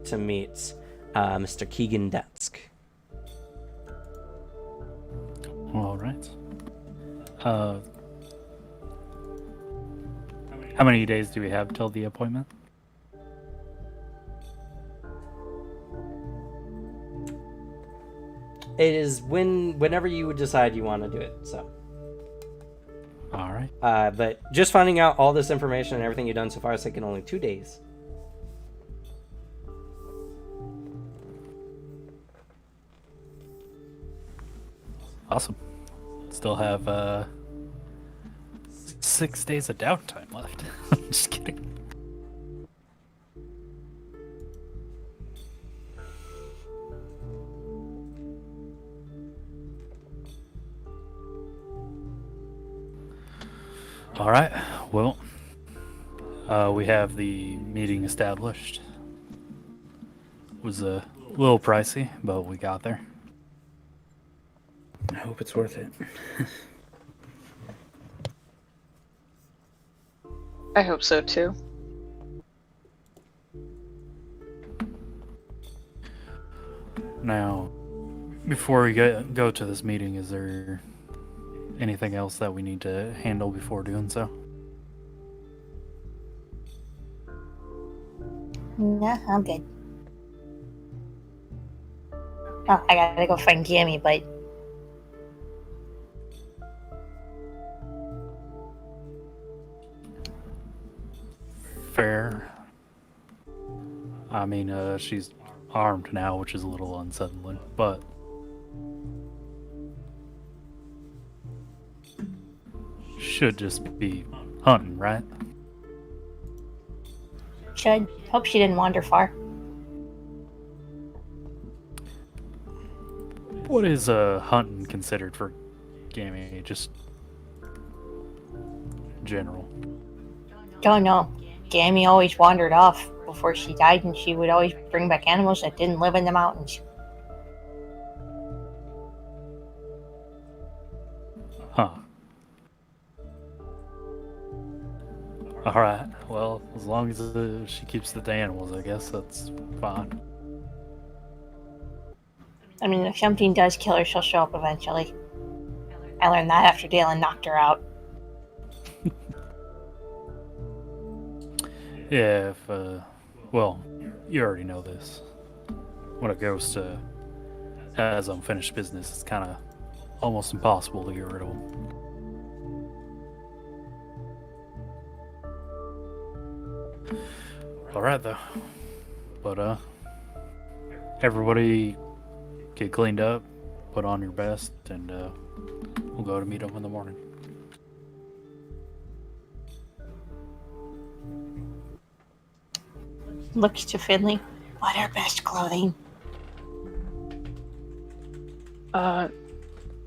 to meet Mr. Keegan Datsk. All right. How many days do we have till the appointment? It is whenever you decide you want to do it. So. All right. But just finding out all this information and everything you've done so far has taken only 2 days. Awesome. Still have 6 days of downtime left. Just kidding. All right. Well, we have the meeting established. It was a little pricey, but we got there. I hope it's worth it. I hope so too. Now, before we go to this meeting, is there anything else that we need to handle before doing so? No, I'm good. Oh, I gotta go find Gammy, but Fair. I mean, she's armed now, which is a little unsettling, but should just be hunting, right? Should. Hope she didn't wander far. What is hunting considered for Gammy? Just general. Don't know. Gammy always wandered off before she died, and she would always bring back animals that didn't live in the mountains. Huh. Alright, well, as long as she keeps the animals, I guess that's fine. I mean, if something does kill her, she'll show up eventually. I learned that after Dalen knocked her out. Yeah, if, well, you already know this. When a ghost has unfinished business, it's kind of almost impossible to get rid of them. Alright, though. But, everybody get cleaned up, put on your best, and, we'll go to meet them in the morning. Looks to Finley. What her best clothing?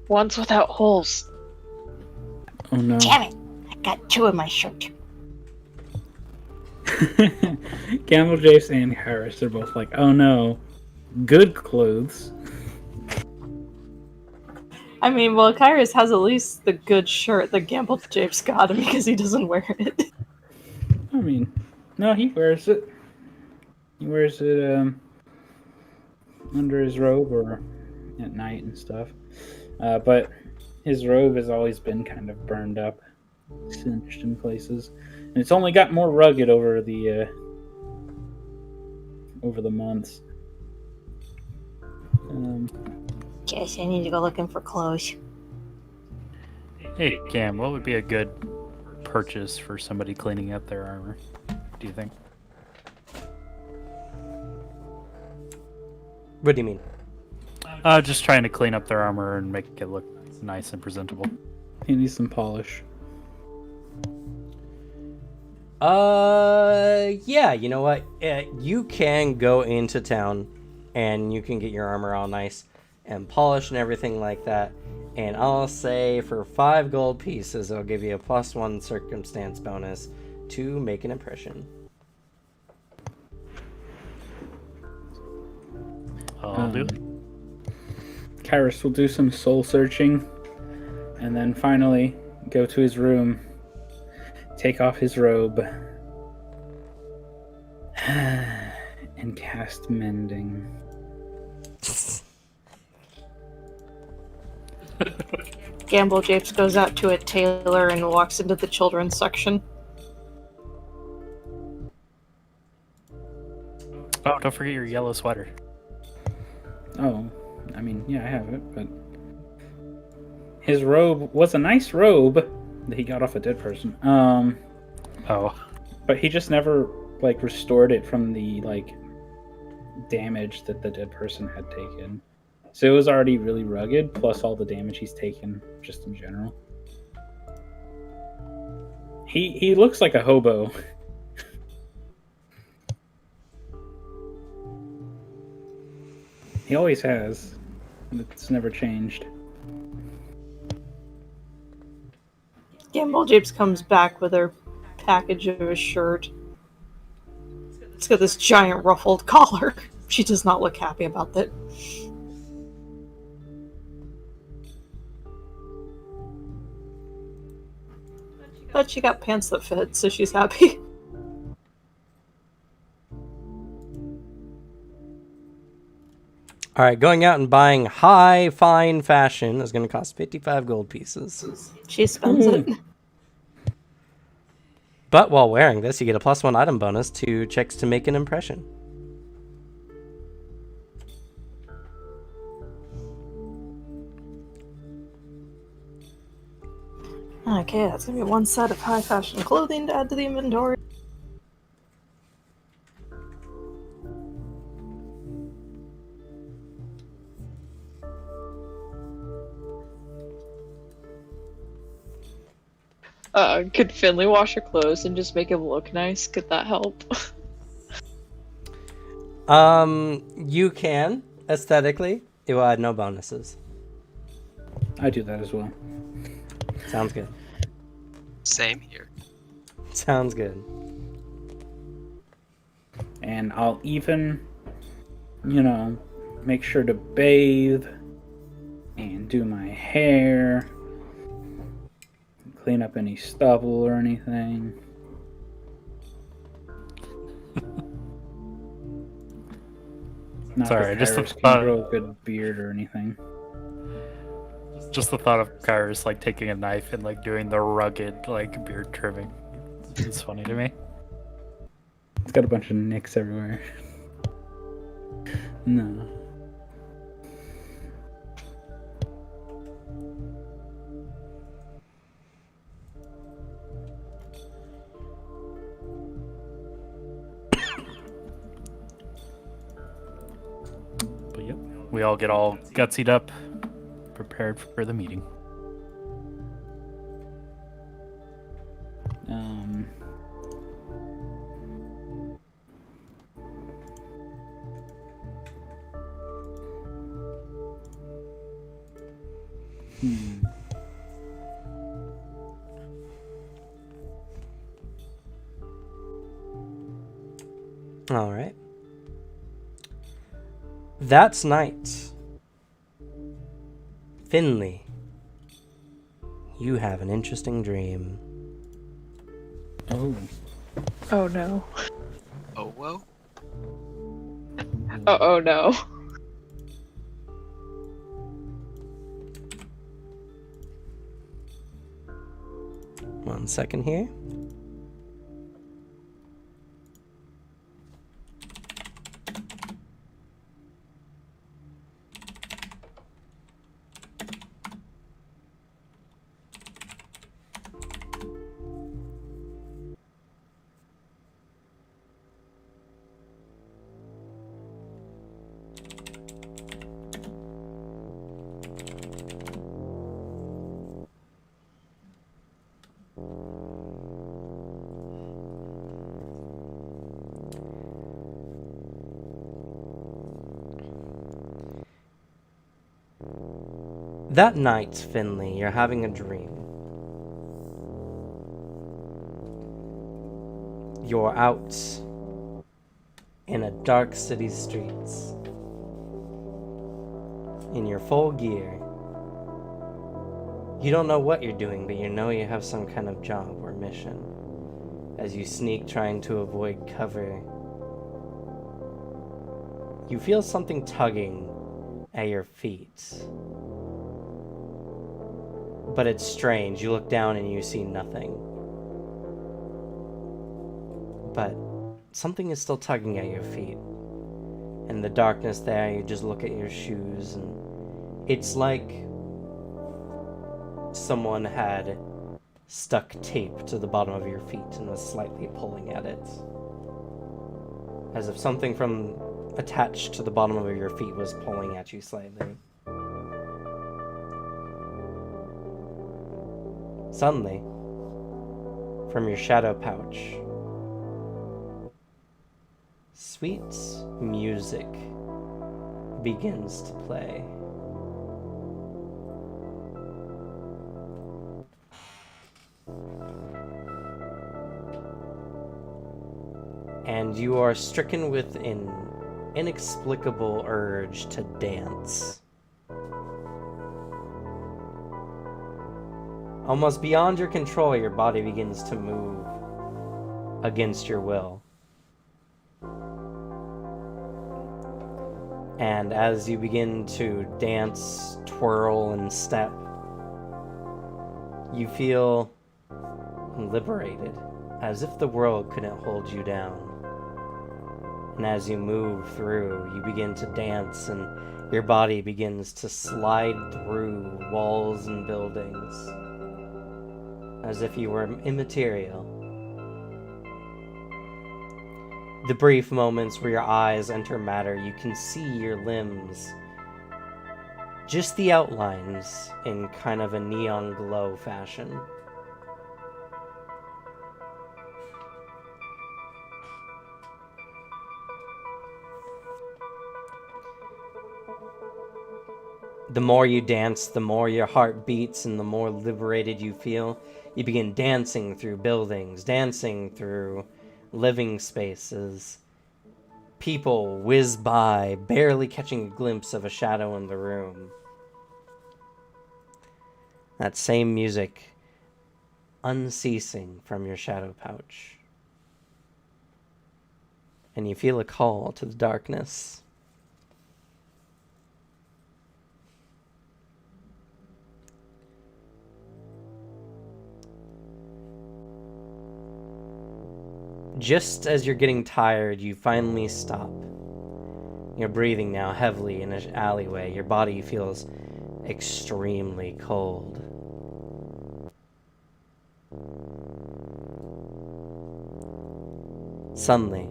Ones without holes. Oh no. Damn it! I got two in my shirt. Gamble Jace and Harris are both like, oh no, good clothes. I mean, well, Kyrus has at least the good shirt that Gamble Japes got him because he doesn't wear it. I mean, no, he wears it. He wears it under his robe or at night and stuff. But his robe has always been kind of burned up, cinched in places, and it's only got more rugged over the months. Guess I need to go looking for clothes. Hey, Cam, what would be a good purchase for somebody cleaning up their armor, do you think? What do you mean? Just trying to clean up their armor and make it look nice and presentable. He needs some polish. Yeah, you know what? You can go into town and you can get your armor all nice and polished and everything like that. And I'll say for 5 gold pieces, it'll give you a +1 circumstance bonus to make an impression. I'll do it. Kyrus will do some soul searching, and then finally go to his room, take off his robe, and cast mending. Gamble Japes goes out to a tailor and walks into the children's section. Oh, don't forget your yellow sweater. Oh, I mean, yeah, I have it, but his robe was a nice robe that he got off a dead person. Oh. But he just never restored it from the damage that the dead person had taken. So it was already really rugged, plus all the damage he's taken just in general. He looks like a hobo. He always has. It's never changed. Gamble Japes comes back with her package of a shirt. It's got this giant ruffled collar. She does not look happy about that. But she got pants that fit, so she's happy. All right, going out and buying high fine fashion is going to cost 55 gold pieces. She spends it. But while wearing this, you get a +1 item bonus to checks to make an impression. Okay, that's gonna be one set of high fashion clothing to add to the inventory. Could Finley wash her clothes and just make him look nice? Could that help? You can, aesthetically. It will add no bonuses. I do that as well. Sounds good. Same here. Sounds good. And I'll even, make sure to bathe and do my hair, clean up any stubble or anything. Not Sorry, that just the Kairos can thought- grow a good beard or anything. Just the thought of Kairos like taking a knife and like doing the rugged like beard trimming. It's funny to me. It's got a bunch of nicks everywhere. No. But yep, we all get all gutsied up, prepared for the meeting. All right. That's night. Finley, you have an interesting dream. Oh. Oh no. Oh well. Oh no. One second here. That night, Finley, you're having a dream. You're out in a dark city streets in your full gear. You don't know what you're doing, but you know you have some kind of job or mission as you sneak trying to avoid cover. You feel something tugging at your feet. But it's strange. You look down and you see nothing. But something is still tugging at your feet. In the darkness there, you just look at your shoes, and it's like someone had stuck tape to the bottom of your feet and was slightly pulling at it. As if something from attached to the bottom of your feet was pulling at you slightly. Suddenly, from your shadow pouch, sweet music begins to play. And you are stricken with an inexplicable urge to dance. Almost beyond your control, your body begins to move against your will. And as you begin to dance, twirl, and step, you feel liberated, as if the world couldn't hold you down. And as you move through, you begin to dance, and your body begins to slide through walls and buildings, as if you were immaterial. The brief moments where your eyes enter matter, you can see your limbs, just the outlines in kind of a neon glow fashion. The more you dance, the more your heart beats and the more liberated you feel. You begin dancing through buildings, dancing through living spaces. People whiz by, barely catching a glimpse of a shadow in the room. That same music unceasing from your shadow pouch. And you feel a call to the darkness. Just as you're getting tired, you finally stop. You're breathing now heavily in an alleyway. Your body feels extremely cold. Suddenly,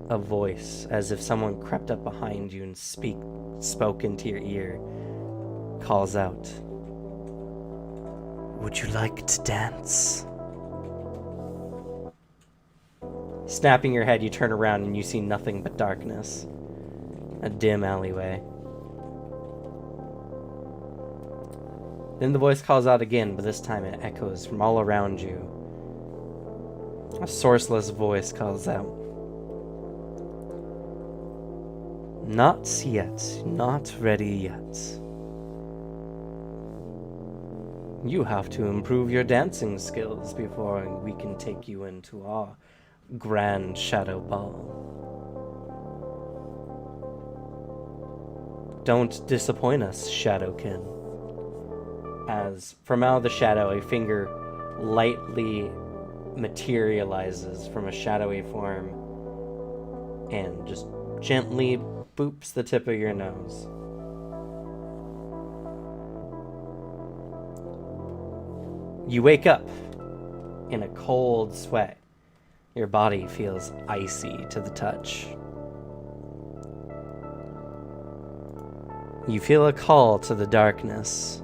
a voice, as if someone crept up behind you and spoke into your ear, calls out, "Would you like to dance?" Snapping your head, you turn around and you see nothing but darkness. A dim alleyway. Then the voice calls out again, but this time it echoes from all around you. A sourceless voice calls out, "Not yet, not ready yet. You have to improve your dancing skills before we can take you into our grand shadow ball. Don't disappoint us, Shadowkin." As from out of the shadow, a finger lightly materializes from a shadowy form and just gently boops the tip of your nose. You wake up in a cold sweat. Your body feels icy to the touch. You feel a call to the darkness.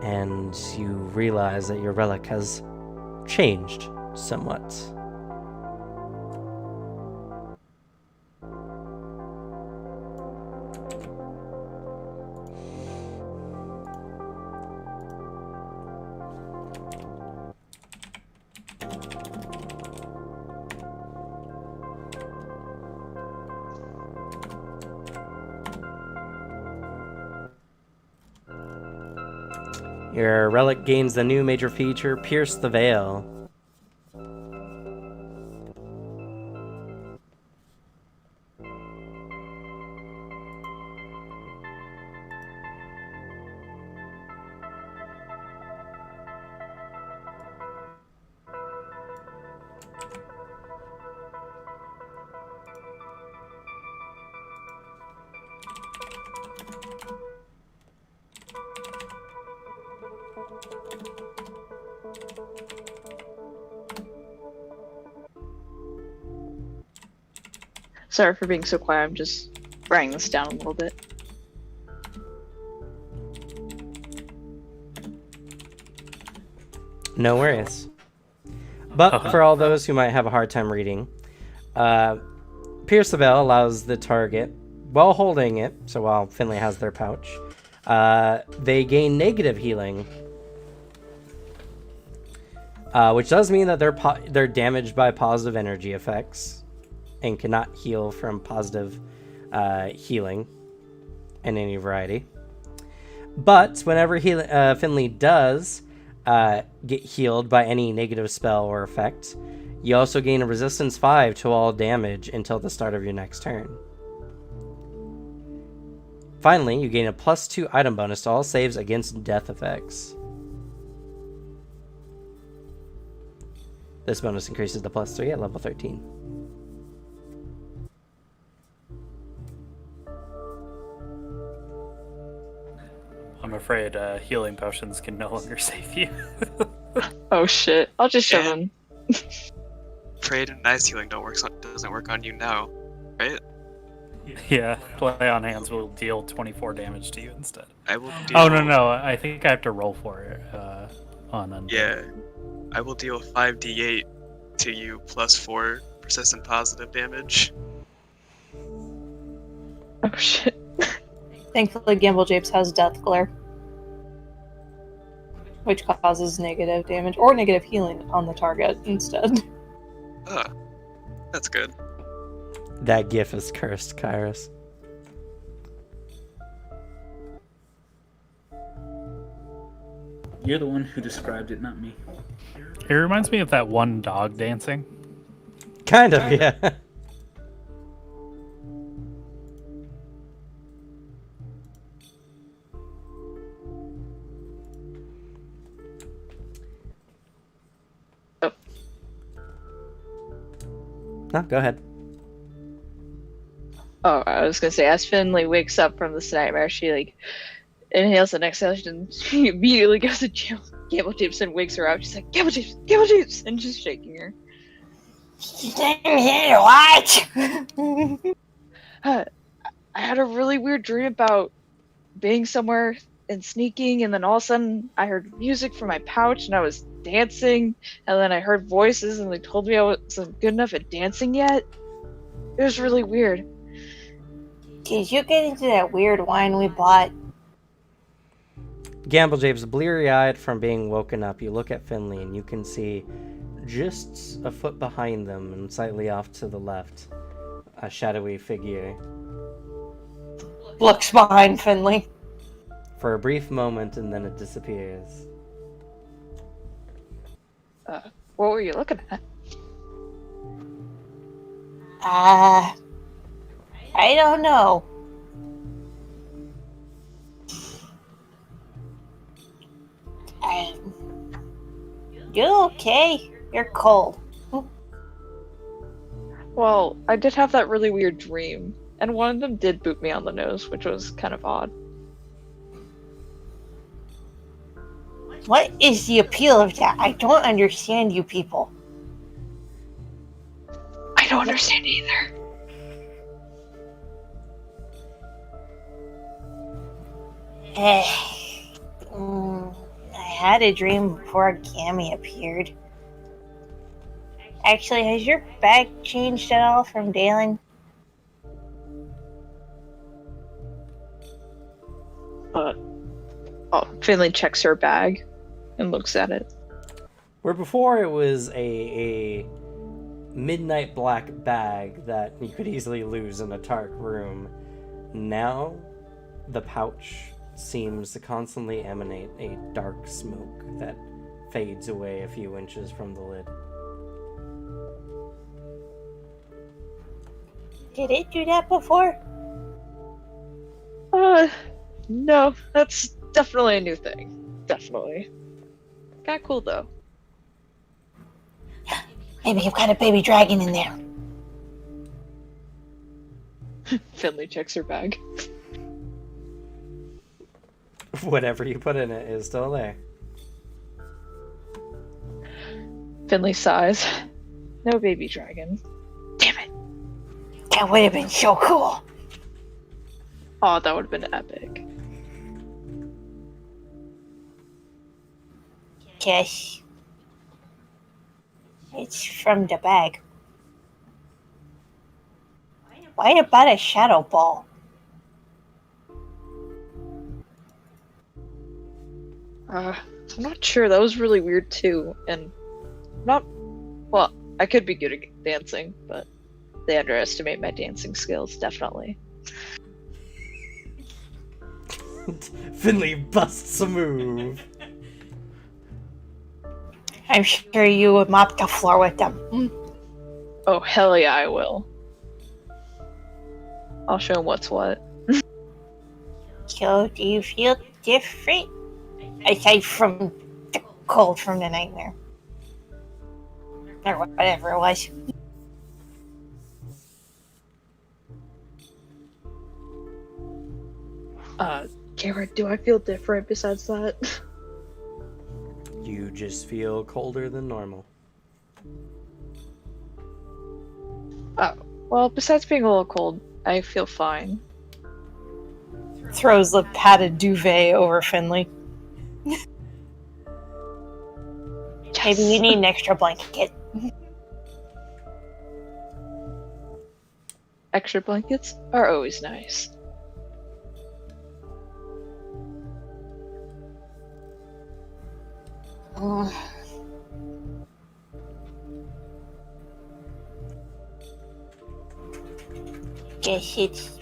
And you realize that your relic has changed somewhat. Your relic gains the new major feature, Pierce the Veil. Sorry for being so quiet, I'm just writing this down a little bit. No worries. But for all those who might have a hard time reading, Pierce the Veil allows the target, while holding it, so while Finley has their pouch, they gain negative healing. Which does mean that they're damaged by positive energy effects and cannot heal from positive healing in any variety. But whenever Finley does get healed by any negative spell or effect, you also gain a resistance 5 to all damage until the start of your next turn. Finally, you gain a +2 item bonus to all saves against death effects. This bonus increases to +3 at level 13. I'm afraid healing potions can no longer save you. Oh shit, I'll just shove And- him. Trade and ice healing doesn't work on you now, right? Yeah, Play on Hands will deal 24 damage to you instead. I will deal. Oh, no, I think I have to roll for it on Undead. Yeah, I will deal 5d8 to you +4 persistent positive damage. Oh shit. Thankfully, Gamble Japes has Death Glare, which causes negative damage or negative healing on the target instead. Ah, that's good. That gif is cursed, Kairos. You're the one who described it, not me. It reminds me of that one dog dancing. Kind of, yeah. Oh. No, go ahead. Oh, I was gonna say, as Finley wakes up from this nightmare, she like inhales and exhales, and she immediately goes to Gamble Japes and wakes her up. She's like, Gamble Japes, and just shaking her. What? I had a really weird dream about being somewhere and sneaking, and then all of a sudden I heard music from my pouch and I was dancing, and then I heard voices and they told me I wasn't good enough at dancing yet. It was really weird. Did you get into that weird wine we bought? Gamble Japes, bleary-eyed from being woken up, you look at Finley and you can see just a foot behind them and slightly off to the left, a shadowy figure. Looks behind Finley. For a brief moment and then it disappears. What were you looking at? I don't know. You okay? You're cold. Well, I did have that really weird dream, and one of them did boot me on the nose, which was kind of odd. What is the appeal of that? I don't understand you people. I don't understand either. I had a dream before Gammy appeared. Actually, has your bag changed at all from Dalen? Finley checks her bag and looks at it. Where before it was a midnight black bag that you could easily lose in a dark room, now the pouch seems to constantly emanate a dark smoke that fades away a few inches from the lid. Did it do that before? No, that's definitely a new thing. Definitely. Kinda cool though. Maybe you've got a baby dragon in there. Finley checks her bag. Whatever you put in it is still there. Finley sighs. No baby dragon. Damn it. That would have been so cool. Oh, that would have been epic. Yes. It's from the bag. Why about a shadow ball? I'm not sure. That was really weird too. And well, I could be good at dancing, but they underestimate my dancing skills, definitely. Finley busts a move. I'm sure you would mop the floor with them. Oh, hell yeah, I will. I'll show him what's what. So, do you feel different? Aside from the cold from the nightmare. Or whatever it was. Garrett, do I feel different besides that? You just feel colder than normal. Oh, well, besides being a little cold, I feel fine. Throws the padded duvet over Finley. Maybe you need an extra blanket. Extra blankets are always nice. Guess it's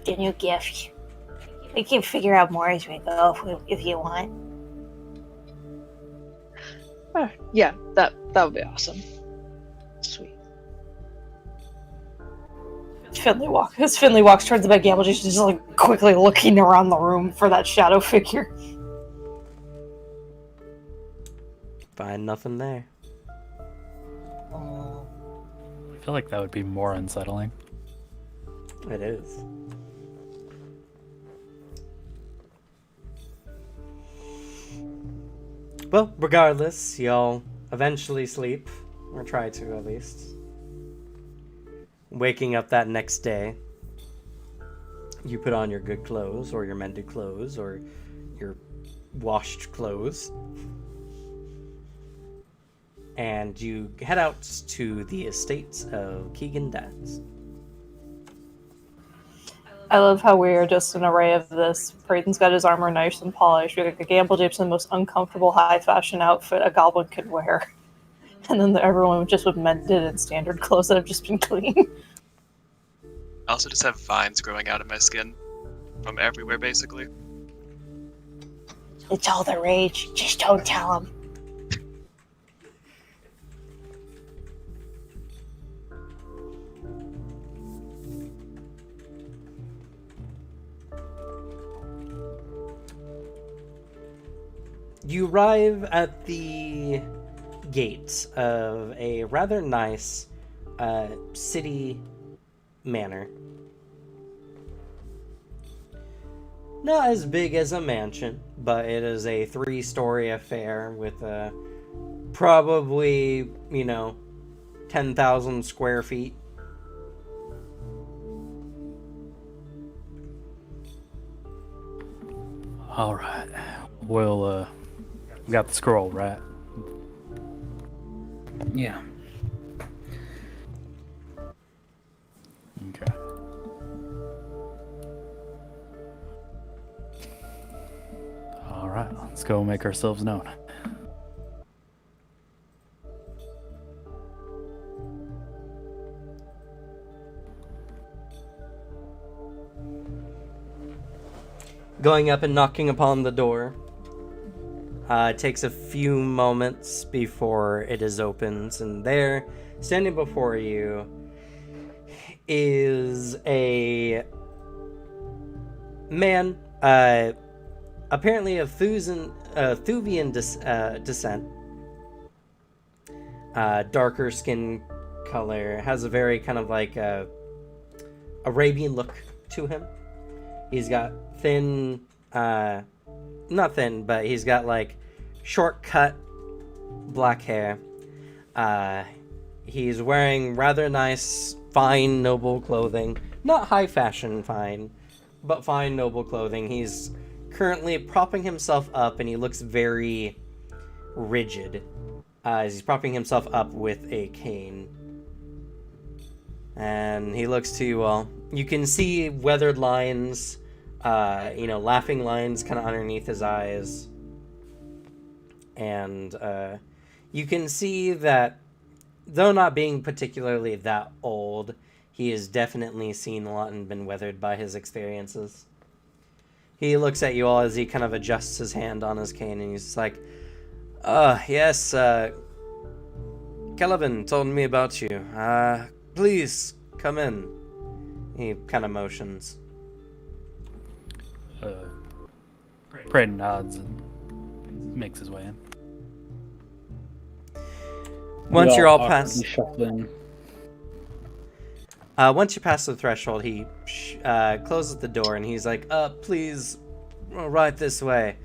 the new gift. We can figure out more as we go if you want. Yeah, that would be awesome. Sweet. As Finley walks towards the bed, Gamble just like quickly looking around the room for that shadow figure. Find nothing there. I feel like that would be more unsettling. It is. Well, regardless, y'all eventually sleep, or try to at least. Waking up that next day, you put on your good clothes, or your mended clothes, or your washed clothes, and you head out to the estates of Keegan Dance. I love how we are just an array of this. Brayden's got his armor nice and polished. We got Gamble Japes in the most uncomfortable high fashion outfit a goblin could wear. And then everyone just with mended and standard clothes that have just been cleaned. I also just have vines growing out of my skin from everywhere, basically. It's all the rage. Just don't tell him. You arrive at the gates of a rather nice city manor. Not as big as a mansion, but it is a 3-story affair with probably, 10,000 square feet. All right. Well, we got the scroll, right? Yeah. Okay. All right, let's go make ourselves known. Going up and knocking upon the door. It takes a few moments before it is opened, and there, standing before you, is a man, apparently of Thuvian descent. Darker skin color, has a very kind of like Arabian look to him. He's got thin, not thin, but he's got like short cut black hair. He's wearing rather nice, fine, noble clothing. Not high fashion fine, but fine, noble clothing. He's currently propping himself up, and he looks very rigid as he's propping himself up with a cane. And he looks to you all. You can see weathered lines, laughing lines kind of underneath his eyes. And you can see that, though not being particularly that old, he has definitely seen a lot and been weathered by his experiences. He looks at you all as he kind of adjusts his hand on his cane, and he's like, yes, Kelvin told me about you. Please, come in. He kind of motions. Brayden nods and makes his way in. Once you're all past, once you pass the threshold, he closes the door, and he's like, please, right this way.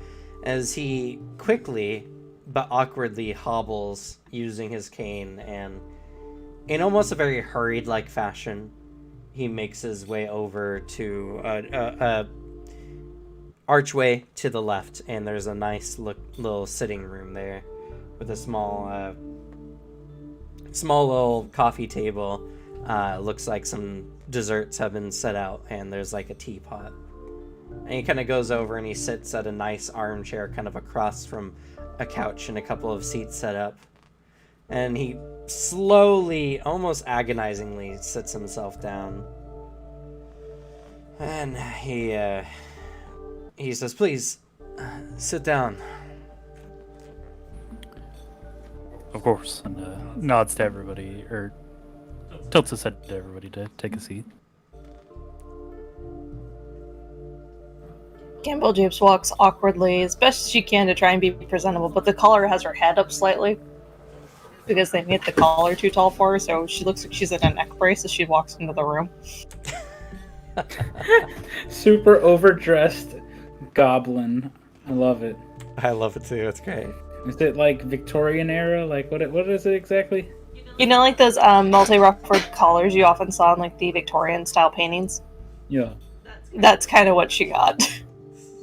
As he quickly but awkwardly hobbles using his cane, and in almost a very hurried like fashion, he makes his way over to a archway to the left, and there's a nice little sitting room there with a small little coffee table. Looks like some desserts have been set out, and there's like a teapot. And he kind of goes over and he sits at a nice armchair kind of across from a couch and a couple of seats set up. And he slowly, almost agonizingly, sits himself down. And he says, "Please, sit down." Of course, and nods to everybody, or tilts his head to everybody to take a seat. Gamble Japes walks awkwardly as best as she can to try and be presentable, but the caller has her head up slightly because they made the collar too tall for her, so she looks like she's in a neck brace as she walks into the room. Super overdressed goblin. I love it. I love it too. It's great. Is it like Victorian era? Like what is it exactly? You know, like those multi-ruffled collars you often saw in like the Victorian style paintings? Yeah. That's kind of what she got.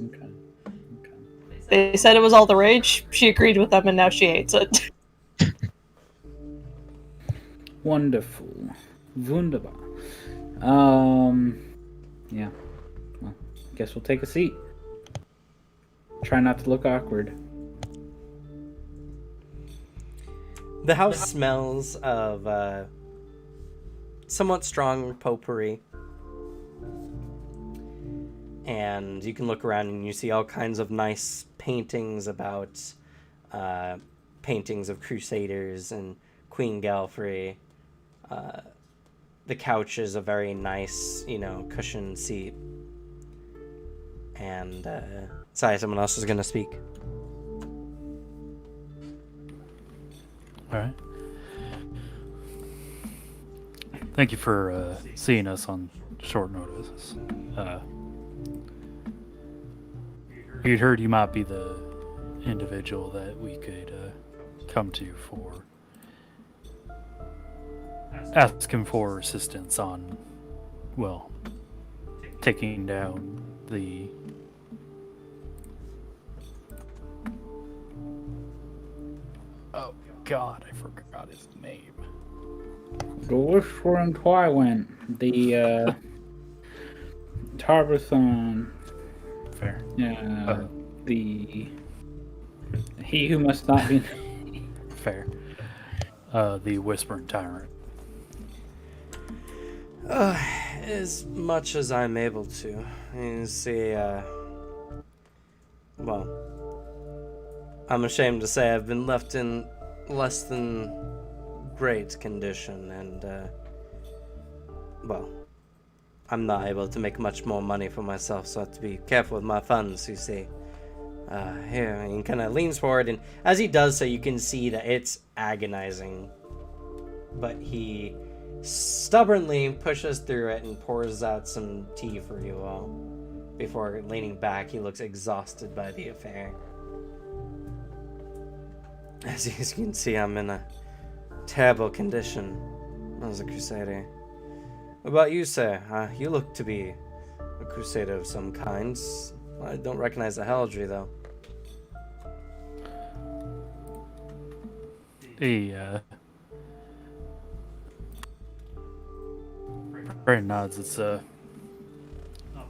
Okay. They said it was all the rage. She agreed with them, and now she hates it. Wonderful. Wunderbar. Yeah. Well, I guess we'll take a seat. Try not to look awkward. The house smells of somewhat strong potpourri. And you can look around and you see all kinds of nice paintings about paintings of crusaders and Queen Galfrey. The couch is a very nice, cushioned seat. And, sorry, someone else is going to speak. All right. Thank you for seeing us on short notice. We'd heard you might be the individual that we could come to for asking for assistance on, well, taking down the oh god, I forgot his name. The Whispering Twilight, the Tarbathon. Fair. The He Who Must Not Be. Fair. The Whispering Tyrant. As much as I'm able to. You see, well, I'm ashamed to say I've been left in less than great condition, and, well, I'm not able to make much more money for myself, so I have to be careful with my funds, you see. Here, and he kind of leans forward, and as he does so, you can see that it's agonizing. But he stubbornly pushes through it and pours out some tea for you all. Before leaning back, he looks exhausted by the affair. As you can see, I'm in a terrible condition as a crusader. What about you, sir? You look to be a crusader of some kind. I don't recognize the heraldry, though. Brandon nods. It's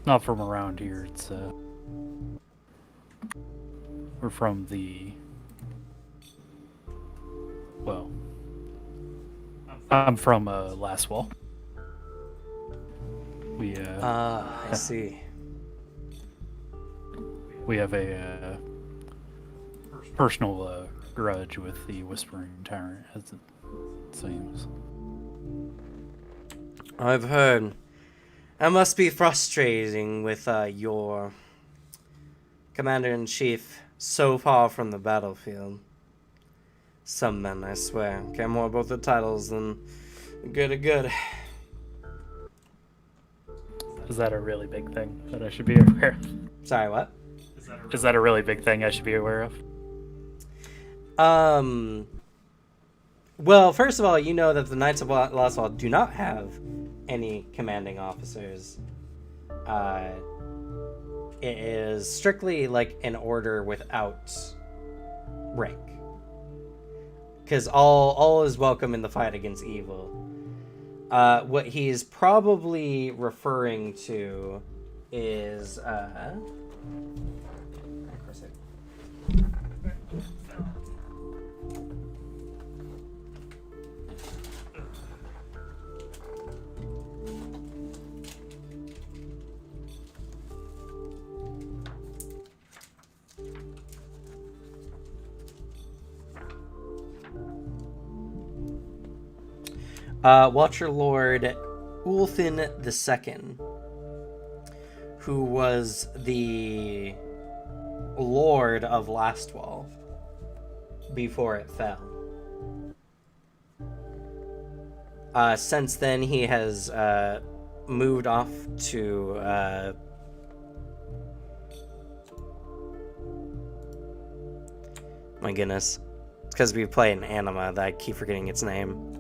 not from around here. It's we're from the, well, I'm from Lastwall. We I see. We have a personal grudge with the Whispering Tyrant, as it seems. I've heard. It must be frustrating with your commander-in-chief so far from the battlefield. Some men, I swear, care more about the titles than good. Is that a really big thing that I should be aware of? Sorry, what? Is that a really big thing I should be aware of? Well, first of all, you know that the Knights of Lostwall do not have any commanding officers. It is strictly like an order without rank. Because all is welcome in the fight against evil. What he's probably referring to is Watcher Lord Ulthin II, who was the Lord of Lastwall before it fell. Since then, he has moved off to my goodness, it's because we play an anima that I keep forgetting its name.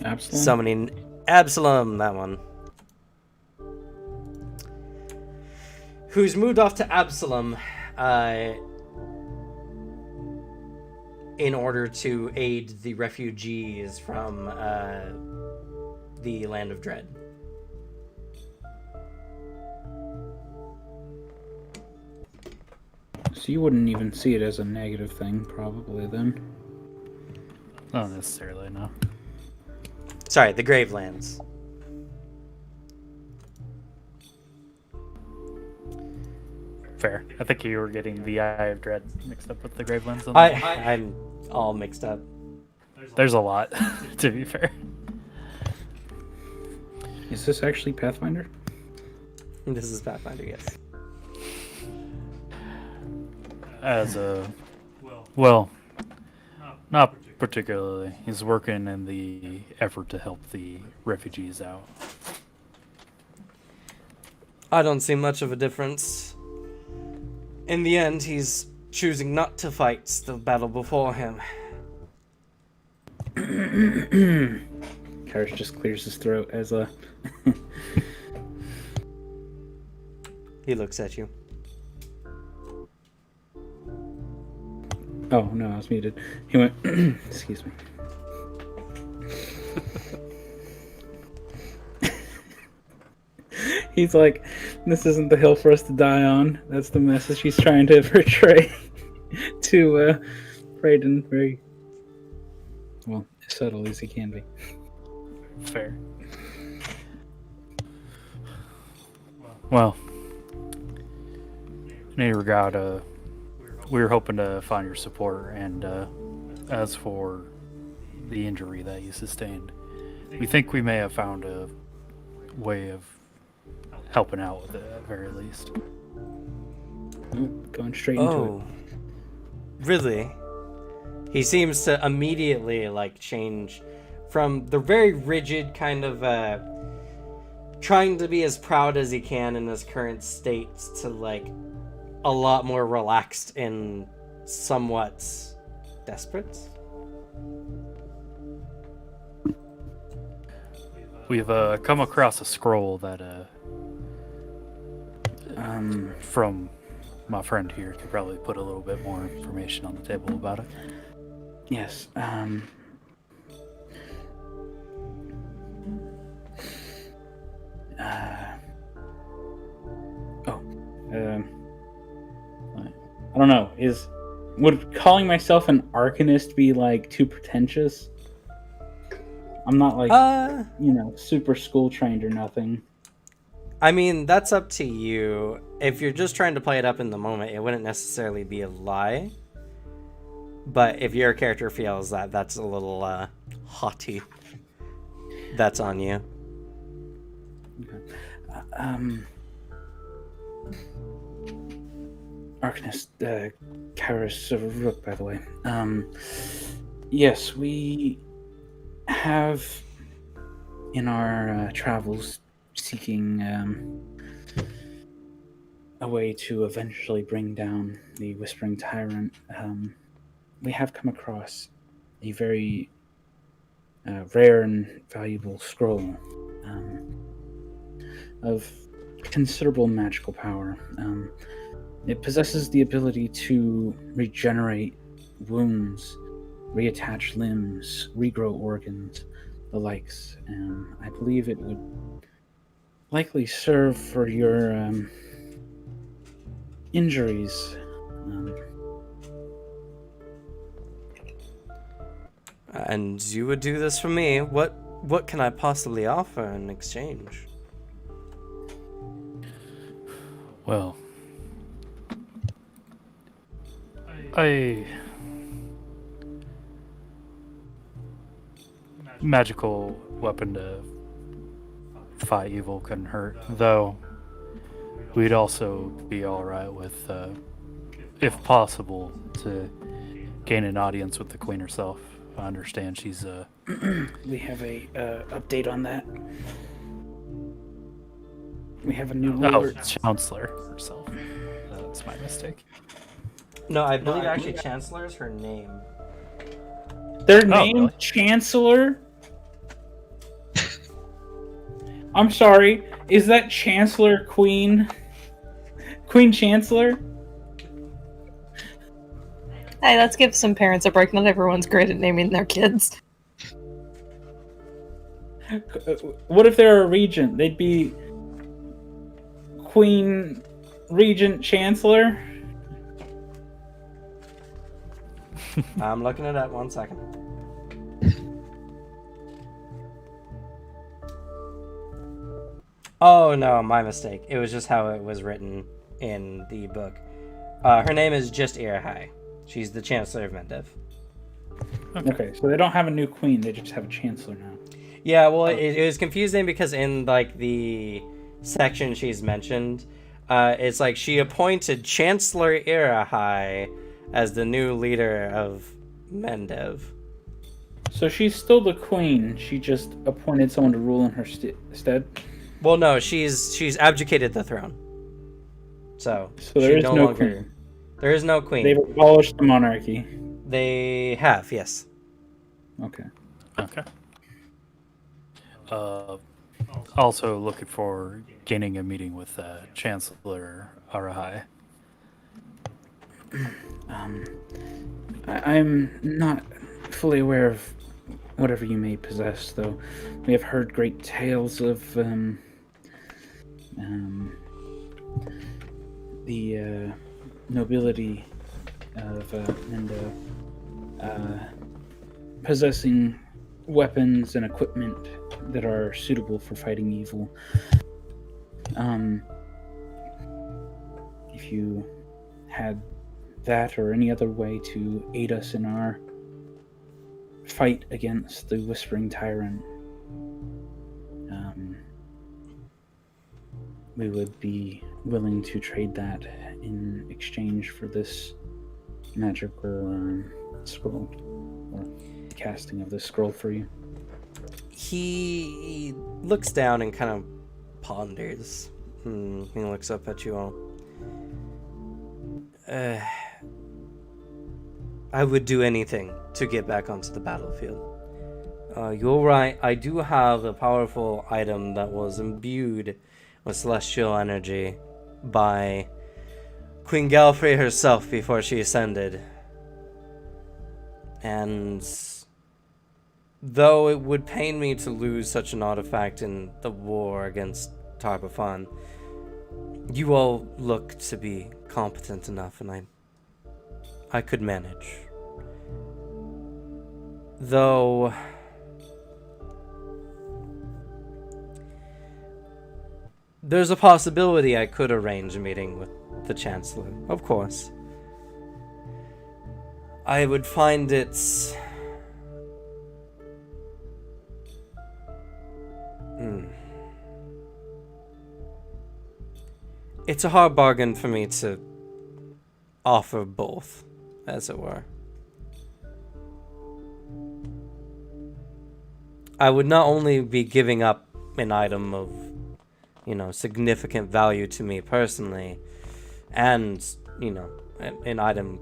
Absalom? Summoning Absalom, that one. Who's moved off to Absalom in order to aid the refugees from the Land of Dread. So you wouldn't even see it as a negative thing, probably, then? Not necessarily, no. Sorry, the Gravelands. Fair. I think you were getting the Eye of Dread mixed up with the Gravelands. I'm all mixed up. There's a lot, to be fair. Is this actually Pathfinder? This is Pathfinder, yes. As a... Well, not particularly. He's working in the effort to help the refugees out. I don't see much of a difference. In the end, he's choosing not to fight the battle before him. Karish just clears his throat as a... He looks at you. Oh, no, I was muted. He went, excuse me. He's like, this isn't the hill for us to die on. That's the message he's trying to portray to Brayden very, well, as subtle as he can be. Fair. Well, in any regard, we were hoping to find your support, and as for the injury that you sustained, we think we may have found a way of helping out with it at very least. Going straight into Oh, really? He seems to immediately change from the very rigid kind of trying to be as proud as he can in his current state to a lot more relaxed and somewhat desperate. We've come across a scroll that from my friend here could probably put a little bit more information on the table about it. Yes, I don't know. Would calling myself an arcanist be too pretentious? I'm not super school trained or nothing. I mean, that's up to you. If you're just trying to play it up in the moment, it wouldn't necessarily be a lie. But if your character feels that that's a little haughty, that's on you. Okay. Arcanist, Karis of Rook, by the way. Yes, we have in our travels seeking a way to eventually bring down the Whispering Tyrant. We have come across a very rare and valuable scroll of considerable magical power. It possesses the ability to regenerate wounds, reattach limbs, regrow organs, the likes. I believe it would likely serve for your injuries. And you would do this for me. What can I possibly offer in exchange? Well, magical weapon to fight evil couldn't hurt. Though we'd also be all right with, if possible, to gain an audience with the queen herself. I understand she's We have a update on that. We have a new ruler. Chancellor herself. That's my mistake. No, I believe actually Chancellor is her name. Their name, really? Chancellor? I'm sorry, is that Chancellor Queen? Queen Chancellor? Hey, let's give some parents a break. Not everyone's great at naming their kids. What if they're a regent? They'd be Queen Regent Chancellor? I'm looking it up. 1 second. Oh no, my mistake. It was just how it was written in the book. Her name is just Irahai. She's the Chancellor of Mendev. Okay, so they don't have a new queen, they just have a chancellor now. Yeah, well, it was confusing because in like the section she's mentioned, it's like she appointed Chancellor Irahai as the new leader of Mendev. So she's still the queen, she just appointed someone to rule in her stead? Well, no, she's abdicated the throne. So there she is no queen. There is no queen. They've abolished the monarchy. They have, yes. Okay. Okay. Also looking for gaining a meeting with Chancellor Arahai. I'm not fully aware of whatever you may possess, though. We have heard great tales of the nobility of Mendo possessing weapons and equipment that are suitable for fighting evil. If you had that or any other way to aid us in our fight against the Whispering Tyrant, we would be willing to trade that in exchange for this magical scroll, or casting of this scroll for you. He looks down and kind of ponders. He looks up at you all. I would do anything to get back onto the battlefield. You're right, I do have a powerful item that was imbued with celestial energy by Queen Galfrey herself before she ascended. And though it would pain me to lose such an artifact in the war against Tarbafan, you all look to be competent enough, and I could manage. Though there's a possibility I could arrange a meeting with the Chancellor, of course. I would find it it's a hard bargain for me to offer both, as it were. I would not only be giving up an item of, significant value to me personally, and, an item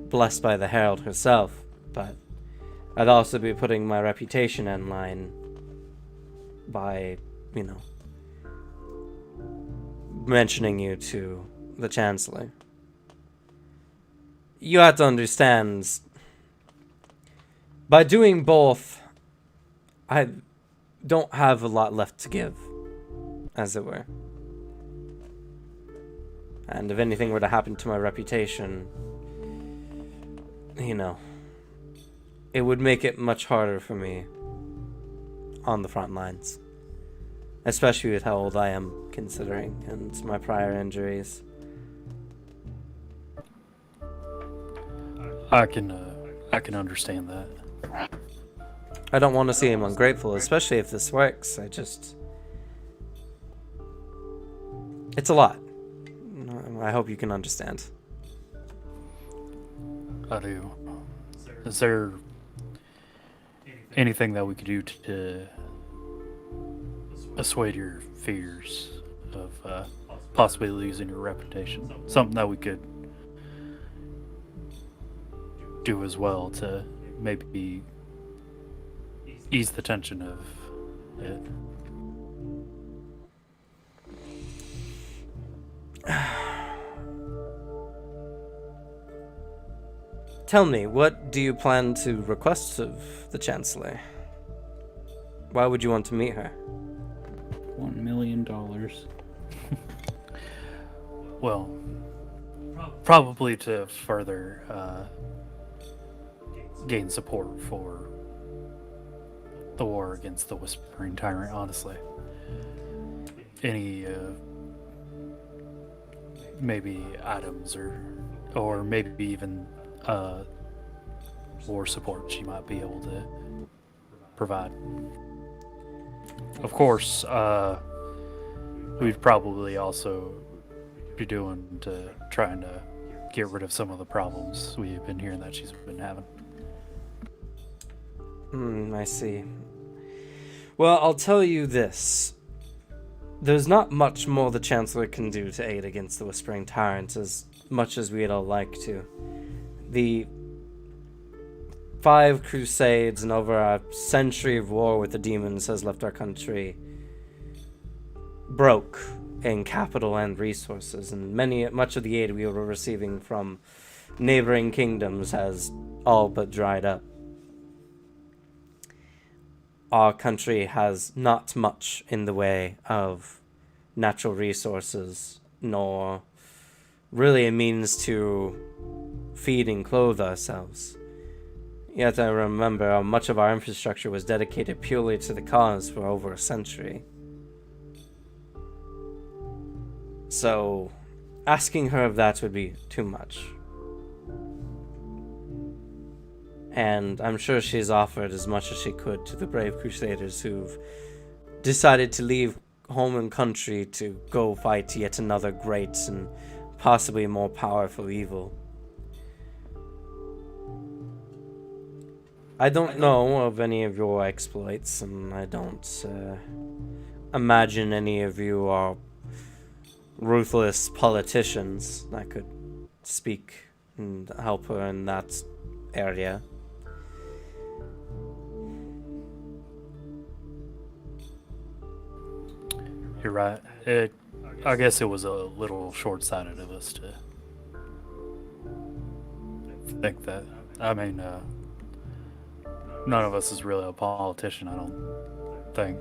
blessed by the Herald herself, but I'd also be putting my reputation in line by, mentioning you to the Chancellor. You have to understand, by doing both, I don't have a lot left to give, as it were. And if anything were to happen to my reputation, it would make it much harder for me on the front lines. Especially with how old I am, considering, and my prior injuries. I can understand that. I don't want to see him ungrateful, especially if this works. It's a lot. I hope you can understand. I do. Is there anything that we could do to assuage your fears of possibly losing your reputation? Something that we could do as well to maybe ease the tension of it. Tell me, what do you plan to request of the Chancellor? Why would you want to meet her? $1 million. Well, probably to further gain support for the war against the Whispering Tyrant, honestly. Any maybe items or maybe even war support she might be able to provide. Of course, we'd probably also be trying to get rid of some of the problems we've been hearing that she's been having. I see. Well, I'll tell you this. There's not much more the Chancellor can do to aid against the Whispering Tyrant, as much as we'd all like to. The 5 crusades and over a century of war with the demons has left our country broke in capital and resources, and much of the aid we were receiving from neighboring kingdoms has all but dried up. Our country has not much in the way of natural resources, nor really a means to feed and clothe ourselves. Yet I remember much of our infrastructure was dedicated purely to the cause for over a century. So, asking her of that would be too much. And I'm sure she's offered as much as she could to the brave crusaders who've decided to leave home and country to go fight yet another great and possibly more powerful evil. I don't know of any of your exploits, and I don't imagine any of you are ruthless politicians that could speak and help her in that area. You're right. I guess it was a little short-sighted of us to think that. I mean, none of us is really a politician, I don't think.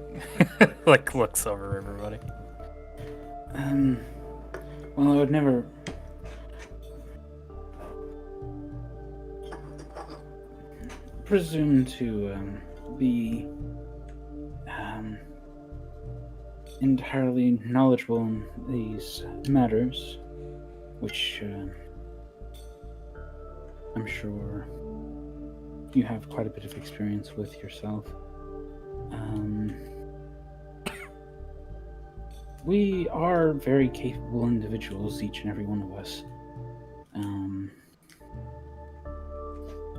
Like, looks over everybody. Well, I would never presume to be entirely knowledgeable in these matters, which I'm sure you have quite a bit of experience with yourself. We are very capable individuals, each and every one of us.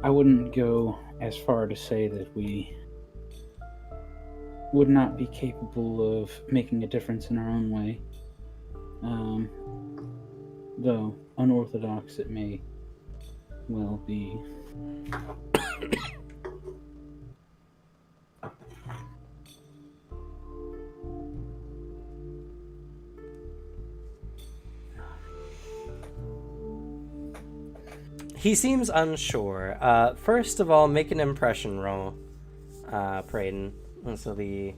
I wouldn't go as far to say that we would not be capable of making a difference in our own way. Though unorthodox it may well be. He seems unsure. First of all, make an impression roll, Prayden. This will be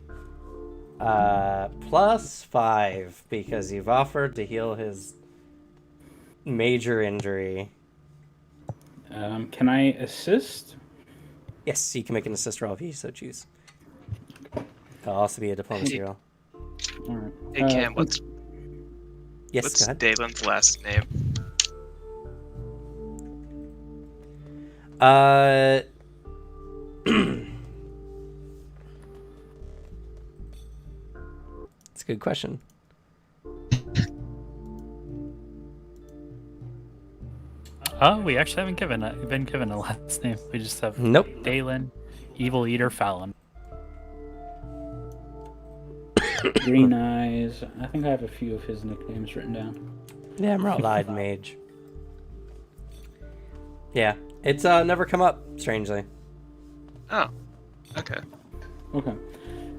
+5 because you've offered to heal his major injury. Can I assist? Yes, you can make an assist roll if you so choose. It'll also be a diplomacy roll. All right. Hey Cam, what's Yes, go ahead. Dalen's last name? That's a good question. Oh, we actually haven't been given a last name. We just have Nope. Dalen, Evil Eater Fallon. Green Eyes. I think I have a few of his nicknames written down. Yeah, Emerald-eyed mage. Yeah, it's never come up, strangely. Oh, okay. Okay.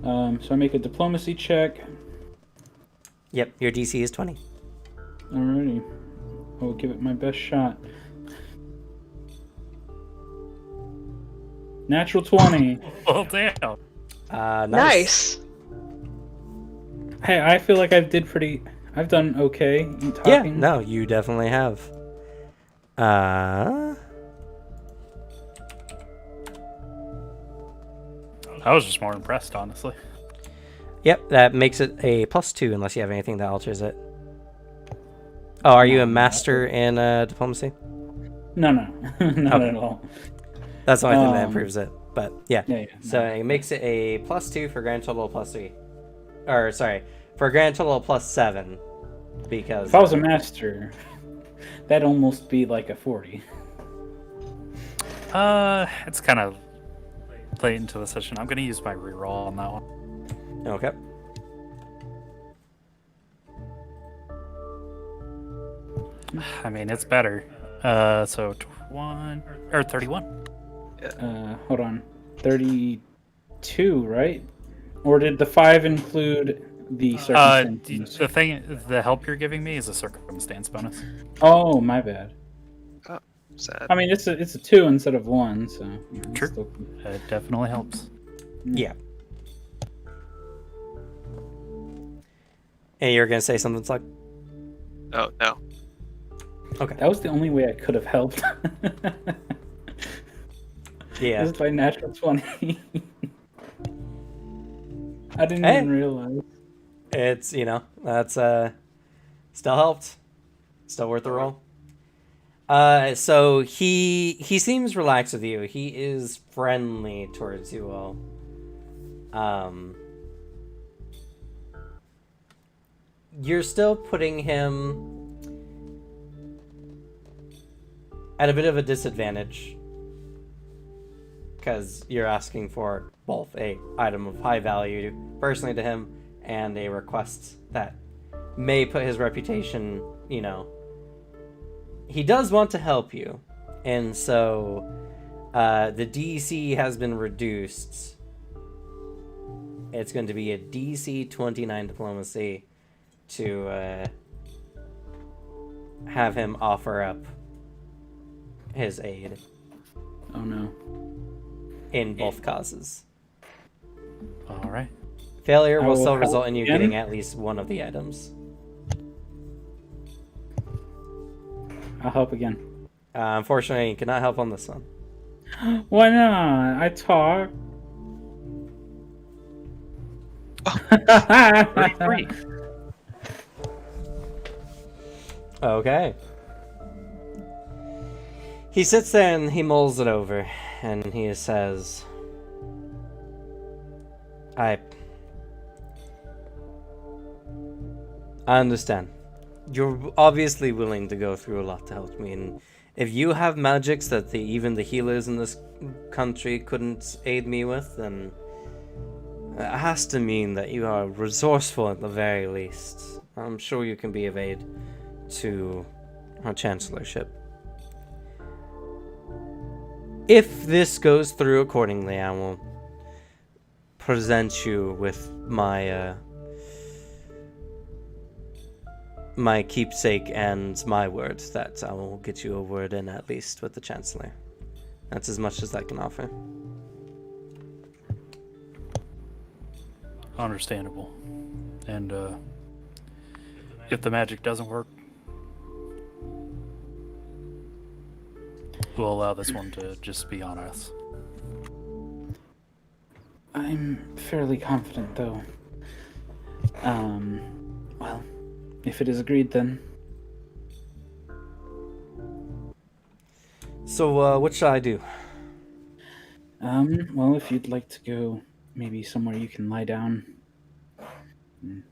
So I make a diplomacy check. Yep, your DC is 20. Alrighty. I'll give it my best shot. Natural 20. Oh, damn. Nice. Hey, I feel like I've done okay in talking. Yeah, no, you definitely have. I was just more impressed, honestly. Yep, that makes it a +2 unless you have anything that alters it. Oh, are you a master in diplomacy? No, not Okay. at all. That's the only thing that improves it. But yeah. Yeah. So it makes it a +2 for grand total +3. Or sorry, for a grand total of +7. Because If I was a master, that'd almost be like a 40. It's kind of late into the session. I'm gonna use my reroll on that one. Okay. I mean, it's better. So 31. Hold on. 32, right? Or did the 5 include the circumstances? The help you're giving me is a circumstance bonus. Oh, my bad. Sad. I mean, it's a 2 instead of 1, so... True. still- It definitely helps. Yeah. And you're gonna say something, Slug? Oh, no. Okay. That was the only way I could have helped. Yeah. Just by natural 20. I didn't Hey. even realize. It's, that's still helped. Still worth the roll. So he seems relaxed with you. He is friendly towards you all. You're still putting him at a bit of a disadvantage because you're asking for both a item of high value personally to him and a request that may put his reputation, he does want to help you, and so the DC has been reduced. It's going to be a DC 29 diplomacy to have him offer up his aid Oh no. in both causes. All right. Failure I will will still help result in you again. getting at least one of the items. I'll help again. Unfortunately, you cannot help on this one. Why not? I talk. 33. Okay. He sits there and he mulls it over, and he says, I understand. You're obviously willing to go through a lot to help me, and if you have magics that even the healers in this country couldn't aid me with, then it has to mean that you are resourceful at the very least. I'm sure you can be of aid to our chancellorship. If this goes through accordingly, I will present you with my my keepsake and my word that I will get you a word in at least with the chancellor. That's as much as I can offer. Understandable. And if the magic doesn't work, we'll allow this one to just be on us. I'm fairly confident, though. Well, if it is agreed, then. So, what should I do? Well, if you'd like to go maybe somewhere you can lie down and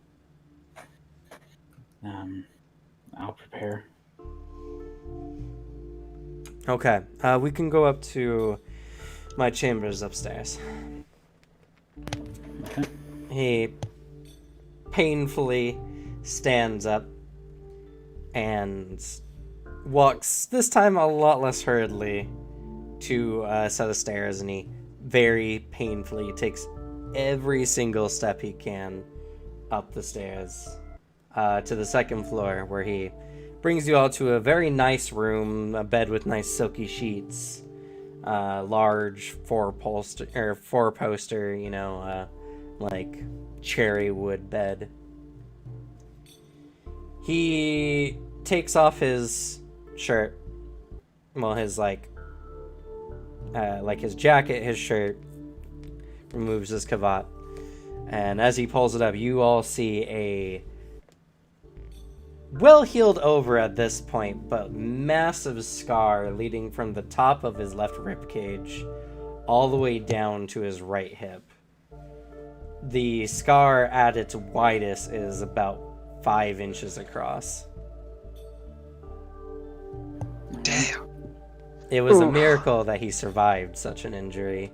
I'll prepare. Okay, we can go up to my chambers upstairs. Okay. He painfully stands up and walks, this time a lot less hurriedly, to a set of stairs, and he very painfully takes every single step he can up the stairs to the second floor, where he brings you all to a very nice room, a bed with nice silky sheets, large four-poster, like cherry wood bed. He takes off his shirt, well, his like his jacket, his shirt, removes his cravat, and as he pulls it up, you all see a well-healed over at this point, but massive scar leading from the top of his left ribcage all the way down to his right hip. The scar at its widest is about 5 inches across. Damn. It was a Oof. miracle that he survived such an injury.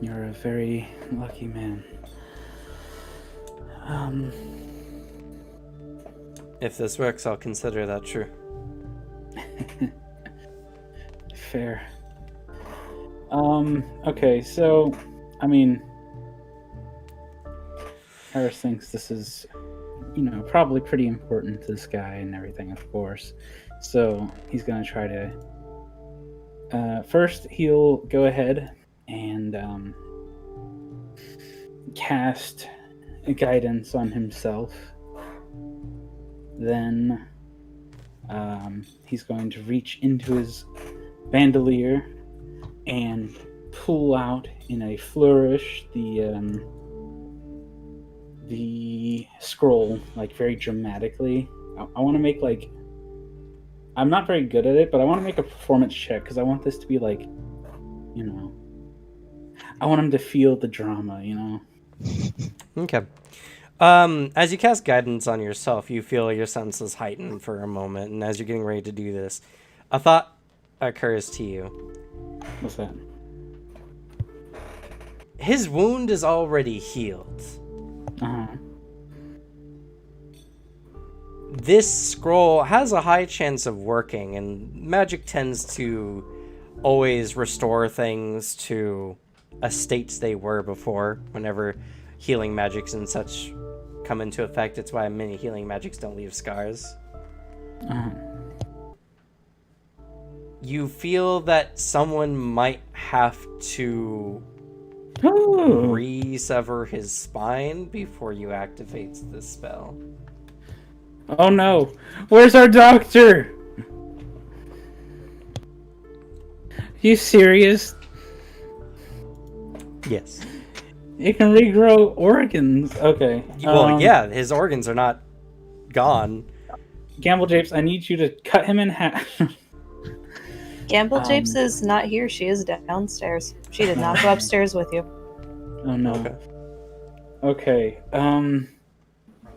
You're a very lucky man. If this works, I'll consider that true. Fair. Okay, so, I mean, Harris thinks this is, probably pretty important to this guy and everything, of course. So he's gonna try to, first he'll go ahead and cast guidance on himself. Then he's going to reach into his bandolier and pull out in a flourish the scroll, like, very dramatically. I want to make, like, I'm not very good at it, but I want to make a performance check because I want this to be like, I want him to feel the drama, Okay. As you cast guidance on yourself, you feel your senses heighten for a moment, and as you're getting ready to do this, a thought occurs to you. What's that? His wound is already healed. Uh-huh. This scroll has a high chance of working, and magic tends to always restore things to a state they were before whenever healing magics and such come into effect. It's why many healing magics don't leave scars. Uh-huh. You feel that someone might have to Ooh. re-sever his spine before you activate this spell. Oh no! Where's our doctor? You serious? Yes. It can regrow organs. Okay. Well, yeah, his organs are not gone. Gamble Japes, I need you to cut him in half. Gamble Japes is not here. She is downstairs. She did not go upstairs with you. Oh no. Okay. Okay.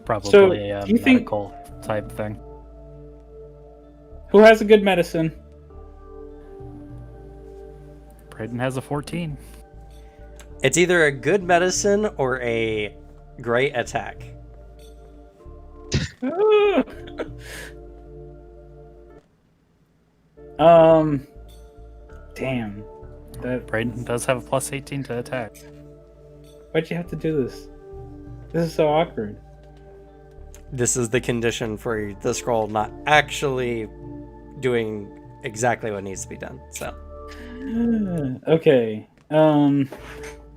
Probably So, a do you think- medical type thing. Who has a good medicine? Braden has a 14. It's either a good medicine or a great attack. Damn. Braden does have a plus 18 to attack. Why'd you have to do this? This is so awkward. This is the condition for the scroll not actually doing exactly what needs to be done. So Okay.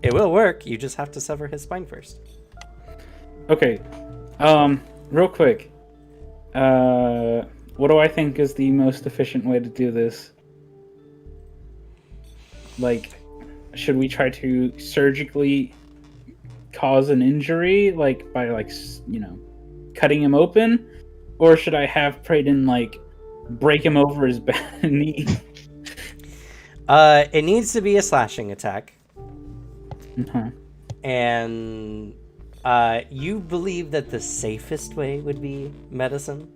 it will work. You just have to sever his spine first. Okay. Real quick. What do I think is the most efficient way to do this? Like, should we try to surgically cause an injury, like, by, like, cutting him open? Or should I have Praden, like, break him over his knee? It needs to be a slashing attack. Uh-huh. And you believe that the safest way would be medicine,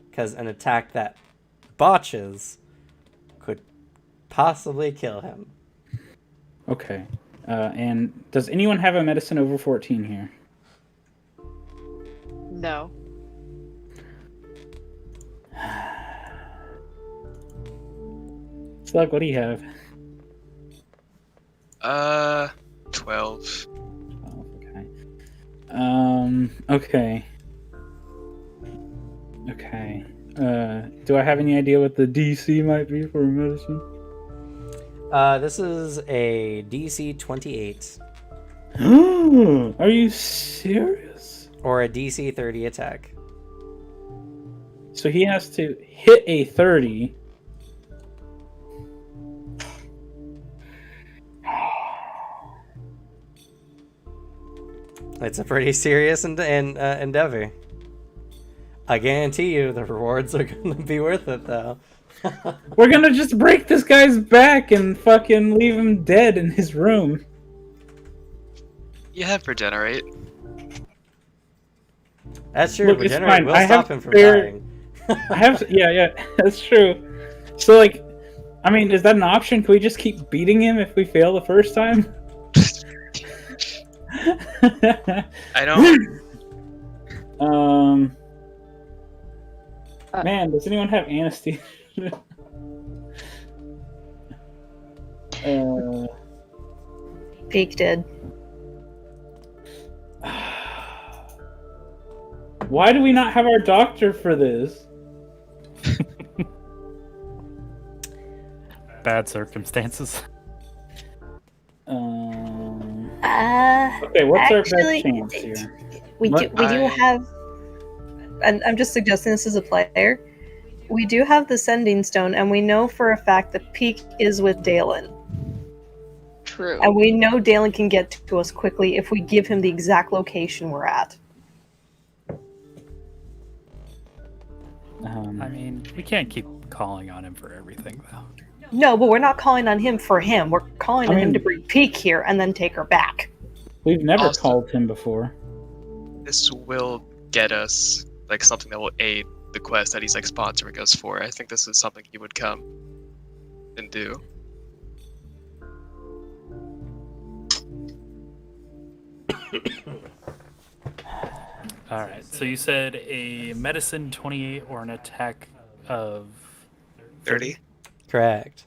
because an attack that botches could possibly kill him. Okay. And does anyone have a medicine over 14 here? No. Slug, what do you have? 12. Oh, okay. Okay. Okay. Do I have any idea what the DC might be for medicine? This is a DC 28 Are you serious? or a DC 30 attack. So he has to hit a 30. It's a pretty serious endeavor. I guarantee you the rewards are going to be worth it, though. We're gonna just break this guy's back and fucking leave him dead in his room. You have regenerate. That's true. Look, it's Regenerate fine. will I stop have him from spare- dying. I have, yeah, that's true. So, like, I mean, is that an option? Can we just keep beating him if we fail the first time? I don't. Man, does anyone have anesthesia? Peak did. Why do we not have our doctor for this? Bad circumstances. Okay, what's our Actually, best chance here? We do I- have, and I'm just suggesting this as a player. We do have the Sending Stone, and we know for a fact that Peak is with Dalen. True. And we know Dalen can get to us quickly if we give him the exact location we're at. I mean, we can't keep calling on him for everything, though. No, but we're not calling on him for him. We're calling on him to mean- bring Peak here and then take her back. We've never Also- called him before. This will get us like something that will aid the quest that he's like sponsoring us for. I think this is something he would come and do. Alright, so you said a medicine 28 or an attack of 30. Correct.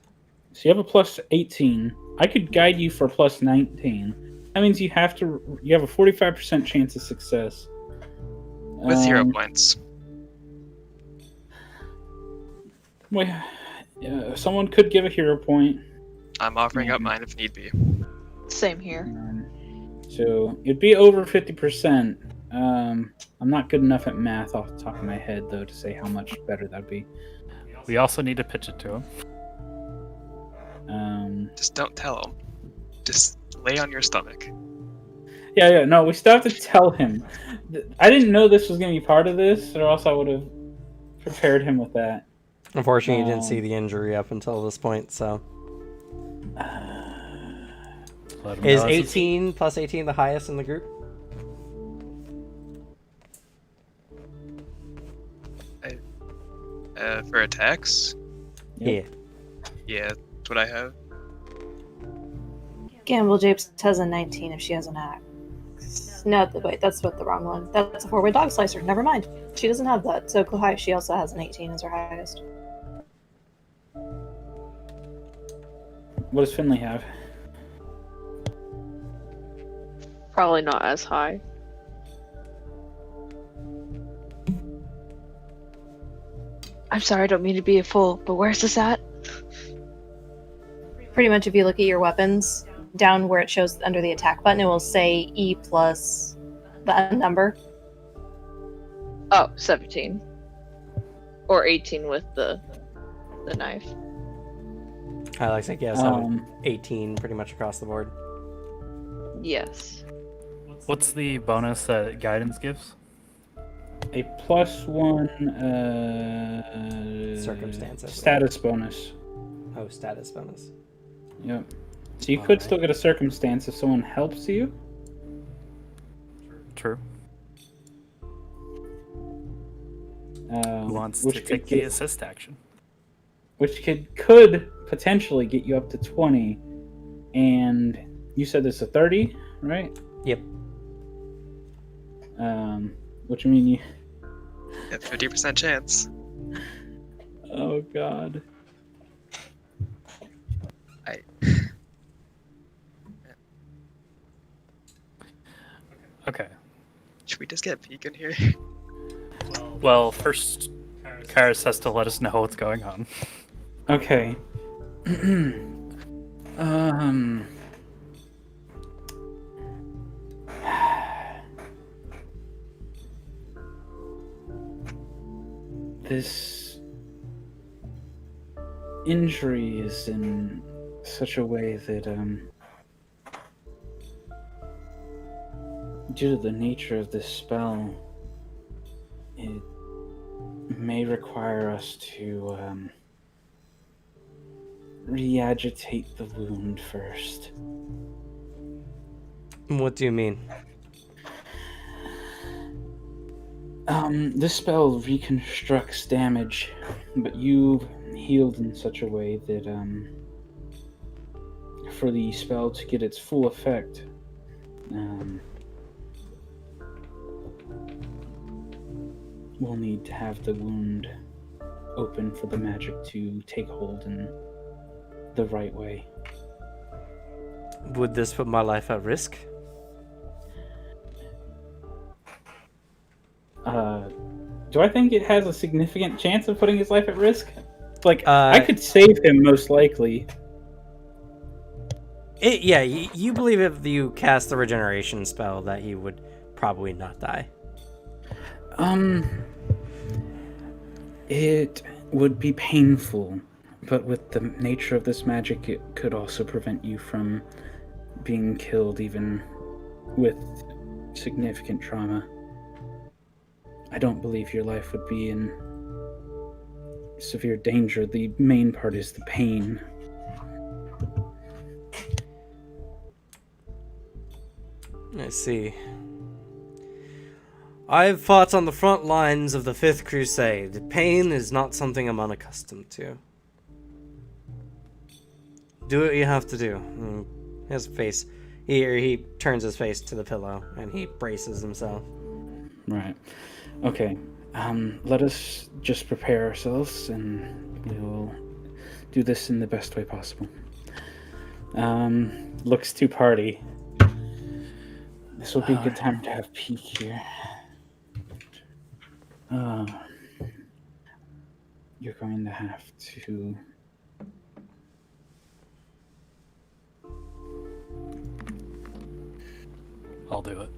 So you have a plus 18. I could guide you for plus 19. That means you have a 45% chance of success. With 0 points. Well, someone could give a hero point. I'm offering up mine if need be. Same here. So it'd be over 50%. I'm not good enough at math off the top of my head, though, to say how much better that'd be. We also need to pitch it to him. Just don't tell him. Just lay on your stomach. Yeah, no, we still have to tell him. I didn't know this was going to be part of this, or else I would have prepared him with that. Unfortunately, you didn't see the injury up until this point, so. Let him Is know this 18 plus 18 the highest in the group? For attacks? Yep. Yeah, that's what I have. Gamble Japes has a 19 if she has an axe. No, wait, that's what the wrong one. That's a 4-way dog slicer. Never mind. She doesn't have that. So she also has an 18 as her highest. What does Finley have? Probably not as high. I'm sorry, I don't mean to be a fool, but where's this at? Pretty much, if you look at your weapons, down where it shows under the attack button, it will say E plus the number. Oh, 17. Or 18 with the knife. Looks like, yes, 18 pretty much across the board. Yes. What's the bonus that guidance gives? A +1 Circumstance, I believe. status bonus. Oh, status bonus. Yep. So you could still get a circumstance if someone helps you. True. Who wants which to could take the get- assist action? Which could potentially get you up to 20. And you said it's a 30, right? Yep. Which mean you... At 50% chance. Oh, God. Okay. Should we just get peek in here? Well, first, Karis has to let us know what's going on. Okay. This injury is in such a way that, due to the nature of this spell, it may require us to, re-agitate the wound first. What do you mean? This spell reconstructs damage, but you've healed in such a way that, for the spell to get its full effect, we'll need to have the wound open for the magic to take hold in the right way. Would this put my life at risk? Do I think it has a significant chance of putting his life at risk? Like, Uh, I could save him, most likely. Yeah, you believe if you cast the regeneration spell that he would probably not die. It would be painful, but with the nature of this magic, it could also prevent you from being killed, even with significant trauma. I don't believe your life would be in severe danger. The main part is the pain. I see. I've fought on the front lines of the Fifth Crusade. Pain is not something I'm unaccustomed to. Do what you have to do. His face. He turns his face to the pillow and he braces himself. Right. Okay. Let us just prepare ourselves and we will do this in the best way possible. Looks to party. This will be a good time to have peek here. You're going to have to... I'll do it.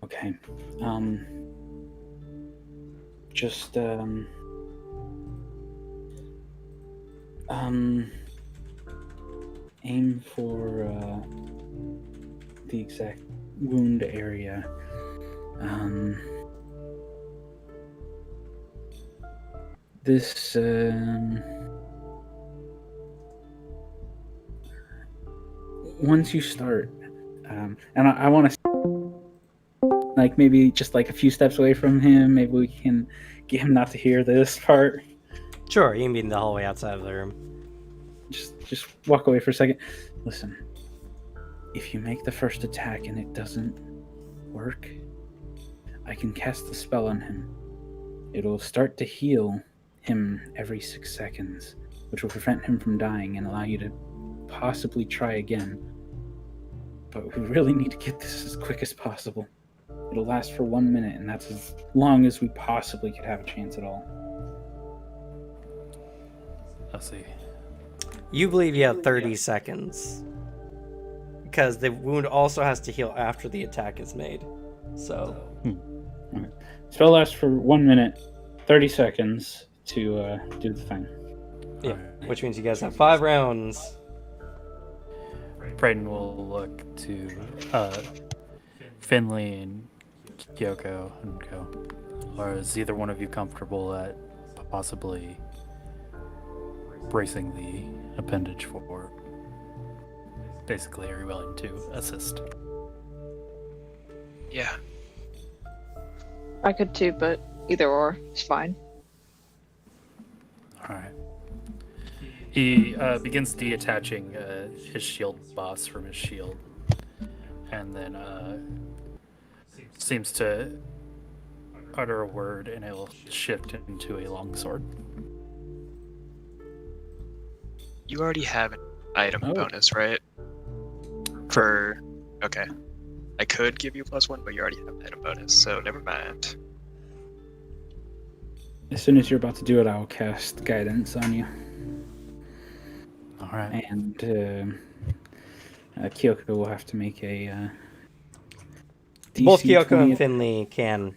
Okay. Just, aim for, the exact wound area. This, once you start, and I want to, like, maybe just like a few steps away from him, maybe we can get him not to hear this part. Sure, you can be in the hallway outside of the room. Just walk away for a second. Listen, if you make the first attack and it doesn't work, I can cast the spell on him. It'll start to heal him every 6 seconds, which will prevent him from dying and allow you to possibly try again. But we really need to get this as quick as possible. It'll last for 1 minute, and that's as long as we possibly could have a chance at all. Let's see. You believe you have 30 seconds. Because the wound also has to heal after the attack is made. So. Okay. Spell lasts for 1 minute, 30 seconds to do the thing. Yeah, which means you guys have 5 rounds. Brayden will look to Finley and Kyoko and go, or is either one of you comfortable at possibly bracing appendage for basically are you willing to assist? Yeah. I could too, but either or is fine. All right. He begins detaching his shield boss from his shield, and then seems to utter a word, and it will shift into a longsword. You already have an item Oh. bonus, right? For okay. I could give you +1, but you already have an item bonus, so never mind. As soon as you're about to do it, I will cast guidance on you. All right. And Kyoko will have to make a Both DC Kyoko 20. and Finley can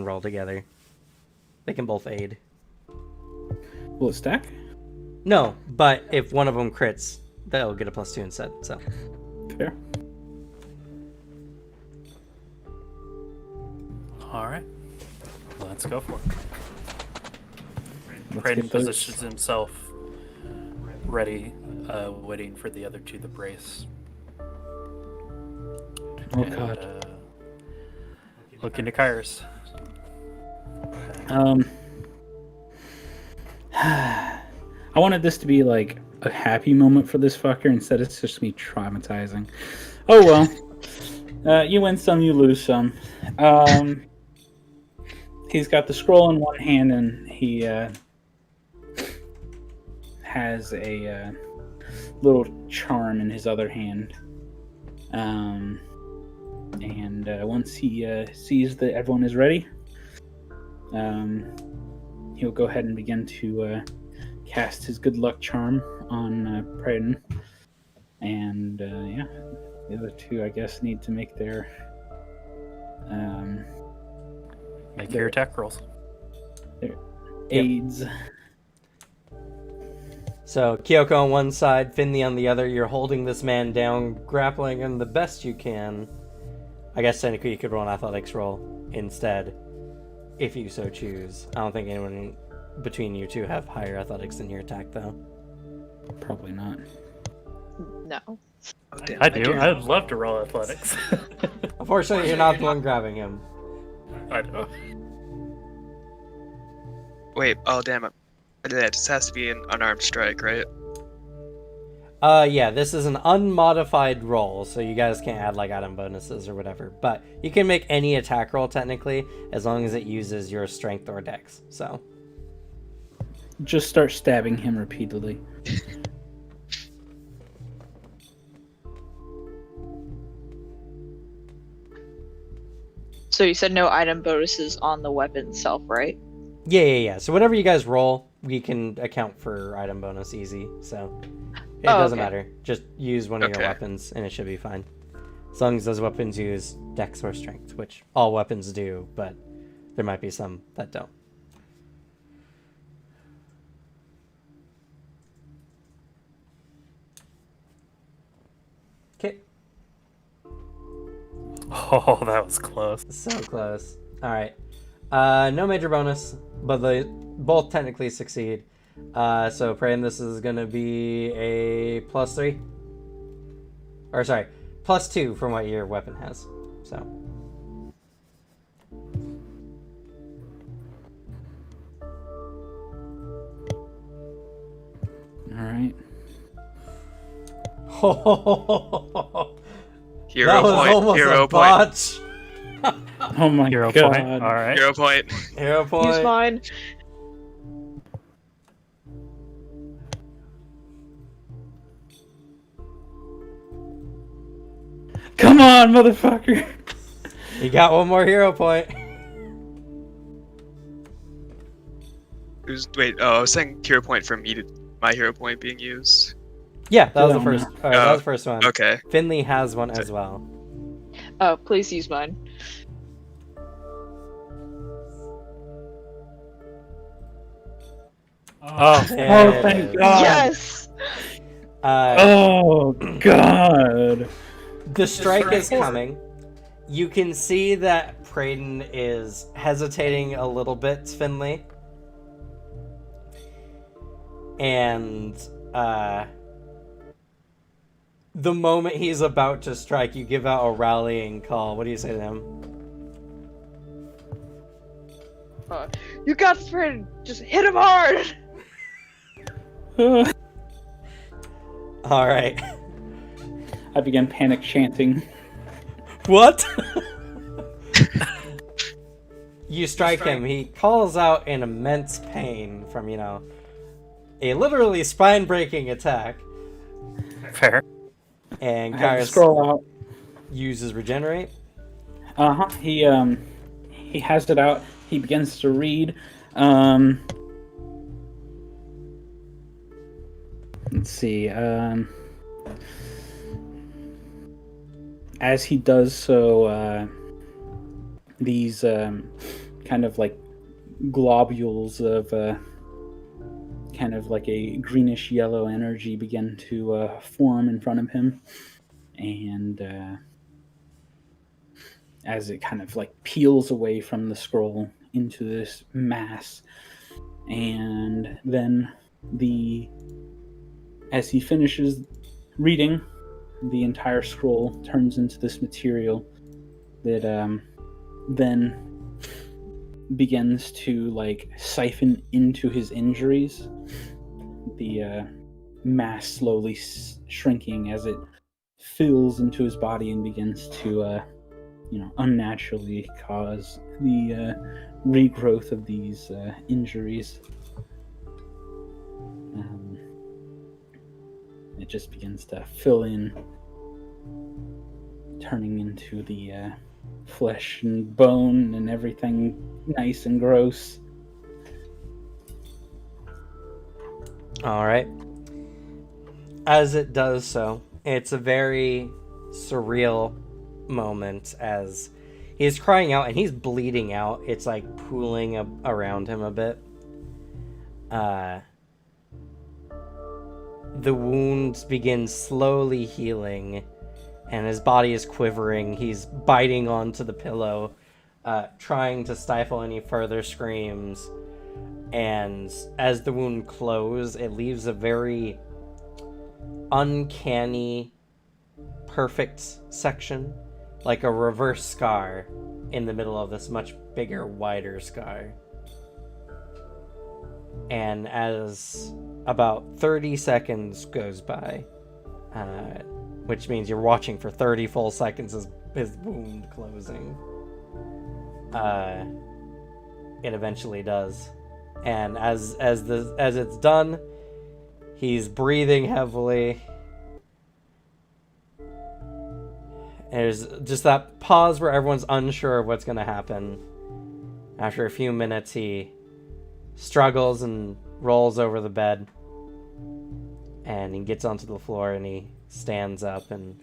roll together. They can both aid. Will it stack? No, but if one of them crits, they'll get a +2 instead. So Fair. All right. Let's go for it. Let's Braden get those. positions himself ready, waiting for the other two to brace. Oh And, god. Looking to Kairos. I wanted this to be like a happy moment for this fucker. Instead, it's just me traumatizing. Oh well. You win some, you lose some. He's got the scroll in one hand, and he has a little charm in his other hand. And once he sees that everyone is ready, he'll go ahead and begin to cast his good luck charm on Praden. And yeah, the other two, I guess, need to make their Make your attack rolls. aids. So Kyoko on one side, Finley on the other. You're holding this man down, grappling him the best you can. I guess technically you could roll an athletics roll instead, if you so choose. I don't think anyone between you two have higher athletics than your attack, though. Probably not. No. Oh, damn, I do. I'd love to roll athletics. Unfortunately, you're not the one grabbing him. I know. Wait, oh damn it. That just has to be an unarmed strike, right? Yeah, this is an unmodified roll, so you guys can't add like item bonuses or whatever. But you can make any attack roll technically, as long as it uses your strength or dex. So Just start stabbing him repeatedly. So you said no item bonuses on the weapon itself, right? yeah. So whatever you guys roll, we can account for item bonus easy. So it doesn't okay. matter. Just use one of your Okay. weapons, and it should be fine. As long as those weapons use dex or strength, which all weapons do, but there might be some that don't. Okay. Oh, that was close. So close. All right. No major bonus, but they both technically succeed. So praying this is gonna be a +3, or sorry, +2 from what your weapon has. So All right. Hero that was point. almost Hero a point. botch. Oh my Hero god. point. All right. Hero point. Hero point. Use mine. Come on, motherfucker. You got one more hero point. Wait, oh, I was saying hero point for me to my hero point being used. Yeah, that was the No, first. no. That was the first one. Okay. Finley has one as well. Oh, please use mine. Oh, Oh, thank God. Yes. Oh god. The strike is coming. You can see that Praden is hesitating a little bit, Finley. And The moment he's about to strike, you give out a rallying call. What do you say to him? You got this, friend. Just hit him hard. All right. I began panic chanting. What? You strike him. He calls out in immense pain from, a literally spine-breaking attack. Fair. And I have to Kairos scroll out. uses regenerate. He has it out. He begins to read. Let's see. As he does so, these kind of like globules of kind of like a greenish yellow energy begin to form in front of him, and as it kind of like peels away from the scroll into this mass, and then as he finishes reading, the entire scroll turns into this material that then begins to like siphon into his injuries, the mass slowly shrinking as it fills into his body and begins to unnaturally cause the regrowth of these injuries. It just begins to fill in, turning into the flesh and bone and everything nice and gross. All right. As it does so, it's a very surreal moment as he's crying out and he's bleeding out. It's like pooling around him a bit. The wounds begin slowly healing, and his body is quivering. He's biting onto the pillow, trying to stifle any further screams. And as the wound closes, it leaves a very uncanny, perfect section, like a reverse scar in the middle of this much bigger, wider scar. And as about 30 seconds goes by, which means you're watching for 30 full seconds of his wound closing, it eventually does. And as it's done, he's breathing heavily. There's just that pause where everyone's unsure of what's going to happen. After a few minutes, he struggles and rolls over the bed. And he gets onto the floor and he stands up and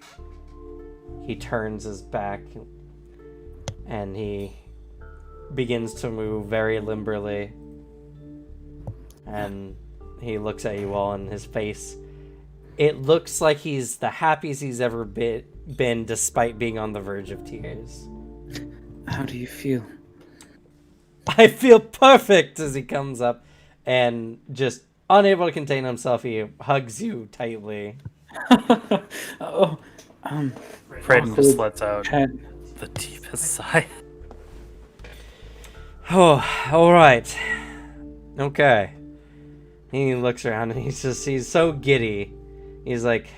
he turns his back and he begins to move very limberly. And he looks at you all, and his face, it looks like he's the happiest he's ever been despite being on the verge of tears. How do you feel? I feel perfect. As he comes up and just unable to contain himself, he hugs you tightly. Fred just lets out the deepest sigh. Oh, all right. Okay. He looks around and he's so giddy. He's like,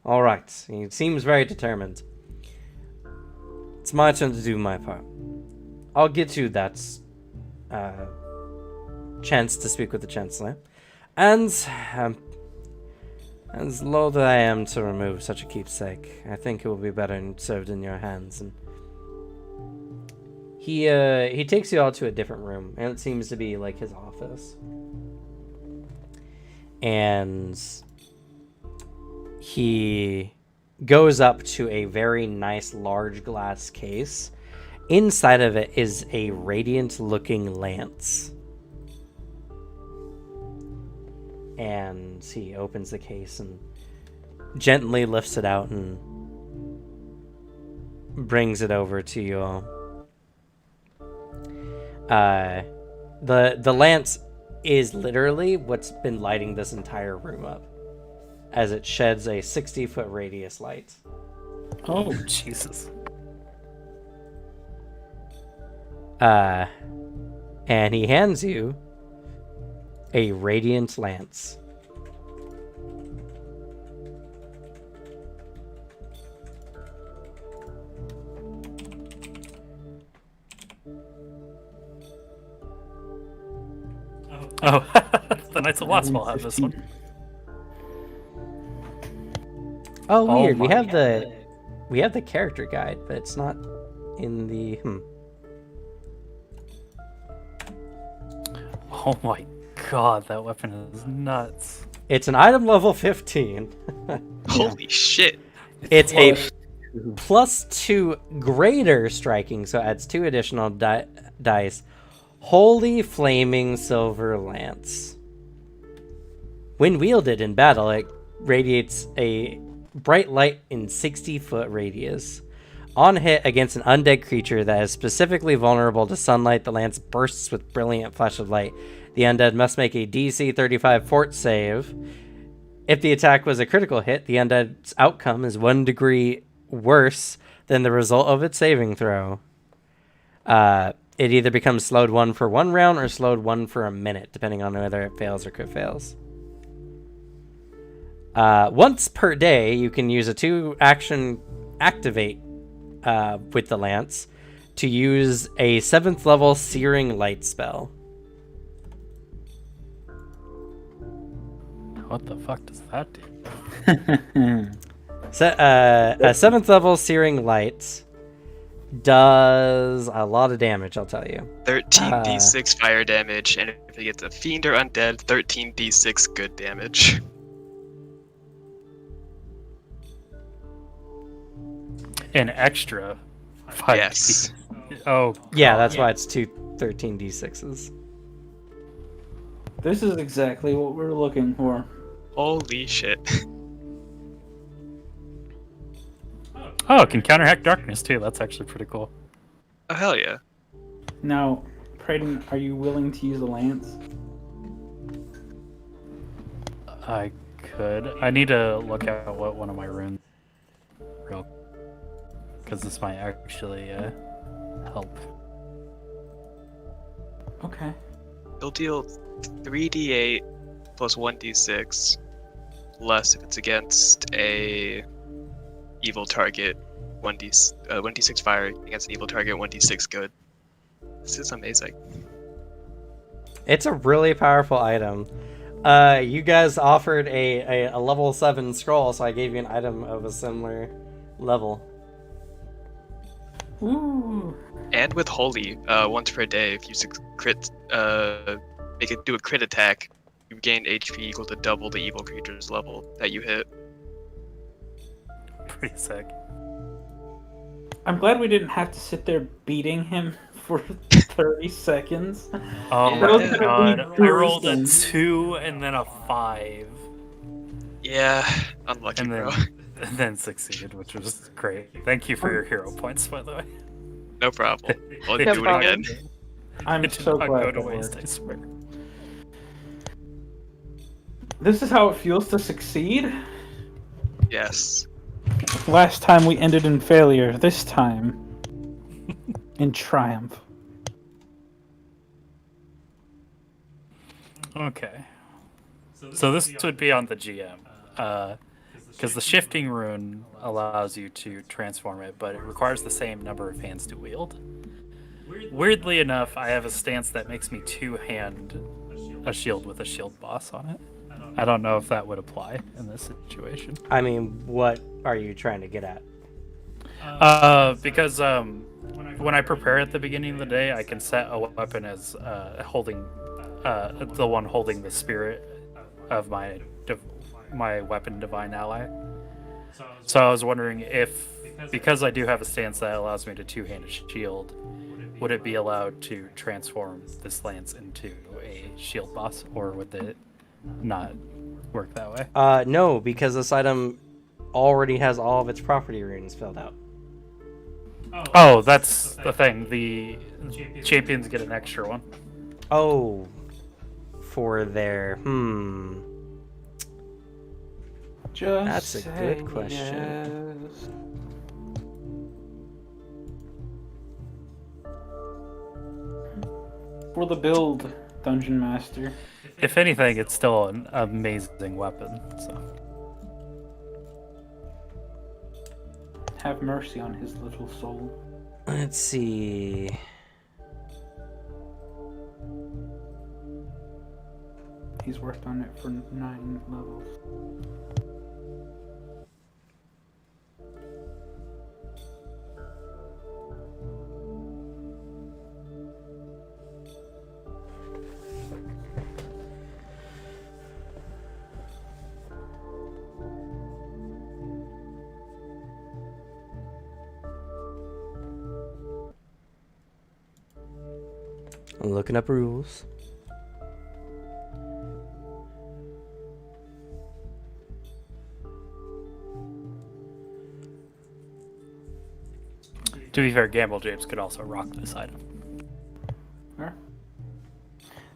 all right. He seems very determined. It's my turn to do my part. I'll get you that chance to speak with the Chancellor. And as low that I am to remove such a keepsake, I think it will be better served in your hands. And he takes you all to a different room, and it seems to be like his office. And he goes up to a very nice large glass case. Inside of it is a radiant looking lance. And he opens the case and gently lifts it out and brings it over to you all. The lance is literally what's been lighting this entire room up. as it sheds a 60-foot radius light. Oh, Jesus. And he hands you a radiant lance. Oh, the Knights of Lost will have this one. Oh, Oh weird. my We have the character guide, but it's not in the Oh my god, that weapon is nuts. It's an item level 15. Holy shit. It's a +2 greater striking, so it adds 2 additional dice. Holy Flaming Silver Lance. When wielded in battle, it radiates a bright light in 60-foot radius. On hit against an undead creature that is specifically vulnerable to sunlight, the lance bursts with brilliant flash of light. The undead must make a DC 35 fort save. If the attack was a critical hit, the undead's outcome is 1 degree worse than the result of its saving throw. It either becomes slowed 1 for 1 round or slowed 1 for a minute, depending on whether it fails or crit fails. Once per day, you can use a 2-action activate with the lance to use a 7th level Searing Light spell. What the fuck does that do? So, a 7th level Searing Light does a lot of damage, I'll tell you. 13d6 fire damage, and if it gets a fiend or undead, 13d6 good damage. An extra 5. Yes. Oh, Yeah, that's why it's 2 13d6s. This is exactly what we're looking for. Holy shit. Oh, it can counteract darkness too. That's actually pretty cool. Oh, hell yeah. Now, Prayden, are you willing to use a lance? I could. I need to look at what one of my runes real, because this might actually help. Okay. You'll deal 3d8 plus 1d6, less if it's against a evil target, 1d6 fire against an evil target, 1d6 good. This is amazing. It's a really powerful item. You guys offered a level 7 scroll, so I gave you an item of a similar level. Ooh. And with holy, once per day, if you crit, make it do a crit attack, you gain HP equal to double the evil creature's level that you hit. Pretty sick. I'm glad we didn't have to sit there beating him for 30 seconds. Oh Yeah. my That god. I rolled a gruesome. 2 and then a 5. Yeah, unlucky, And then, bro. and then succeeded, which was great. Thank you for your hero points, by the way. No problem. I'll No do it problem. again. I'm It did so not glad go to that waste, worked. I swear. This is how it feels to succeed? Yes. Last time we ended in failure, this time in triumph. Okay. So this would be on the GM. Because the shifting rune allows you to transform it, but it requires the same number of hands to wield. Weirdly enough, I have a stance that makes me 2-hand a shield with a shield boss on it. I don't know if that would apply in this situation. I mean, what are you trying to get at? Because when I prepare at the beginning of the day, I can set a weapon as holding the one holding the spirit of my weapon divine ally. So I was wondering if, because I do have a stance that allows me to 2-hand a shield, would it be allowed to transform this lance into a shield boss, or would it not work that way? No, because this item already has all of its property runes filled out. Oh, that's the thing. The champions get an extra one. Oh, for their Just That's a good say question. yes. For the build, Dungeon Master. If anything, it's still an amazing weapon. So Have mercy on his little soul. Let's see. He's worked on it for 9 levels. I'm looking up rules. to be fair, Gamble Japes could also rock this item. Huh?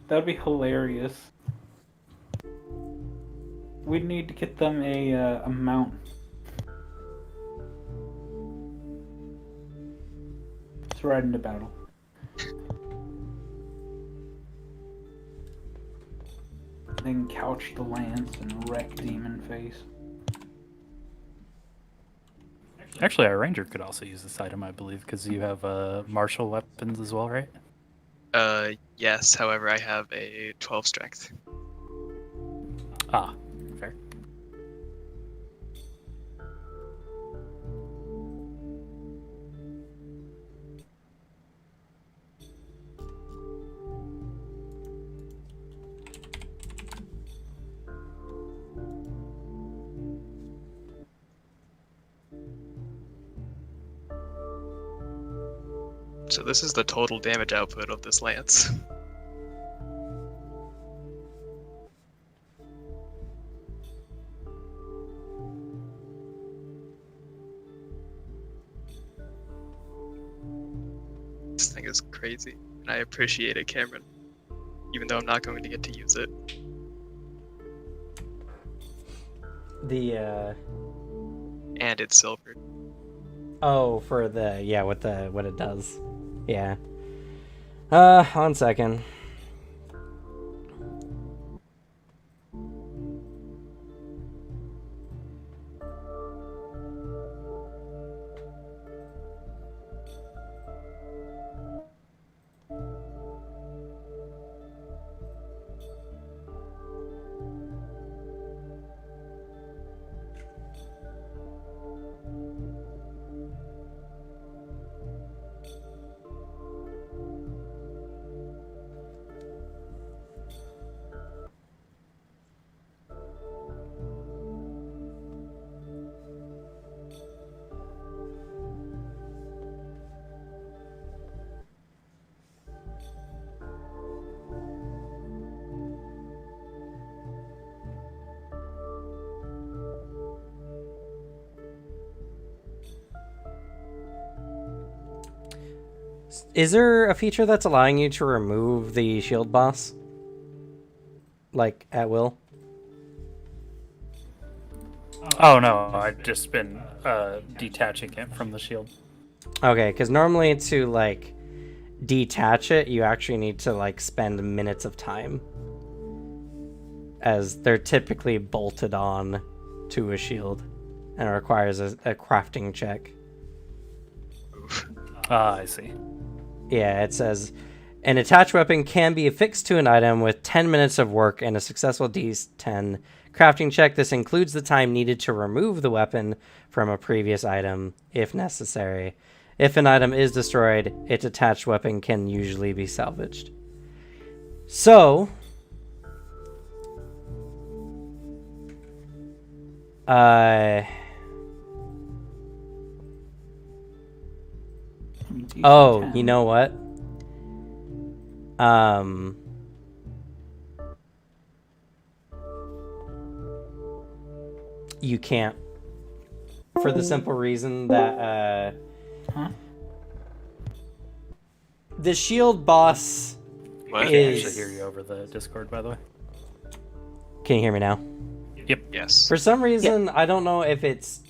That'd be hilarious. We'd need to get them a mount. Let's ride into battle. Then couch the lance and wreck Demon Face. Actually, our ranger could also use this item, I believe, because you have martial weapons as well, right? Yes. However, I have a 12 strength. Ah, fair. So this is the total damage output of this lance. This thing is crazy, and I appreciate it, Cameron. Even though I'm not going to get to use it. The And it's silvered. oh, for the what it does. Yeah. 1 second. Is there a feature that's allowing you to remove the shield boss? Like, at will? Oh no, I've just been detaching it from the shield. Okay, because normally to, like, detach it, you actually need to, like, spend minutes of time. As they're typically bolted on to a shield. And it requires a crafting check. Ah, I see. Yeah, it says, an attached weapon can be affixed to an item with 10 minutes of work and a successful D10 crafting check. This includes the time needed to remove the weapon from a previous item, if necessary. If an item is destroyed, its attached weapon can usually be salvaged. So, oh, you know what? You can't. For the simple reason that, the shield boss What? I can't actually hear you over the Discord, by the way. Can you hear me now? Yep. Yes. For some reason, I don't know if it's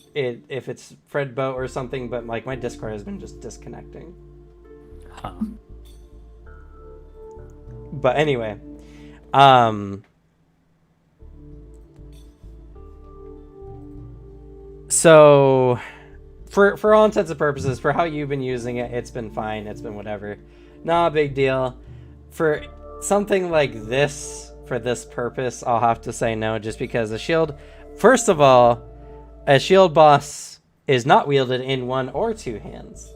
Fred Boat or something, but like my Discord has been just disconnecting. Huh. But anyway, so for all intents and purposes, for how you've been using it, it's been fine. It's been whatever. Not a big deal. For something like this, for this purpose, I'll have to say no, just because a shield, first of all, a shield boss is not wielded in one or two hands.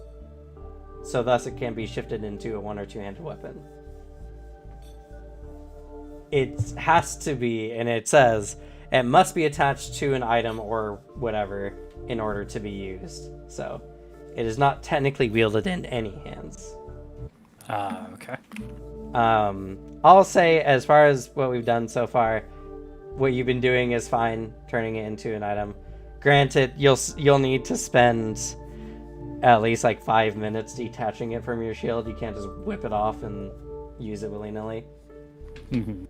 So thus it can be shifted into a one or two-handed weapon. It has to be, and it says, it must be attached to an item or whatever in order to be used. So it is not technically wielded in any hands. Okay. I'll say, as far as what we've done so far, what you've been doing is fine, turning it into an item. Granted, you'll need to spend at least like 5 minutes detaching it from your shield. You can't just whip it off and use it willy-nilly. Mm-hmm.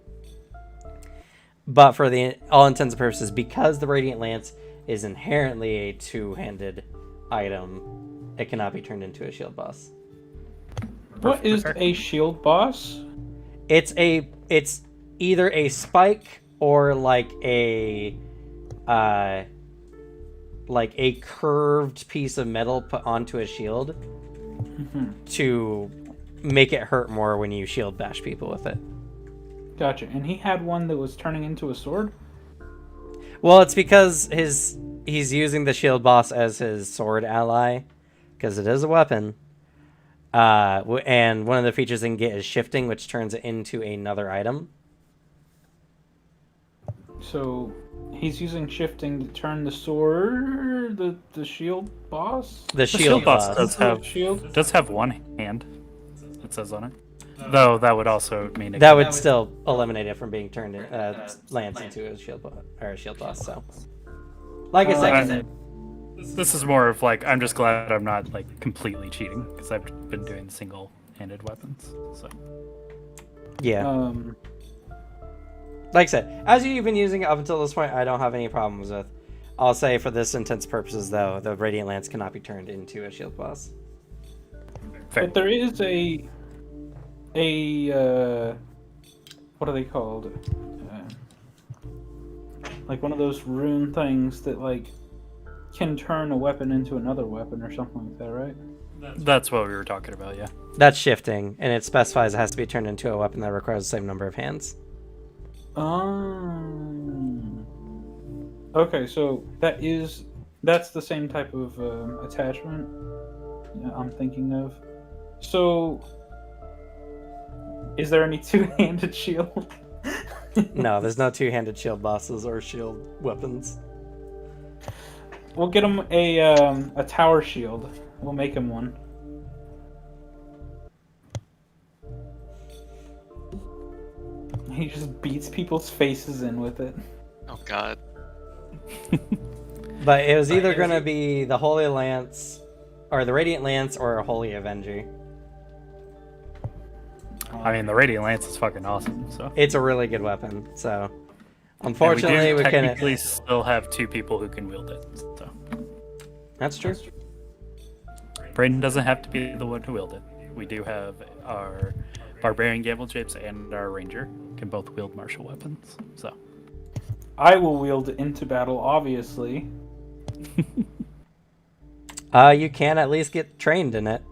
But for all intents and purposes, because the Radiant Lance is inherently a two-handed item, it cannot be turned into a shield boss. What is a shield boss? It's either a spike or like a curved piece of metal put onto a shield to make it hurt more when you shield bash people with it. Gotcha. And he had one that was turning into a sword? Well, it's because he's using the shield boss as his sword ally, because it is a weapon. And one of the features they can get is shifting, which turns it into another item. So he's using shifting to turn the sword, the shield boss? The shield boss. does have one hand. It says on it. Though that would also mean that would still eliminate it from being turned lance into a shield boss or a shield boss. So, like I said, this is more of like, I'm just glad I'm not like completely cheating, because I've been doing single-handed weapons. So yeah. Like I said, as you've been using it up until this point, I don't have any problems with. I'll say for this intents purposes, though, the Radiant Lance cannot be turned into a shield boss. fair. But there is a what are they called? Like one of those rune things that like can turn a weapon into another weapon or something like that, right? That's what we were talking about, yeah. That's shifting, and it specifies it has to be turned into a weapon that requires the same number of hands. Okay, so that's the same type of attachment I'm thinking of. So, is there any two-handed shield? No, there's no two-handed shield bosses or shield weapons. We'll get him a tower shield. We'll make him one. He just beats people's faces in with it. Oh god. But it was either going to be the Holy Lance, or the Radiant Lance, or a Holy Avenger. I mean, the Radiant Lance is fucking awesome. So It's a really good weapon. So, unfortunately, and we do we can't. technically still have two people who can wield it. So That's true. Brayden doesn't have to be the one to wield it. We do have our Barbarian Gamble Japes and our Ranger can both wield martial weapons. So I will wield it into battle, obviously. You can at least get trained in it.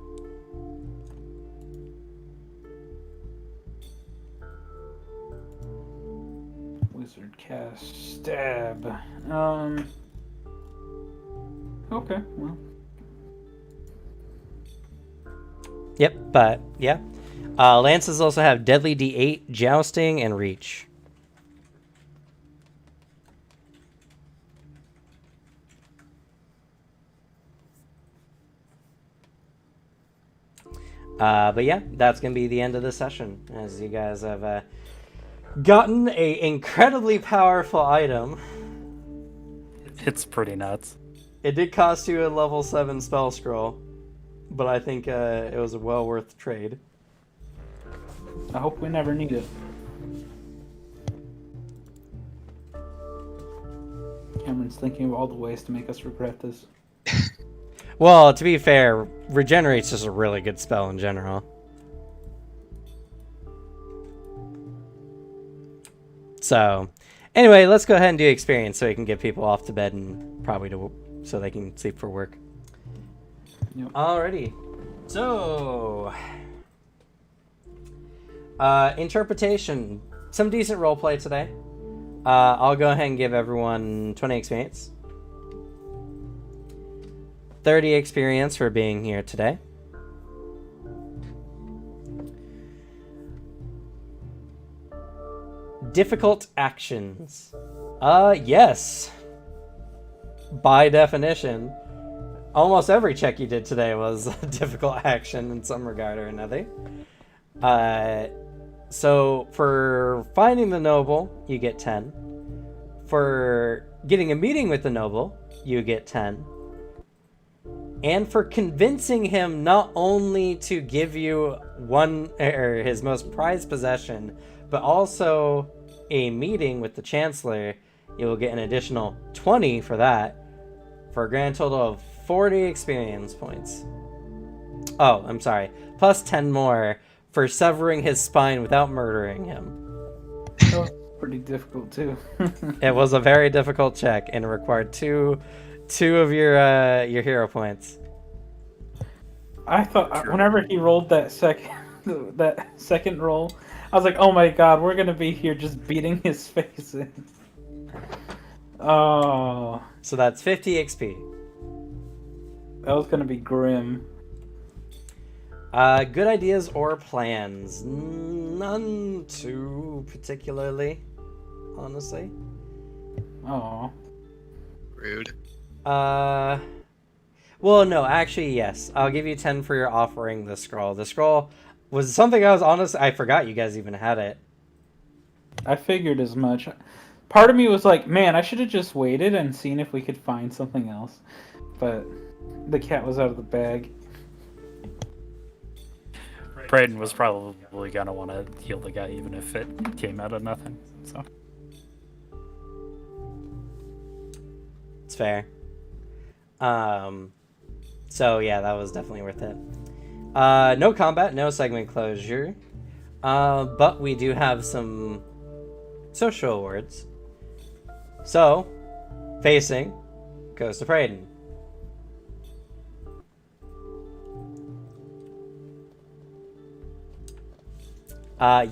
Wizard cast stab. Okay, well. Yep, but yeah. Lances also have Deadly D8, Jousting, and Reach. But yeah, that's going to be the end of the session, as you guys have gotten a incredibly powerful item. it's pretty nuts. It did cost you a level 7 spell scroll, but I think it was a well worth trade. I hope we never need it. Cameron's thinking of all the ways to make us regret this. Well, to be fair, Regenerate's just a really good spell in general. So, anyway, let's go ahead and do experience so we can get people off to bed and probably so they can sleep for work. Yep. Alrighty. So, interpretation. Some decent roleplay today. I'll go ahead and give everyone 20 experience. 30 experience for being here today. Difficult actions. Yes. By definition, almost every check you did today was a difficult action in some regard or another. So for finding the noble, you get 10. For getting a meeting with the noble, you get 10. And for convincing him not only to give you his most prized possession, but also a meeting with the Chancellor, you will get an additional 20 for that, for a grand total of 40 experience points. Oh, I'm sorry. Plus 10 more for severing his spine without murdering him. That was pretty difficult too. It was a very difficult check, and it required two of your hero points. I thought whenever he rolled that second roll, I was like, "Oh my god, we're gonna be here just beating his face in." Oh, So that's 50 XP. that was gonna be grim. Good ideas or plans? None too particularly, honestly. Oh, Rude. Well, no, actually, yes. I'll give you 10 for your offering the scroll. The scroll was something I forgot you guys even had it. I figured as much. Part of me was like, "Man, I should have just waited and seen if we could find something else," but the cat was out of the bag. Braden was probably gonna want to heal the guy even if it came out of nothing. So It's fair. So yeah, that was definitely worth it. No combat, no segment closure. But we do have some social awards. So, facing goes to Braden.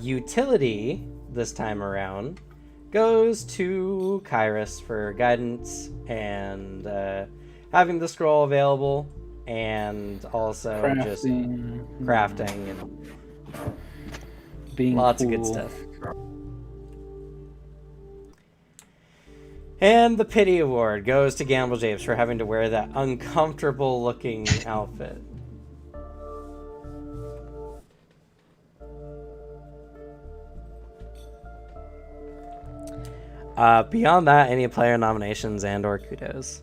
Utility this time around goes to Kairos for guidance and having the scroll available, and also just crafting and being lots cool. of good stuff. And the pity award goes to Gamble Japes for having to wear that uncomfortable looking outfit. Beyond that, any player nominations and or kudos?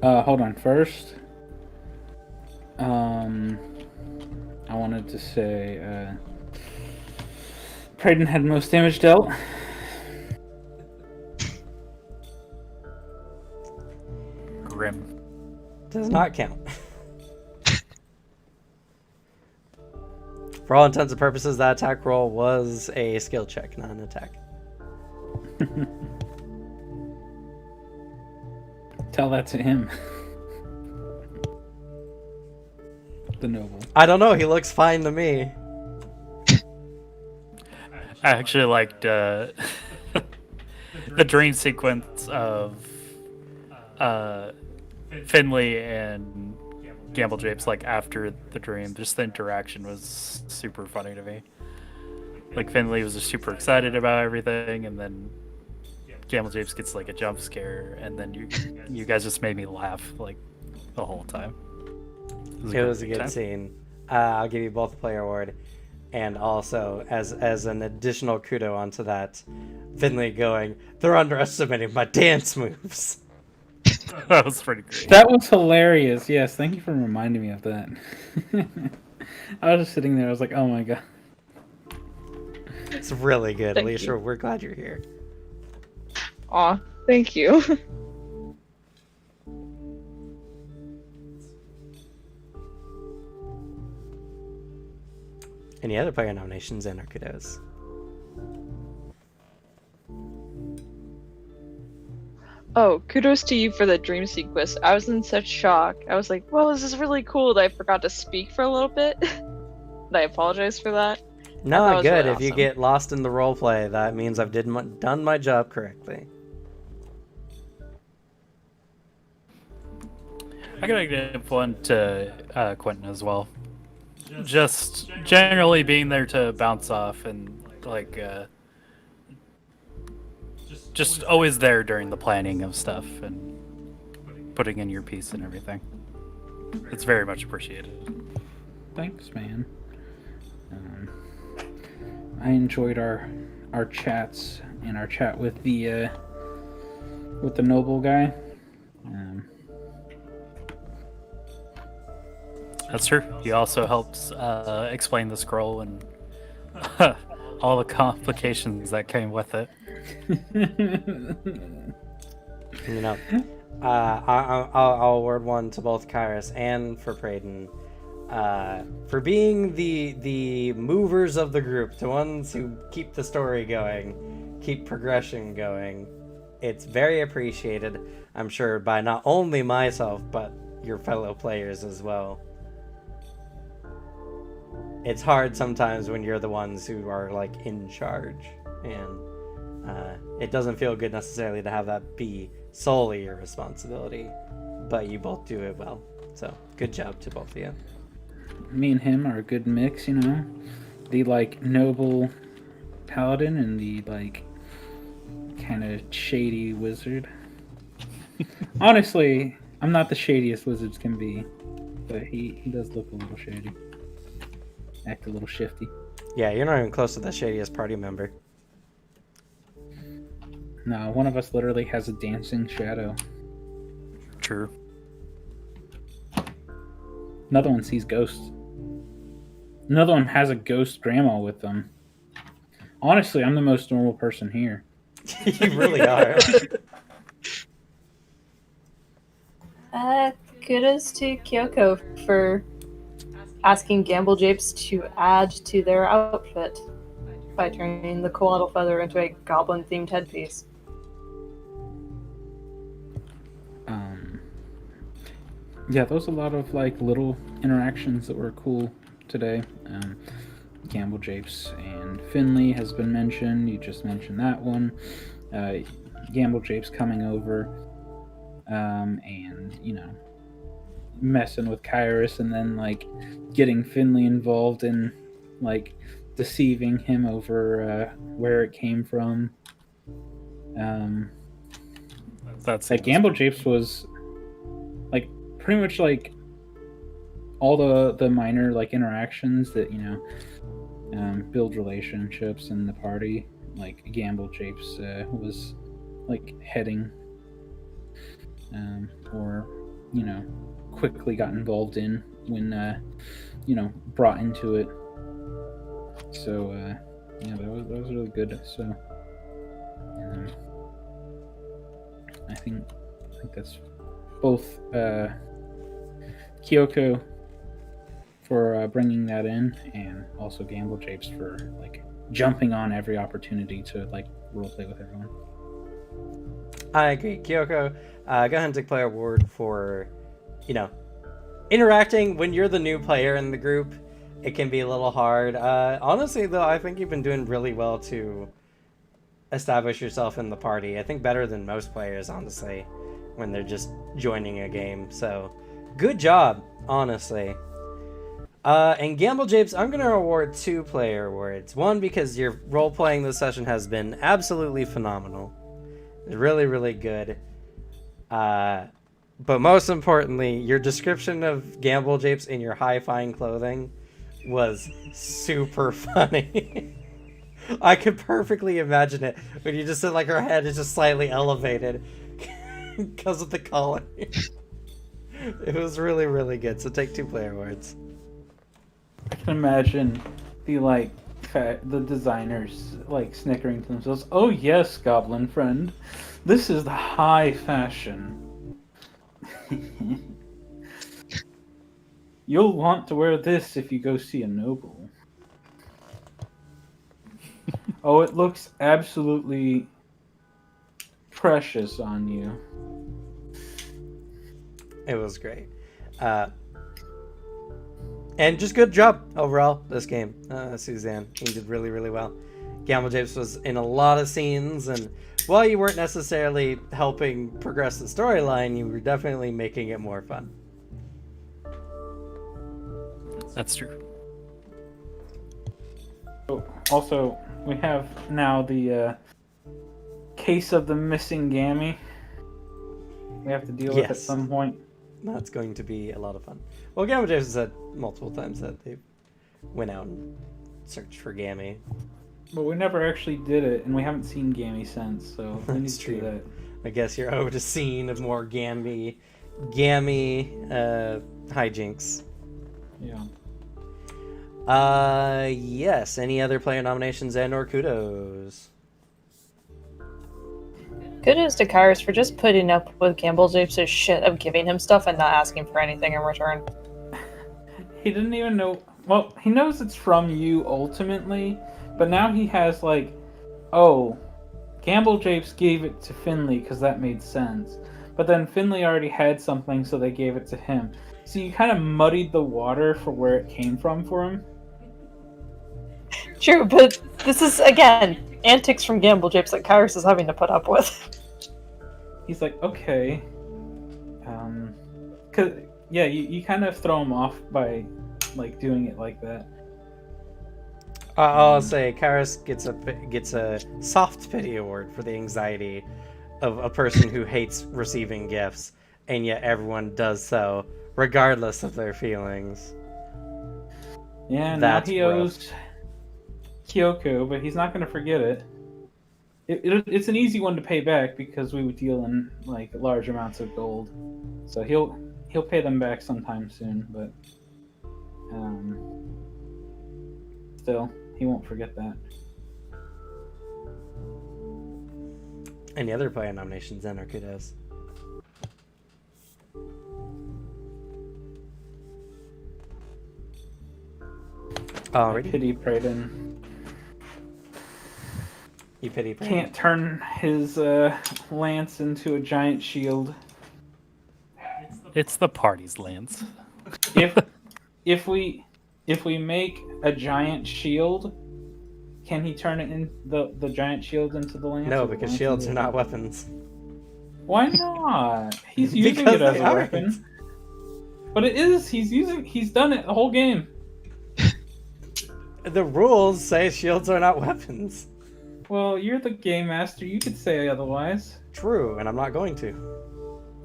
Hold on. First, I wanted to say, Braden had most damage dealt. grim. Does not count. For all intents and purposes, that attack roll was a skill check, not an attack. Tell that to him. The noble. I don't know, he looks fine to me. I actually liked the dream sequence of Finley and Gamble Japes, like after the dream. Just the interaction was super funny to me. Like Finley was just super excited about everything, and then Gamble Japes gets like a jump scare, and then you guys just made me laugh like the whole time. It was a good scene. I'll give you both the player award, and also as an additional kudo onto that, Finley going, "They're underestimating my dance moves." That was pretty great. That was hilarious. Yes, thank you for reminding me of that. I was just sitting there. I was like, "Oh my god." It's really good, Thank Alicia. you. We're glad you're here. Aw, thank you. Any other player nominations and or kudos? Oh, kudos to you for the dream sequence. I was in such shock. I was like, well, this is really cool that I forgot to speak for a little bit. And I apologize for that. thought it No, was good. really If you awesome. get lost in the role play, that means I've done my job correctly. I gotta give one to Quentin as well. Just generally being there to bounce off and like just always there during the planning of stuff and putting in your piece and everything. It's very much appreciated. Thanks, man. I enjoyed our chats and our chat with the noble guy. That's true. He also helps explain the scroll and all the complications that came with it. You know, I'll award one to both Kairos and for Praden for being the movers of the group, the ones who keep the story going, keep progression going. It's very appreciated, I'm sure, by not only myself, but your fellow players as well. It's hard sometimes when you're the ones who are like in charge, and it doesn't feel good necessarily to have that be solely your responsibility, but you both do it well. So good job to both of you. Me and him are a good mix, you know. The like noble paladin and the like kind of shady wizard. Honestly, I'm not the shadiest wizards can be, but he does look a little shady. Act a little shifty. Yeah, you're not even close to the shadiest party member. No, one of us literally has a dancing shadow. True. Another one sees ghosts. Another one has a ghost grandma with them. Honestly, I'm the most normal person here. You really are. Kudos to Kyoko for asking Gamble Japes to add to their outfit by turning the coatl feather into a goblin-themed headpiece. Yeah, there was a lot of like little interactions that were cool today. Gamble Japes and Finley has been mentioned. You just mentioned that one. Gamble Japes coming over, and you know, messing with Kairos, and then like getting Finley involved in like deceiving him over where it came from. That's Like Gamble Japes was like pretty much like all the minor like interactions that, you know, build relationships in the party. Like Gamble Japes was like heading, or you know, quickly got involved in when you know, brought into it. So yeah, that was really good. So I think that's both Kyoko for bringing that in, and also Gamble Japes for like jumping on every opportunity to like roleplay with everyone. I agree. Kyoko, go ahead and take player award for, you know, interacting when you're the new player in the group. It can be a little hard. Honestly, though, I think you've been doing really well to establish yourself in the party. I think better than most players, honestly, when they're just joining a game. So, good job, honestly. And Gamble Japes, I'm going to award 2 player awards. One, because your role-playing this session has been absolutely phenomenal. Really, really good. But most importantly, your description of Gamble Japes in your high-fine clothing was super funny. I could perfectly imagine it when you just said like her head is just slightly elevated because of the collar. It was really, really good. So take 2 player awards. I can imagine the designers like snickering to themselves. Oh yes, Goblin friend. This is the high fashion. You'll want to wear this if you go see a noble. Oh, it looks absolutely precious on you. It was great. And just good job overall this game, Suzanne. You did really, really well. Gamble Japes was in a lot of scenes, and while you weren't necessarily helping progress the storyline, you were definitely making it more fun. That's true. Oh, also, we have now the case of the missing Gammy. We have to deal with at Yes. some point. That's going to be a lot of fun. Well, Gamble Japes has said multiple times that they went out and searched for Gammy. But we never actually did it, and we haven't seen Gammy since, so we need That's to do true. that. I guess you're owed a scene of more Gammy hijinks. Yeah. Yes. Any other player nominations and/or kudos? Kudos to Kairos for just putting up with Gamble Japes' shit of giving him stuff and not asking for anything in return. He didn't even know. Well, he knows it's from you ultimately, but now he has like, oh, Gamble Japes gave it to Finley because that made sense. But then Finley already had something, so they gave it to him. So you kind of muddied the water for where it came from for him. True, but this is, again, antics from Gamble Japes that Kairos is having to put up with. He's like, okay. Cause yeah, you kind of throw him off by like doing it like that. I'll say Karis gets a soft pity award for the anxiety of a person who hates receiving gifts, and yet everyone does so regardless of their feelings. Yeah, now That's he rough. owes Kyoko, but he's not going to forget it. It's an easy one to pay back because we would deal in like large amounts of gold, so he'll pay them back sometime soon. But still, he won't forget that. Any other player nominations and/or kudos? I Alrighty. pity Praden. You pity Brandon. Can't turn his lance into a giant shield. It's the party's lance. If we make a giant shield, can he turn it in the giant shield into the lance? No, or the because lance shields into are the- not weapons. Why not? He's using Because it as they a aren't. weapon. But it is. He's done it the whole game. The rules say shields are not weapons. Well, you're the game master. You could say otherwise. True, and I'm not going to.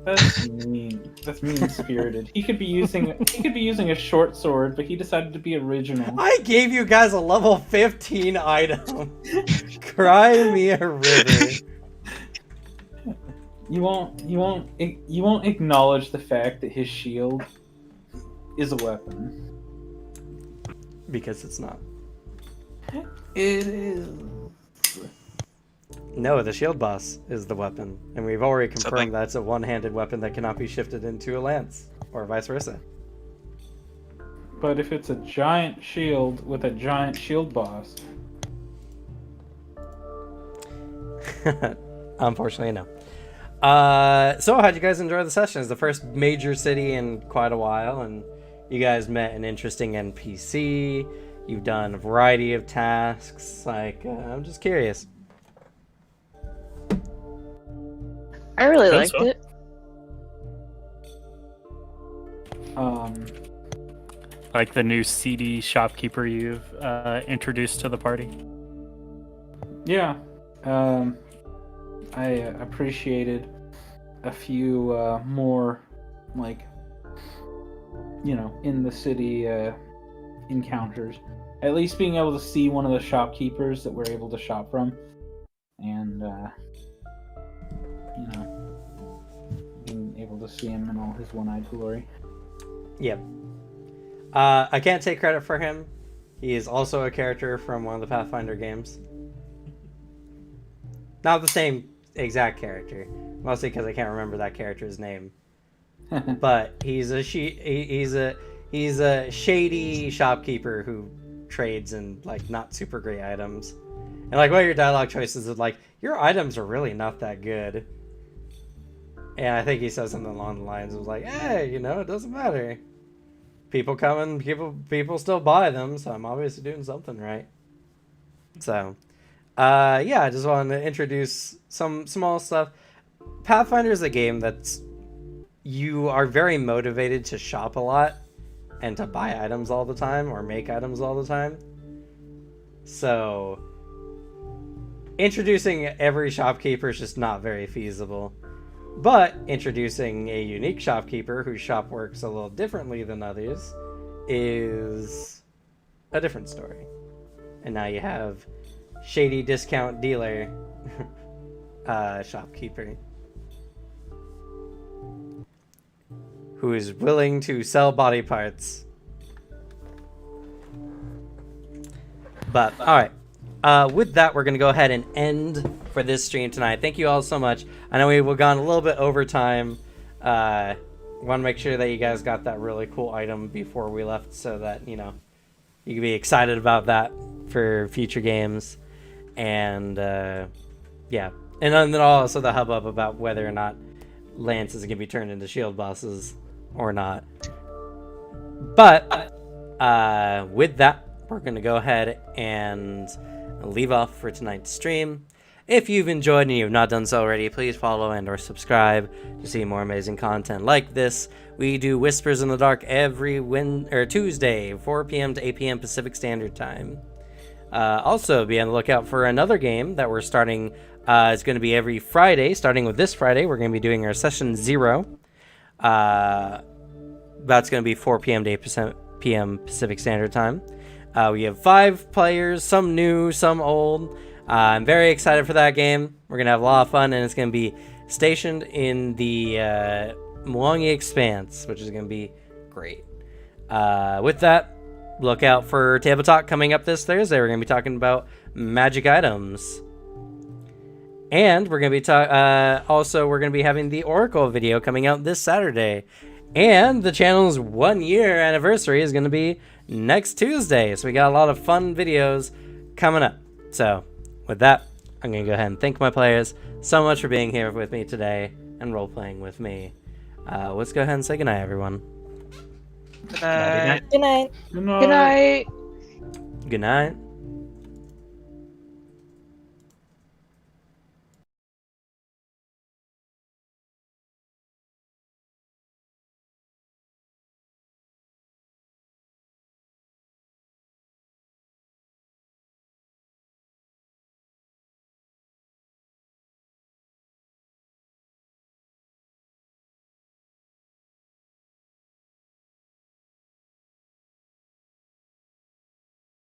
That's mean. That's mean spirited. He could be using a short sword, but he decided to be original. I gave you guys a level 15 item. Cry me a river. You won't acknowledge the fact that his shield is a weapon. Because it's not. It is. No, the shield boss is the weapon, and we've already confirmed Something- that's a one-handed weapon that cannot be shifted into a lance, or vice versa. But if it's a giant shield with a giant shield boss, Unfortunately, no. So how'd you guys enjoy the session? It's the first major city in quite a while, and you guys met an interesting NPC. You've done a variety of tasks. I'm just curious. I really That's liked fun. it. Like the new CD shopkeeper you've introduced to the party. yeah, I appreciated a few more, like, in the city encounters. At least being able to see one of the shopkeepers that we're able to shop from, and being able to see him in all his one-eyed glory. Yep. I can't take credit for him. He is also a character from one of the Pathfinder games. Not the same exact character, mostly because I can't remember that character's name. But he's a shady shopkeeper who trades in like not super great items. And like one of your dialogue choices is like, your items are really not that good. And I think he says something along the lines of like, hey, it doesn't matter. People come and people still buy them, so I'm obviously doing something right. So, I just wanted to introduce some small stuff. Pathfinder is a game that's you are very motivated to shop a lot and to buy items all the time or make items all the time. So, introducing every shopkeeper is just not very feasible. But introducing a unique shopkeeper whose shop works a little differently than others is a different story. And now you have shady discount dealer shopkeeper who is willing to sell body parts. But all right. With that, we're going to go ahead and end for this stream tonight. Thank you all so much. I know we've gone a little bit over time. Want to make sure that you guys got that really cool item before we left so that, you can be excited about that for future games. And, yeah. And then also the hubbub about whether or not Lance is going to be turned into shield bosses or not. But, with that, we're going to go ahead and leave off for tonight's stream. If you've enjoyed and you have not done so already, please follow and or subscribe to see more amazing content like this. We do Whispers in the Dark every Tuesday, 4 p.m. to 8 p.m. Pacific Standard Time. Also, be on the lookout for another game that we're starting. It's going to be every Friday, starting with this Friday. We're going to be doing our Session 0. That's going to be 4 p.m. to 8 p.m. Pacific Standard Time. We have 5 players, some new, some old. I'm very excited for that game. We're going to have a lot of fun, and it's going to be stationed in the Mwangi Expanse, which is going to be great. With that, look out for Table Talk coming up this Thursday. We're going to be talking about magic items. And we're going to be also we're going to be having the Oracle video coming out this Saturday. And the channel's 1-year anniversary is going to be next Tuesday. So we got a lot of fun videos coming up. So with that, I'm going to go ahead and thank my players so much for being here with me today and role-playing with me. Let's go ahead and say goodnight, everyone. Good night. Good night. Good night. Good night.